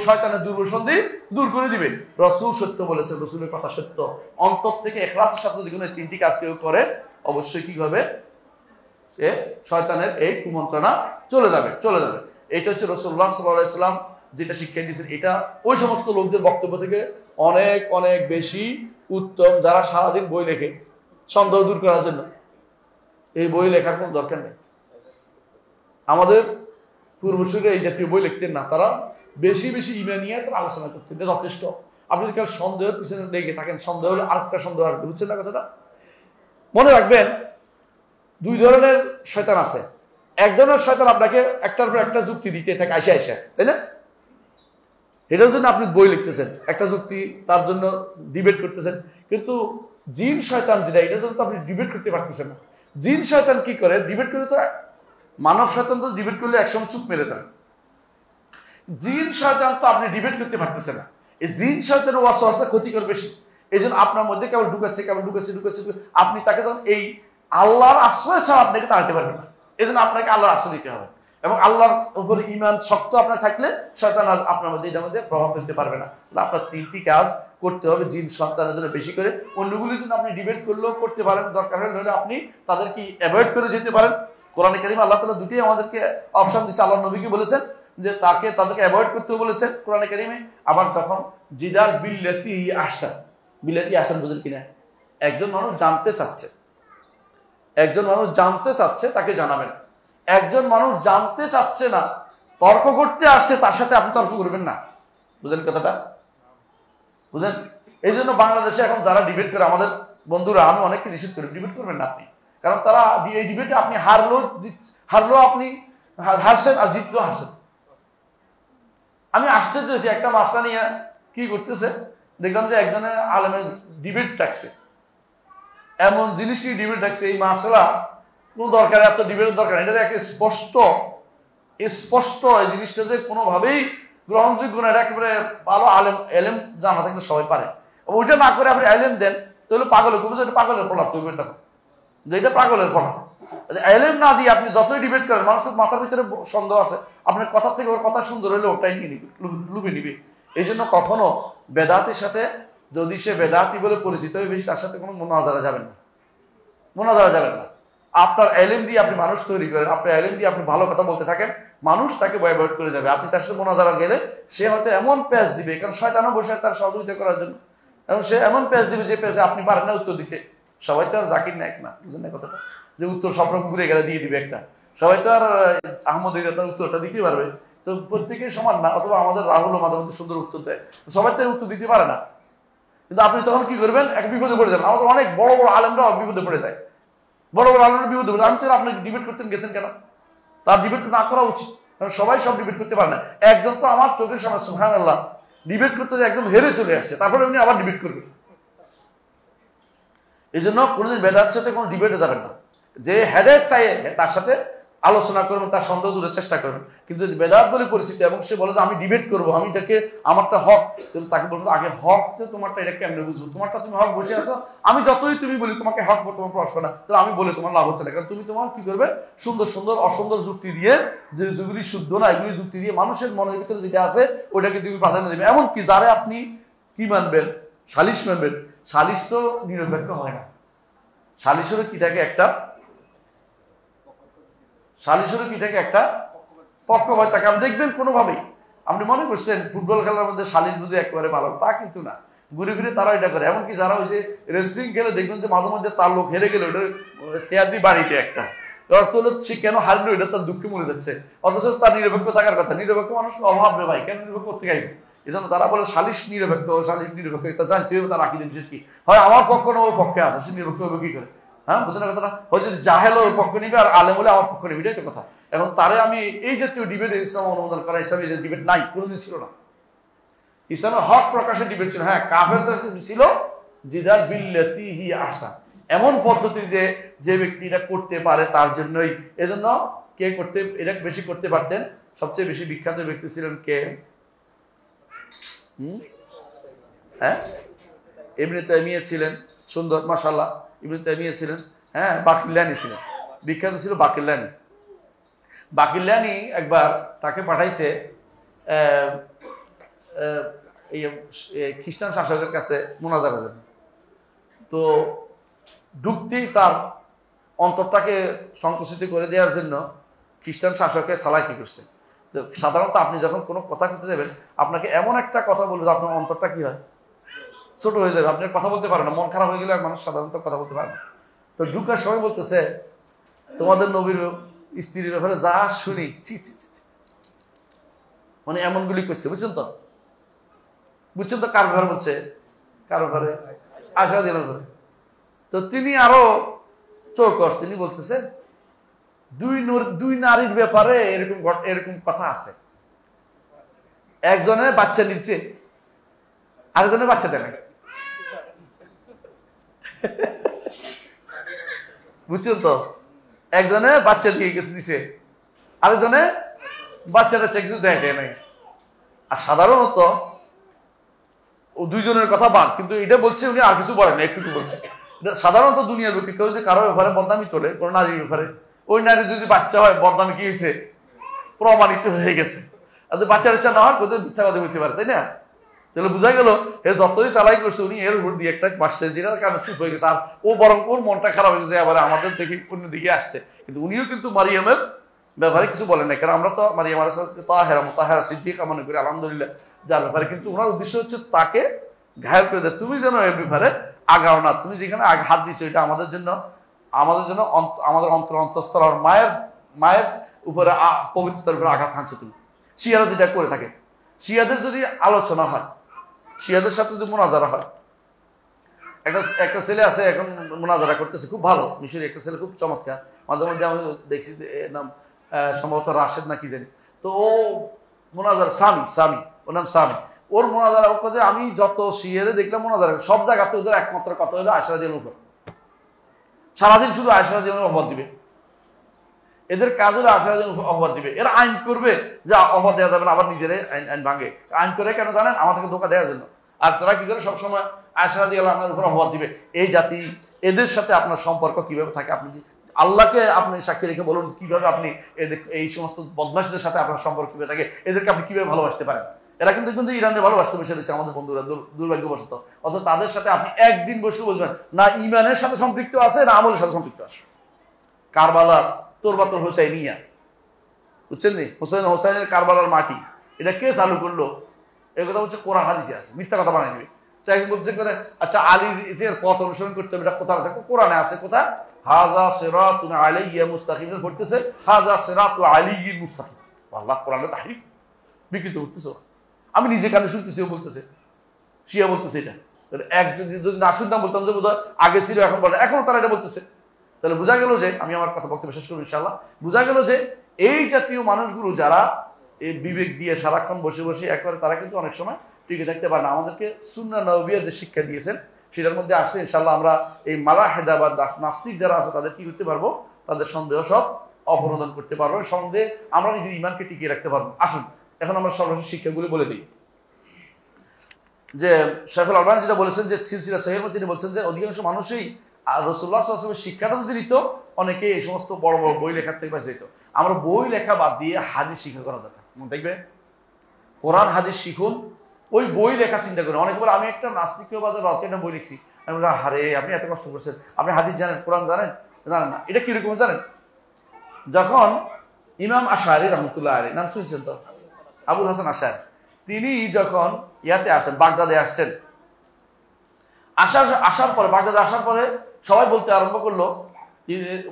শয়তানের দুর্বসন্ধি দূর করে দিবে। রাসূল সত্য বলেছেন, রাসূলের কথা সত্য। অন্তর থেকে ইখলাসের সাথে যদি কোনো 3টি কাজ কেউ করে, অবশ্যই কি হবে? সে শয়তানের এই কুমন্ত্রণা চলে যাবে। এটা হচ্ছে রাসূলুল্লাহ সাল্লাল্লাহু আলাইহি ওয়াসাল্লাম যেটা শিক্ষা দিয়েছেন। এটা ওই সমস্ত লোকদের বক্তব্য থেকে অনেক অনেক বেশি উত্তম, যারা সারাদিন বই লেখে সন্দেহ দূর করার জন্য। এই বই লেখার কোনো দরকার নেই। আমাদের পূর্বসূরীরা এই জাতীয় বই লিখতেন না, তারা বেশি বেশি ইমানিয়াত আলোচনা করতেন, এটা যথেষ্ট। আপনি যদি সন্দেহের পিছনে লেগে থাকেন, সন্দেহ হলে আরেকটা সন্দেহ আসবে, বুঝছেন না কথাটা? মনে রাখবেন, 2 ধরনের শয়তান আছে। এক ধরনের শয়তান আপনাকে একটার পর একটা যুক্তি দিতে থাকে, আইসা, তাই না? এটার জন্য আপনি বই লিখতেছেন, একটা যুক্তি তার জন্য ডিবেট করতেছেন। কিন্তু জিন শয়তান যেটা, এটার জন্য তো আপনি ডিবেট করতে পারতেছেন না। জিন শয়তান কি করে? ডিবেট করে তো, মানব শয়তান তো ডিবেট করলে একসময় চুপ মেরে দেন। জিন শয়তান তো আপনি ডিবেট করতে পারতেছেন না। এই জিন শয়তানের ওয়াসওয়াসা ক্ষতিকর বেশি। এই জন্য আপনার মধ্যে কেবল ঢুকাচ্ছে। আপনি তাকে যখন এই আল্লাহর আশ্রয় ছাড়া আপনাকে তাড়াতে পারবেন না। এই জন্য আপনাকে আল্লাহর আশ্রয় দিতে হবে, এবং আল্লাহর উপরে ঈমান শক্ত আপনার থাকলে শয়তান আপনার মধ্যে এটার মধ্যে প্রভাব ফেলতে পারবে না। আপনার 3টি কাজ করতে হবে জিন শয়তানের জন্য বেশি করে। অন্যগুলির জন্য আপনি ডিবেট করলেও করতে পারেন, দরকার হলে আপনি তাদেরকে অ্যাভয়েড করে যেতে পারেন। কোরআনে কারিমে আল্লাহ তাআলা 2টি আমাদেরকে অপশন দিয়েছে। আল্লাহ নবীকে বলেছেন যে তাদেরকে অ্যাভয়েড করতে বলেছেন কোরআনে কারিমে। আবার যখন জিদাল বিল্লাতি আহসান, বিল্লাতি আহসান বুঝেন কিনা? একজন মানুষ জানতে চাচ্ছে, তাকে জানাবেন। একজন মানুষ জানতে চাচ্ছে না, তর্ক করতে আসছে, তার সাথে আপনি তর্ক করবেন না। বুঝলেন কথাটা? বুঝলেন? এই জন্য বাংলাদেশে এখন যারা ডিবেট করে, আমাদের বন্ধুরা, আমি অনেককে নিষেধ করি, ডিবেট করবেন না আপনি। কারণ তারা এই ডিবেটে আপনি হারলো আপনি হারছেন, আর জিতলেও হারছেন। আমি আশ্চর্য হয়েছি, একটা মাসলা নিয়ে কি করতেছে, দেখলাম যে একজনের আলেমের ডিবেট ডাকছে, এমন জিনিস নিয়ে ডিবেট ডাকছে, এই মাসলা কোনো দরকার, এত ডিবেটের দরকার। এটা একে স্পষ্ট স্পষ্ট এই জিনিসটা যে কোনোভাবেই গ্রহণযোগ্য না, এটা একেবারে ভালো আলেম এলেম জানা থাকলে সবাই পারে। ওইটা না করে আপনি এলেম দেন তাহলে পাগলের করবে যে এটা পাগলের প্রলাপ করবে, তখন যে এটা পাগলের প্রলাপ। এলেম না দিয়ে আপনি যতই ডিবেট করেন, মানুষের মাথার ভিতরে সন্দেহ আছে, আপনার কথা থেকে ওর কথা সুন্দর হলে ওটাই নিয়ে নিবে, লুবে নিবে। এই জন্য কখনো বেদাতের সাথে, যদি সে বেদাতি বলে পরিচিত হয়ে বেশি, তার সাথে কোনো মোনাজারা যাবেন না, মোনাজারা যাবেন না। আপনার এলেম দিয়ে আপনি মানুষ তৈরি করেন, আপনার এলেম দিয়ে আপনি ভালো কথা বলতে থাকেন, মানুষ তাকে অ্যাভয়েড করে যাবে। আপনি তার সাথে মোনাজারা গেলে সে হয়তো এমন প্যাচ দিবে, কারণ শয়তানও বসে তার সহযোগিতা করার জন্য, এবং সে এমন প্যাচ দিবে যে প্যাচে আপনি পারেন না উত্তর দিতে। সবাই তো আর জাকির নায়ক না, বুঝলেন না কথাটা, যে উত্তর সব রকম ঘুরে গেলে দিয়ে দিবে একটা। সবাই তো আর আহমদ উত্তরটা দিতে পারবে, তো প্রত্যেকে সমান না। অথবা আমাদের রাহুল মাঝে মধ্যে সুন্দর উত্তর দেয়, সবাই তো উত্তর দিতে পারে না। কিন্তু আপনি তখন কি করবেন, এক বিপদে পড়ে যাবেন। আমাদের অনেক বড় বড় আলেমরাও বিপদে পড়ে যায়, বড় বড় আলেমরা বিপদে পড়ে। আমি তো আপনি ডিবেট করতেন গেছেন কেন? তার ডিবেট না করা উচিত, কারণ সবাই সব ডিবেট করতে পারে না। একজন তো আমার চোখের সামনে সুবহানাল্লাহ ডিবেট করতে একদম হেরে চলে আসছে, তারপরে উনি আবার ডিবেট করবেন। এই জন্য কোনোদিন বেদাতের সাথে কোনো ডিবেটে যাবেন না। যে হেদায়েত চাই তার সাথে আলোচনা করবেন, তার সন্দেহ দূরের চেষ্টা করবেন। কিন্তু যদি বেদাত বলে পরিস্থিতি এবং সে বলে যে আমি ডিবেট করবো, আমি এটাকে আমারটা হক, কিন্তু তাকে বলবো আগে হক তো তোমারটা, এটা কেমনে বুঝবো? তোমারটা তুমি হক বসে আসো, আমি যতই তুমি বলি তোমাকে হক তোমার প্রশ্ন না, তো আমি বলে তোমার লাভ হচ্ছে না। কারণ তুমি তোমার কি করবে, সুন্দর সুন্দর অসুন্দর যুক্তি দিয়ে, যেগুলি শুদ্ধ না এগুলি যুক্তি দিয়ে মানুষের মনের ভিতরে যেটা আছে ওইটাকে তুমি প্রাধান্য দেবে। এমনকি যারে আপনি কি মানবেন, সালিশ মানবেন, সালিশ তো নিরপেক্ষ হয় না। সালিশেরও কি থাকে একটা, সালিশেরও কি থাকে একটা পক্ষপাত থাকে। আপনি দেখবেন কোনোভাবেই আপনি মনে করছেন ফুটবল খেলার মধ্যে সালিশ বুঝে একেবারে ভালো, তা কিন্তু না। ঘুরে ফিরে তারা এটা করে। এমনকি যারা ওই যে রেসলিং খেলে দেখবেন যে মাঝে মধ্যে তার লোক হেরে গেলে ওটা চেয়ার দিয়ে বাড়িতে একটা অর্থ হলো সে কেন হারলো এটা তার দুঃখে মনে যাচ্ছে, অথচ তার নিরপেক্ষ থাকার কথা। নিরপেক্ষ মানুষ অভাব রে ভাই, কেন নিরপেক্ষ করতে গাইবে? এই জন্য তারা বলে সালিশ নিরপেক্ষ, সালিশ নিরপেক্ষ। এটা জানতে হবে তার আকিদা বিশেষ কি হয়, আমার পক্ষ না ওর পক্ষে আছে, সে নিরপেক্ষ হবে কি করে? হ্যাঁ, বুঝলেন কথাটা? হয়তো জাহেল ওর পক্ষ নিবে আর আলেম বলে আমার পক্ষ নিবে, এটাই তো কথা। এখন তারে আমি এই জাতীয় ডিবেট ইসলাম অনুমোদন করা হিসাবে ডিবেট নাই, কোনোদিন ছিল না। ইসলামের হক প্রকাশের ডিবেট ছিল, হ্যাঁ কাফেরদের ছিল জিদাল বিল্লাতি হি আহসান, এমন পদ্ধতি যে যে ব্যক্তি এটা করতে পারে তার জন্যই। এজন্য কে করতে এটা বেশি করতে পারতেন, সবচেয়ে বেশি বিখ্যাত ব্যক্তি ছিলেন কে? হ্যাঁ, ইবনে তাইমিয়া ছিলেন, সুন্দর মাশাআল্লাহ। ইবনে তাইমিয়া ছিলেন, হ্যাঁ। বাকিল্লানি ছিলেন, বিখ্যাত ছিল বাকিল্লানি। বাকিল্লানি একবার তাকে পাঠাইছে এই খ্রিস্টান শাসকের কাছে মোনাজারের জন্য। তো ঢুকতেই তার অন্তরটাকে সংকুচিত করে দেওয়ার জন্য খ্রিস্টান শাসকের সালাকি করছে। তো সাধারণত আপনি যখন কোনো কথা করতে যাবেন, আপনাকে এমন একটা কথা বলবে যে আপনার অন্তরটা কি হয়, ছোট হয়ে যাবে, আপনি কথা বলতে পারেন না। মন খারাপ হয়ে গেলে মানুষ সাধারণত কথা বলতে পারে না। তো ঢুকার সময় বলতেছে, তোমাদের নবীর স্ত্রীর ব্যাপারে যা শুনি, ছি ছি ছি, মানে এমনগুলি করছে। বুঝছেন তো, বুঝছেন তো কার ব্যাপারে বলছে, কার ব্যাপারে? আয়সা রাদিয়াল্লাহু আনহা। তো তিনি আরো চৌকস, তিনি বলতেছে দুই নারীর ব্যাপারে এরকম এরকম কথা আছে, একজনের বাচ্চা নিচ্ছে আরেকজনের বাচ্চা দেয় না। বুঝছেন তো, একজনে বাচ্চা দিয়ে গেছে দিছে, আরেকজনে বাচ্চাটা কিছু দেয় নাই। আর সাধারণত ও দুইজনের কথা বাদ, কিন্তু এটা বলছে উনি আর কিছু বলেন না, একটু বলছে। সাধারণত দুনিয়ার লোকে কেউ যদি কারোর ব্যাপারে বদনামি তোলে, কোনো নারীর ব্যাপারে, ওই নারী যদি বাচ্চা হয় বদনামি কি হয়েছে, প্রমাণিত হয়ে গেছে। আর যদি বাচ্চা টাচ্চা না হয় কোথাও মিথ্যা কথা বলতে পারে, তাই না? তাহলে বোঝা গেল এ যতই চালাই করছে উনি এর উপর দিয়ে একটা বাসছে, যেটা কারণে চুপ হয়ে গেছে। আর ও বরং ওর মনটা খারাপ হয়ে গেছে, আবার আমাদের থেকে অন্য দিকে আসছে। কিন্তু উনিও কিন্তু মারিয়ামের ব্যাপারে কিছু বলেন না, কারণ আমরা তো মারিয়াম আলাইহিস সালামকে তাহেরা মুতাহহারা সিদ্দিকা মনে করি, আলহামদুলিল্লাহ, যার ব্যাপারে। কিন্তু ওনার উদ্দেশ্য হচ্ছে তাকে ঘায়ল করে দেয়, তুমি যেন এর ব্যাপারে আগাও না, তুমি যেখানে হাত দিছো এটা আমাদের জন্য আমাদের অন্তঃস্থল আর মায়ের উপরে পবিত্রতার উপরে আঘাত হানছো তুমি। শিয়ারা যেটা করে থাকে, শিয়াদের যদি আলোচনা হয়, শিয়াদের সাথে যদি মোনাজারা হয়, একটা ছেলে আছে এখন মোনাজারা করতেছে, খুব ভালো মিশরি একটা ছেলে, খুব চমৎকার। মাঝে মধ্যে আমি দেখছি নাম সম্ভবত রাশেদ না কি জানি। তো ও মোনাজারা সামি, ওর নাম সামি। ওর মোনাজারা যে আমি যত শিয়ারে দেখলাম মোনাজারা সব জায়গাতে ওদের একমাত্র কথা হলো আয়সা রাদিয়াল্লাহু আনহা। সারাদিন শুধু আয়সা রাদিয়াল্লাহু আনহা দিবে। এদের কাজ হলো আশা অপবাদ দিবে, এরা আইন করবে যা অপবাদ দেওয়া যাবে না, আবার নিজেরাই আইন ভাঙে। আইন করে কেন জানেন? আমাদেরকে ধোকা দেওয়ার জন্য। আর তারা কি করে? সবসময় আশা দিয়ে আপনার উপর অপবাদ দিবে। এই জাতি, এদের সাথে আপনার সম্পর্ক কিভাবে থাকে? আপনি আল্লাহকে আপনি সাক্ষী রেখে বলুন কিভাবে আপনি এদের এই সমস্ত বদমাশদের সাথে আপনার সম্পর্ক কিভাবে থাকে, এদেরকে আপনি কিভাবে ভালোবাসতে পারেন? এরা কিন্তু ইরানে ভালোবাসতে বসে রয়েছে আমাদের বন্ধুরা, দুর্ভাগ্যবশত। অথচ তাদের সাথে আপনি একদিন বসে বলবেন না ইমানের সাথে সম্পৃক্ত আছে না আমলের সাথে সম্পৃক্ত আছে। কারবালার তোরবাতর হোসাইনিয়া, বুঝছেন নি? হোসাইনের কারবালার মাটি, এটা কে চালু করলো? এই কথা বলছে কোরআন হাদিসে আছে, মিথ্যা কথা বানাই দিবে। তো একদিন বলছে করে আচ্ছা আলীর পথ অনুসরণ করতে হবে, এটা কোথায় আছে? কোরআনে আছে। কোথায়? হাযা সিরাতুন আলাইয়া মুস্তাকিম পড়তেছে, হাযা সিরাতু আলিয়্যিন মুস্তাকিম। আল্লাহ কোরআনে তাহরিফ বিকৃত করতেছে। আমি নিজে কানে শুনতেছি, ও বলতেছে, শিয়া বলতেছে এটা। একজন যদি না শুনতাম বলতাম যে বোধহয় আগে ছিল, এখন বলে, এখনো তারা এটা বলতেছে। তাহলে বোঝা গেল যে, আমি আমার কথা বক্তব্য শেষ করবো ইনশাআল্লাহ, বোঝা গেল যে এই জাতীয় মানুষগুলো যারা এই বিবেক দিয়ে সারাক্ষণ বসে বসে এক করে, তারা কিন্তু অনেক সময় টিকে থাকতে পারে না। আমাদেরকে সুন্নাহ নববিয়া যে শিক্ষা দিয়েছেন সেটার মধ্যে আসলে ইনশাআল্লাহ আমরা এই মালাহেদা বা নাস্তিক যারা আছে তাদের কি করতে পারবো? তাদের সন্দেহ সব অপনোদন করতে পারবো, সন্দেহে আমরা নিজের ইমানকে টিকিয়ে রাখতে পারবো। আসুন এখন আমরা সর্বশেষ শিক্ষাগুলি বলে দিই। যে শাইখুল আলবানী যেটা বলেছেন যে সিলসিলা সহিহের মধ্যে তিনি বলছেন যে অধিকাংশ মানুষই রাসূলুল্লাহ সাল্লাল্লাহু আলাইহি ওয়াসাল্লামের শিক্ষাটা যদি নিত, অনেকে এই সমস্ত বড় বড় বই লেখার থেকে বাঁচে যেত। আমরা বই লেখা বাদ দিয়ে হাদিস শিক্ষা করা দরকার। মনে দেখবে, কোরআন হাদিস শিখুন, ওই বই লেখা চিন্তা করেন। অনেকে বলে আমি একটা নাস্তিকবাদের একটা বই লিখছি। আমি বলি হারে, আপনি এত কষ্ট করছেন, আপনি হাদিস জানেন, কোরআন জানেন? জানেন না। এটা কিরকম জানেন? যখন ইমাম আশআরী রাহমাতুল্লাহ আলাইহি, নাম শুনছেন তো? আবুল হাসান আশআরী, তিনি যখন ইয়াতে আসেন, বাগদাদে আসছেন, আসার পরে বাগদাদে আসার পরে সবাই বলতে আরম্ভ করলো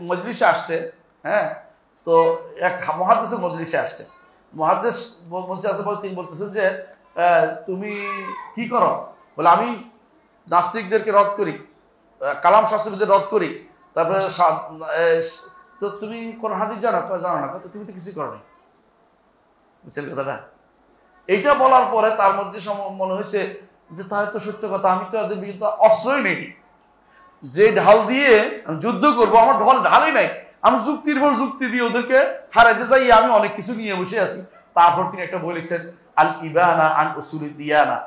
মজলিসে আসছে। হ্যাঁ, তো এক মুহাদ্দিসের মজলিসে আসছে। মুহাদ্দিস মজলিসে আসার পরে তিনি বলতেছেন যে তুমি কি করো? বলে আমি নাস্তিকদেরকে রদ করি, কালাম শাস্ত্রবিদদের রদ করি। তারপরে তো তুমি কোন হাদিস জানো? জানো না। তুমি তো কিছু করো নি। বুঝছেন কথাটা? এইটা বলার পরে তার মধ্যে মনে হয়েছে যে তাই তো সত্য কথা, আমি তো এদের বিরুদ্ধে অস্ত্রই নেই, যে ঢাল দিয়ে যুদ্ধ করবো আমার ঢালই নাই, আমি যুক্তির পর যুক্তি দিয়ে ওদেরকে হারাইতে চাই, আমি অনেক কিছু নিয়ে বসে আছি। তারপর তিনি একটা বই লিখছেন আল ইবানা আন উসুলিদ দিয়ানা,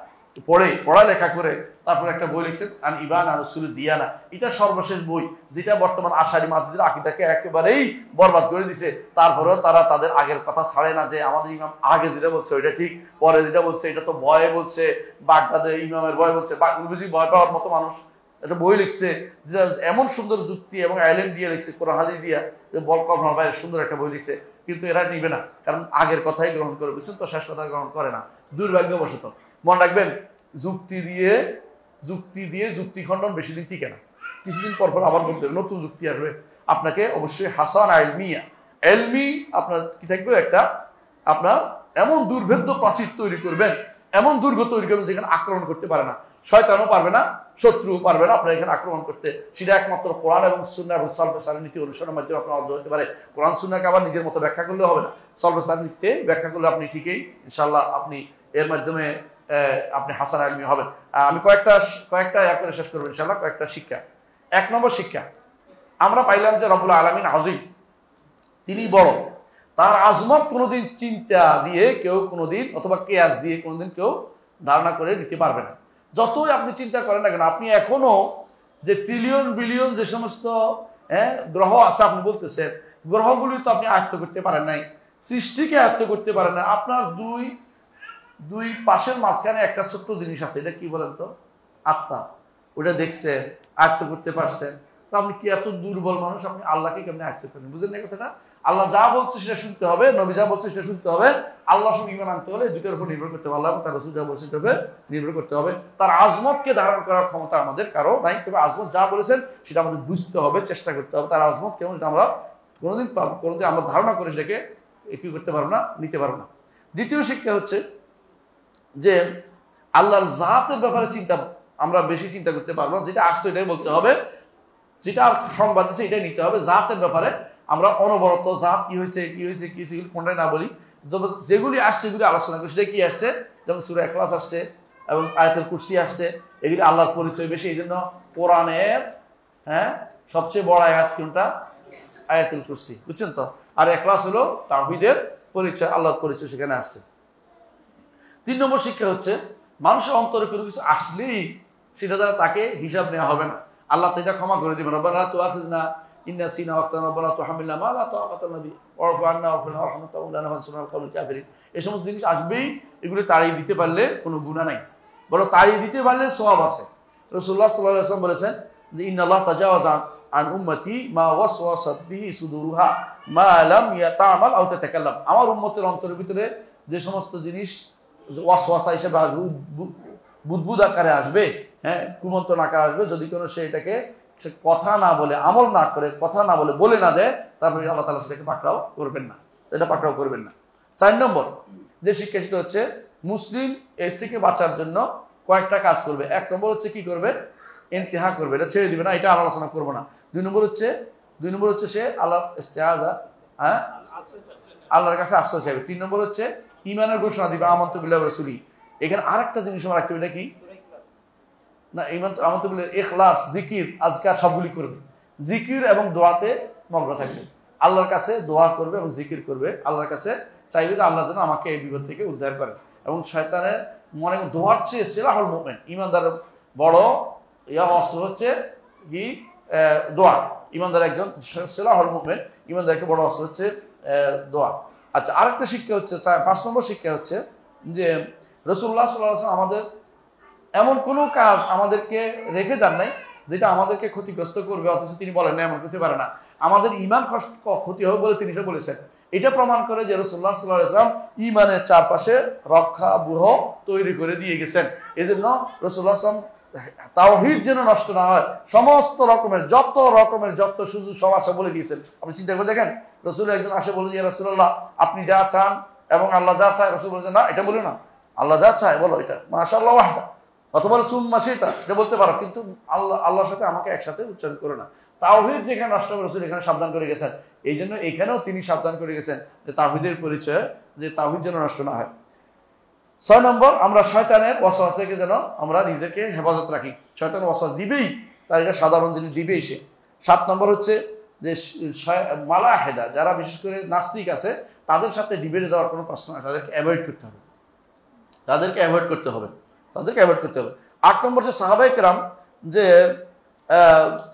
পড়ালেখা করে তারপর একটা বই লিখছেন আন ইবানা আন উসুলিদ দিয়ানা। এটা সর্বশেষ বই, যেটা বর্তমান আশারি মাদ্রিদের আকীদাকে একেবারেই বরবাদ করে দিছে। তারপরেও তারা তাদের আগের কথা ছাড়ে না, যে আমাদের ইমাম আগে যেটা বলছে ওইটা ঠিক, পরে যেটা বলছে এটা তো ভয়ে বলছে, বাগদাদে ইমামের ভয় বলছে। বুঝি ভয় পাওয়ার মতো মানুষ একটা বই লিখছে, যে এমন সুন্দর যুক্তি এবং আইলেম দিয়ে লিখছে, কোরআন হাদিস দিয়া, যে বল কল্পনার বাইরে সুন্দর একটা বই লিখছে। কিন্তু এরা নিবে না, কারণ আগের কথাই গ্রহণ করে, বুঝছেন তো? শেষ কথা গ্রহণ করে না, দুর্ভাগ্যবশত। মনে রাখবেন, যুক্তি দিয়ে যুক্তি খণ্ডন বেশি দিন টিকে না। কিছুদিন পর পর আবার বলতে নতুন যুক্তি আসবে। আপনাকে অবশ্যই হাসান এলমি আপনার কি থাকবে, একটা আপনার এমন দুর্ভেদ্য প্রাচীর তৈরি করবেন, এমন দুর্গ তৈরি করবেন যেখানে আক্রমণ করতে পারে না, শয়তানও পারবে না, শত্রুও পারবে না আপনার এখানে আক্রমণ করতে। সেটা একমাত্র কোরআন এবং সুন্নাহ এবং সালফে সালেহীন নীতি অনুসরণের মাধ্যমে আপনার অর্জন হতে পারে। কোরআন সুন্নাহকে আবার নিজের মতো ব্যাখ্যা করলে হবে না, সালফে সালেহীন নীতিতে ব্যাখ্যা করলে আপনি ঠিকই ইনশাআল্লাহ আপনি এর মাধ্যমে আপনি হাসান আলমী হবেন। আমি কয়েকটা এক করে শেষ করবো ইনশাআল্লাহ। কয়েকটা শিক্ষা। 1 নম্বর শিক্ষা আমরা পাইলাম যে রব্বুল আলামিন আযীম, তিনি বড়। তার আজমত কোনোদিন চিন্তা দিয়ে কেউ কোনোদিন, অথবা কিয়াস দিয়ে কোনোদিন কেউ ধারণা করে নিতে পারবে না। যতই আপনি চিন্তা করেন না কেন, আপনি এখনো যে ট্রিলিয়ন বিলিয়ন যে সমস্ত গ্রহ আছে আপনি বলতেছেন, গ্রহগুলি তো আপনি আয়ত্ত করতে পারেন নাই, সৃষ্টিকে আয়ত্ত করতে পারেন না। আপনার দুই পাশের মাঝখানে একটা ছোট্ট জিনিস আছে, এটা কি বলেন তো? আত্মা। ওটা দেখছেন, আয়ত্ত করতে পারছেন, তো আপনি কি এত দুর্বল মানুষ, আপনি আল্লাহকে কেমনি আয়ত্ত করেন? বুঝলেন না কথাটা? আল্লাহ যা বলছে সেটা শুনতে হবে, নবী যা বলছে সেটা শুনতে হবে। আল্লাহর সঙ্গে ঈমান আনতে হলে দুইটার উপর নির্ভর করতে হবে, আল্লাহ এবং তার রাসূল যা বলছে সেটার উপর নির্ভর করতে হবে। তার আজমতকে ধারণ করার ক্ষমতা আমাদের কারো নাই, তবে আজমত যা বলেছেন সেটা আমাদের বুঝতে হবে, চেষ্টা করতে হবে। তার আজমত কেমন এটা আমরা কোনোদিন আমরা ধারণা করে সেটাকে কি করতে পারবো না, নিতে পারবো না। দ্বিতীয় শিক্ষা হচ্ছে যে আল্লাহর জাতের ব্যাপারে আমরা বেশি চিন্তা করতে পারবো না। যেটা আসছে এটাই বলতে হবে, যেটা সংবাদ দিচ্ছে এটাই নিতে হবে। জাতের ব্যাপারে আমরা অনবরত জাত কি হয়েছে কোনটাই না বলি, যেগুলি আসছে এগুলি আলোচনা করি। সেটা কি আসছে? যেমন সূরা ইখলাস আসছে এবং আয়াতুল কুরসি আসছে, এগুলি আল্লাহর পরিচয় বেশি। এই জন্য কোরআনের সবচেয়ে বড় আয়াত কোনটা? আয়াতুল কুরসি, বুঝছেন তো? আর ইখলাস হলো তাওহীদের পরিচয়, আল্লাহর পরিচয় সেখানে আসছে। 3 নম্বর শিক্ষা হচ্ছে মানুষের অন্তরে কোনো কিছু আসলেই সেটা দ্বারা তাকে হিসাব নেওয়া হবে না, আল্লাহ তো এটা ক্ষমা করে দিবেন। রব্বানা লা তুআখিযনা ইন নাসিনা ওয়া আখতানা, রব্বানা তুহাম্মিলনা মা লা তাকাতা লানা বিহি ওয়া'ফু আন্না ওয়াগফির লানা ওয়ারহামনা ওয়া আনতা খায়রুল কাফিরিন। এই সমস্ত জিনিস আসবেই, এগুলো তাড়িয়ে দিতে পারলে কোনো গুনাহ নাই, বরং তাড়িয়ে দিতে পারলে সওয়াব আছে। রাসূলুল্লাহ সাল্লাল্লাহু আলাইহি ওয়াসাল্লাম বলেছেন যে ইন্নাল্লাহ তাজাওয়াজা আন উম্মতি মা ওয়াসওয়াসাত বিহি সুদুরুহা মা লাম ইয়াতামাল আও তাতাকাল্লাম। আমার উম্মতের অন্তরের ভিতরে যে সমস্ত জিনিস ওয়াসওয়াসা হিসেবে আসবে, বুদবুদ আকারে আসবে, হ্যাঁ, কুমন্ত্রণ আকারে আসবে, যদি কোনো সে এটাকে সে কথা না বলে, আমল না করে, কথা না বলে, বলে না দেয়, তারপরে আল্লাহ তাআলা সেটাকে পাকড়াও করবেন না, এটা পাকড়াও করবেন না। 4 নম্বর যে শিক্ষা সেটা হচ্ছে মুসলিম এর থেকে বাঁচার জন্য কয়েকটা কাজ করবে। 1 নম্বর হচ্ছে কি করবে? ইন্তিহা করবে, এটা ছেড়ে দিবে না, এটা আলোচনা করবো না। 2 নম্বর হচ্ছে সে আল্লাহর ইস্তিআযা, হ্যাঁ, আল্লাহর কাছে আশ্রয় চাইবে। 3 নম্বর হচ্ছে ঈমানের ঘোষণা দিবে, আমানতু বিল্লাহি ওয়া রাসূলিহি। এখানে আরেকটা জিনিস আমরা রাখতে হবে, এটা কি না, আমানতু বিল্লাহি, ইখলাস, জিকির, আজকার সবগুলি করবে, জিকির এবং দোয়াতে মগ্ন থাকবে, আল্লাহর কাছে দোয়া করবে এবং জিকির করবে, আল্লাহর কাছে চাইবে যে আল্লাহ যেন আমাকে এই বিপদ থেকে উদ্ধার করেন। এবং শয়তানের মনে দোয়ার চেয়ে সিলাহুল মুমিন, ঈমানদারের বড় অস্ত্র হচ্ছে কি? দোয়া। ঈমানদার একজন সিলাহুল মুমিন, ঈমানদার একটা বড় অস্ত্র হচ্ছে দোয়া। আচ্ছা, আরেকটা শিক্ষা হচ্ছে 5 নম্বর শিক্ষা হচ্ছে যে রাসূলুল্লাহ সাল্লাল্লাহু আলাইহি ওয়াসাল্লাম আমাদের এমন কোনো কাজ আমাদেরকে রেখে যান নাই যেটা আমাদেরকে ক্ষতিগ্রস্ত করবে, অথচ তিনি বলেন না এমন করতে পারে না, আমাদের ঈমান ক্ষতি হবে বলে তিনি বলেছেন। এটা প্রমাণ করে যে রাসূলুল্লাহ সাল্লাল্লাহু আলাইহি ওয়াসাল্লাম ঈমানের চারপাশে রক্ষা ব্যূহ তৈরি করে দিয়ে গেছেন। এজন্য রাসূলুল্লাহ সাল্লাল্লাহু আলাইহি ওয়াসাল্লাম তাওহীদ যেন নষ্ট না হয়, সমস্ত রকমের যত সুযোগ সব আসে বলে দিয়েছেন। আপনি চিন্তা করে দেখেন, রাসূল একজন আসে বলে, ইয়া রাসূলুল্লাহ আপনি যা চান এবং আল্লাহ যা চায়, রাসূল বলেছেন না এটা বলে না, আল্লাহ যা চায় বলো এটা মাশাআল্লাহ ওয়াহদা, অথবা সুম্মা শিতা, এটা বলতে পারো, কিন্তু আল্লাহর সাথে আমাকে একসাথে উচ্চারণ করো না। তাওহীদ যেখানে নষ্ট হবে রাসূল এখানে সাবধান করে গেছেন। এই জন্য এখানেও তিনি সাবধান করে গেছেন যে তাওহীদের পরিচয়, যে তাওহীদ যেন নষ্ট না হয়। 6 নম্বর, আমরা শয়তানের ওয়াসওয়াস থেকে যেন আমরা নিজেকে হেফাজত রাখি। শয়তান ওয়াসওয়াস দিবেই, তার এটা সাধারণ জিনিস দিবেই সে। 7 নম্বর হচ্ছে যে মালাহেদা, যারা বিশেষ করে নাস্তিক আছে, তাদের সাথে ডিবেটে যাওয়ার কোনো প্রশ্ন নয়, তাদেরকে অ্যাভয়েড করতে হবে। 8 নম্বর হচ্ছে সাহাবায়ে কেরাম, যে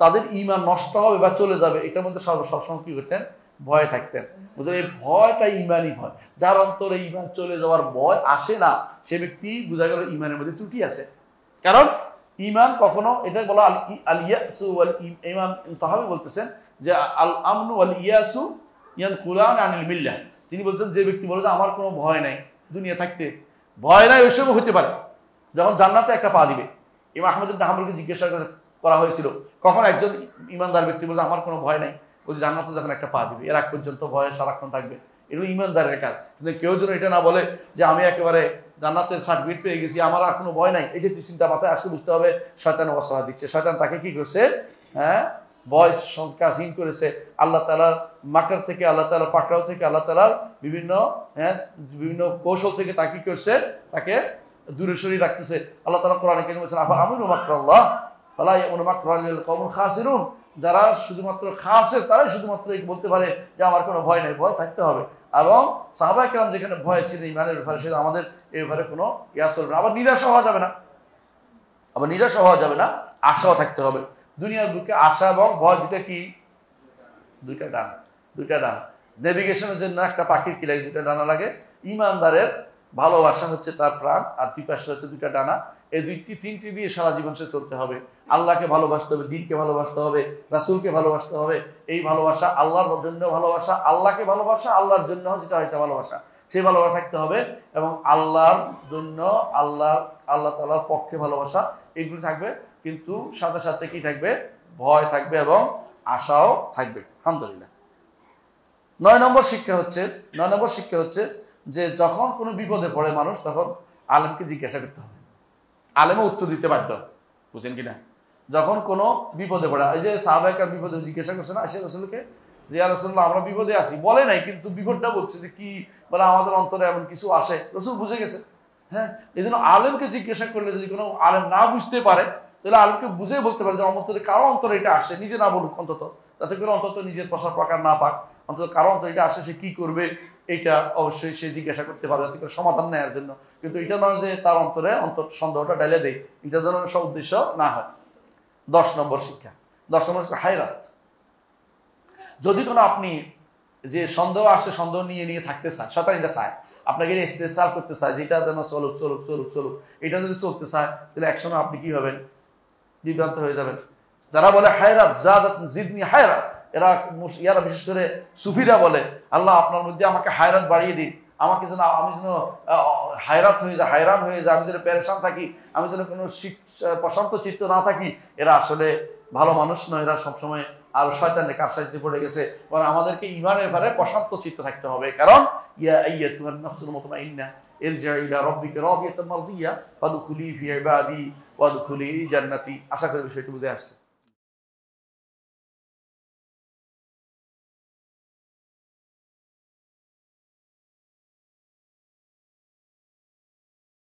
তাদের ঈমান নষ্ট হবে বা চলে যাবে, এটার মধ্যে সবসময় কি করতেন? ভয় থাকতেন। বুঝলেন, এই ভয়টা ঈমানই ভয়। যার অন্তরে ঈমান চলে যাওয়ার ভয় আসে না, সে ব্যক্তি বোঝা গেল ঈমানের মধ্যে ত্রুটি আছে। কারণ ঈমান কখনো, এটা বলা আল ইয়াসু ওয়াল ঈমান, তাহাবি বলতেছেন যে আল আমনু ওয়াল ইয়াসু ইয়ানকুলান আনিল মিল্লাহ। তিনি বলছেন যে ব্যক্তি বলে যে আমার কোনো ভয় নাই, দুনিয়া থাকতে ভয় নাই, ওই সময় হতে পারে যখন জান্নাতে একটা পা দিবে। ইমাম আহমদ ইবনে হাম্বলকে জিজ্ঞাসা করা হয়েছিল, কখন একজন ঈমানদার ব্যক্তি বলে আমার কোনো ভয় নাই, বলছে জান্নাতে যখন একটা পা দিবে, এর আগ পর্যন্ত ভয়ে সারাক্ষণ থাকবে। এগুলো ঈমানদারের কাজ। কিন্তু কেউ যেন এটা না বলে যে আমি একেবারে জান্নাতের সার্টিফিকেট পেয়ে গেছি, আমার আর কোনো ভয় নাই, এই যে চিন্তা মাথায় আসলে বুঝতে হবে শয়তান ওয়াসওয়াসা দিচ্ছে। শয়তান তাকে কি করছে? হ্যাঁ, ভয় সংস্কারহীন করেছে। আল্লাহ তাআলার মাকর থেকে, আল্লাহ তাআলার পাকড়াও থেকে, আল্লাহ তাআলার বিভিন্ন কৌশল থেকে তাকে কি করছে? তাকে দূরে সরিয়ে রাখতেছে। আল্লাহ তাআলা কোরআনে কারীমে বলেছেন আফা আমিনু মাকরাল্লাহ ফালা ইয়ামুনু মাকরাল্লাহিল কওমুল খাসিরুন। যারা শুধুমাত্র খাসের, তারাই শুধুমাত্র বলতে পারে যে আমার কোনো ভয় নাই। ভয় থাকতে হবে। এবং সাহাবায়ে কেরাম যেখানে ভয় ছিল ঈমানের ব্যাপারে, সেটা আমাদের এই ব্যাপারে কোনো ইয়া চলবে না। আবার নিরাশা হওয়া যাবে না, আশাও থাকতে হবে। দুনিয়ার বুকে আশা এবং ভয় দুইটা ডানা। নেভিগেশনের জন্য একটা পাখির কি লাগে? 2টা ডানা লাগে। ঈমানদারের ভালোবাসা হচ্ছে তার প্রাণ, আর দুই পাশে হচ্ছে 2টা ডানা। এই 3টি দিয়ে সারা জীবন সে চলতে হবে। আল্লাহকে ভালোবাসতে হবে, দ্বীনকে ভালোবাসতে হবে, রাসূলকে ভালোবাসতে হবে। এই ভালোবাসা আল্লাহর জন্য ভালোবাসা, আল্লাহকে ভালোবাসা, আল্লাহর জন্য যেটা ভালোবাসা, সেই ভালোবাসা থাকতে হবে। এবং আল্লাহর জন্য আল্লাহ তাআলার পক্ষে ভালোবাসা, এগুলো থাকবে। কিন্তু সাথে সাথে কি থাকবে? ভয় থাকবে এবং আশাও থাকবে। আলহামদুলিল্লাহ। 9 নম্বর শিক্ষা হচ্ছে যে যখন কোনো বিপদে পড়ে মানুষ, তখন আলেমকে জিজ্ঞাসা করতে হবে, আলেমও উত্তর দিতে বাধ্য। বুঝছেন কিনা? যখন কোনো বিপদে পড়ে, এই যে সাহাবায়ে কেরাম বিপদে জিজ্ঞাসা করছে না আয়েশা রাসূলকে, যে ইয়া রাসূলুল্লাহ আমরা বিপদে আছি, বলে নাই কিন্তু বিপদটা বলছে যে কি বলে আমাদের অন্তরে এমন কিছু আসে। রাসূল বুঝে গেছে। হ্যাঁ, এই জন্য আলেমকে জিজ্ঞাসা করলে যদি কোনো আলেম না বুঝতে পারে, তাহলে আলেমকে বুঝে বলতে পারে যে অন্তরে কারো অন্তরে এটা আসে, নিজে না বলুক অন্তত, যাতে করে অন্তত নিজের প্রসার প্রকার না পাক, অন্তত কারো অন্তর এটা আসে সে কি করবে এটা অবশ্যই সে জিজ্ঞাসা করতে পারবে, যাতে করে সমাধান নেওয়ার জন্য। কিন্তু এটা নয় যে তার অন্তরে সন্দেহটা ঢেলে দেয়, এটা যেন সব উদ্দেশ্য না হয়। 10 নম্বর শিক্ষা, 10 নম্বর হচ্ছে হায়রাত। যদি কোনো আপনি যে সন্দেহ আসছে, সন্দেহ নিয়ে নিয়ে থাকতে চায়, শয়তান এটা চায় আপনাকে ইস্তেসাল করতে চায়, যেটা যেন চলুক চলুক চলুক চলুক, এটা যদি চলতে চায় তাহলে একসময় আপনি কি হবেন, বিভ্রান্ত হয়ে যাবেন। যারা বলে হায়রাত জাদাত জিদনি হায়রাত, ইয়ারা বিশেষ করে সুফিরা বলে, আল্লাহ আপনার মধ্যে আমাকে হায়রাত বাড়িয়ে দিন, আমাকে যেন আমি যেন হায়রাত হয়ে যায়, হায়রান হয়ে যায়, আমি যেন পেরেশান থাকি, আমি যেন কোনো প্রশান্ত চিত্ত না থাকি। এরা আসলে ভালো মানুষ নয়, এরা সবসময় আরো শয়তানের কারসাজিতে পড়ে গেছে। কারণ আমাদেরকে ঈমানের ব্যাপারে প্রশান্ত চিত্ত থাকতে হবে। কারণ ইয়া আইয়াতুহান নাফসুল মুতমাইন্না ইরজিই ইলা রাব্বিকা রাদিয়াতাম মারদিয়া ফাদখুলি ফি ইবাদি ওয়াদখুলি জান্নাতি। আশা করি বিষয়টি বুঝে আসছে।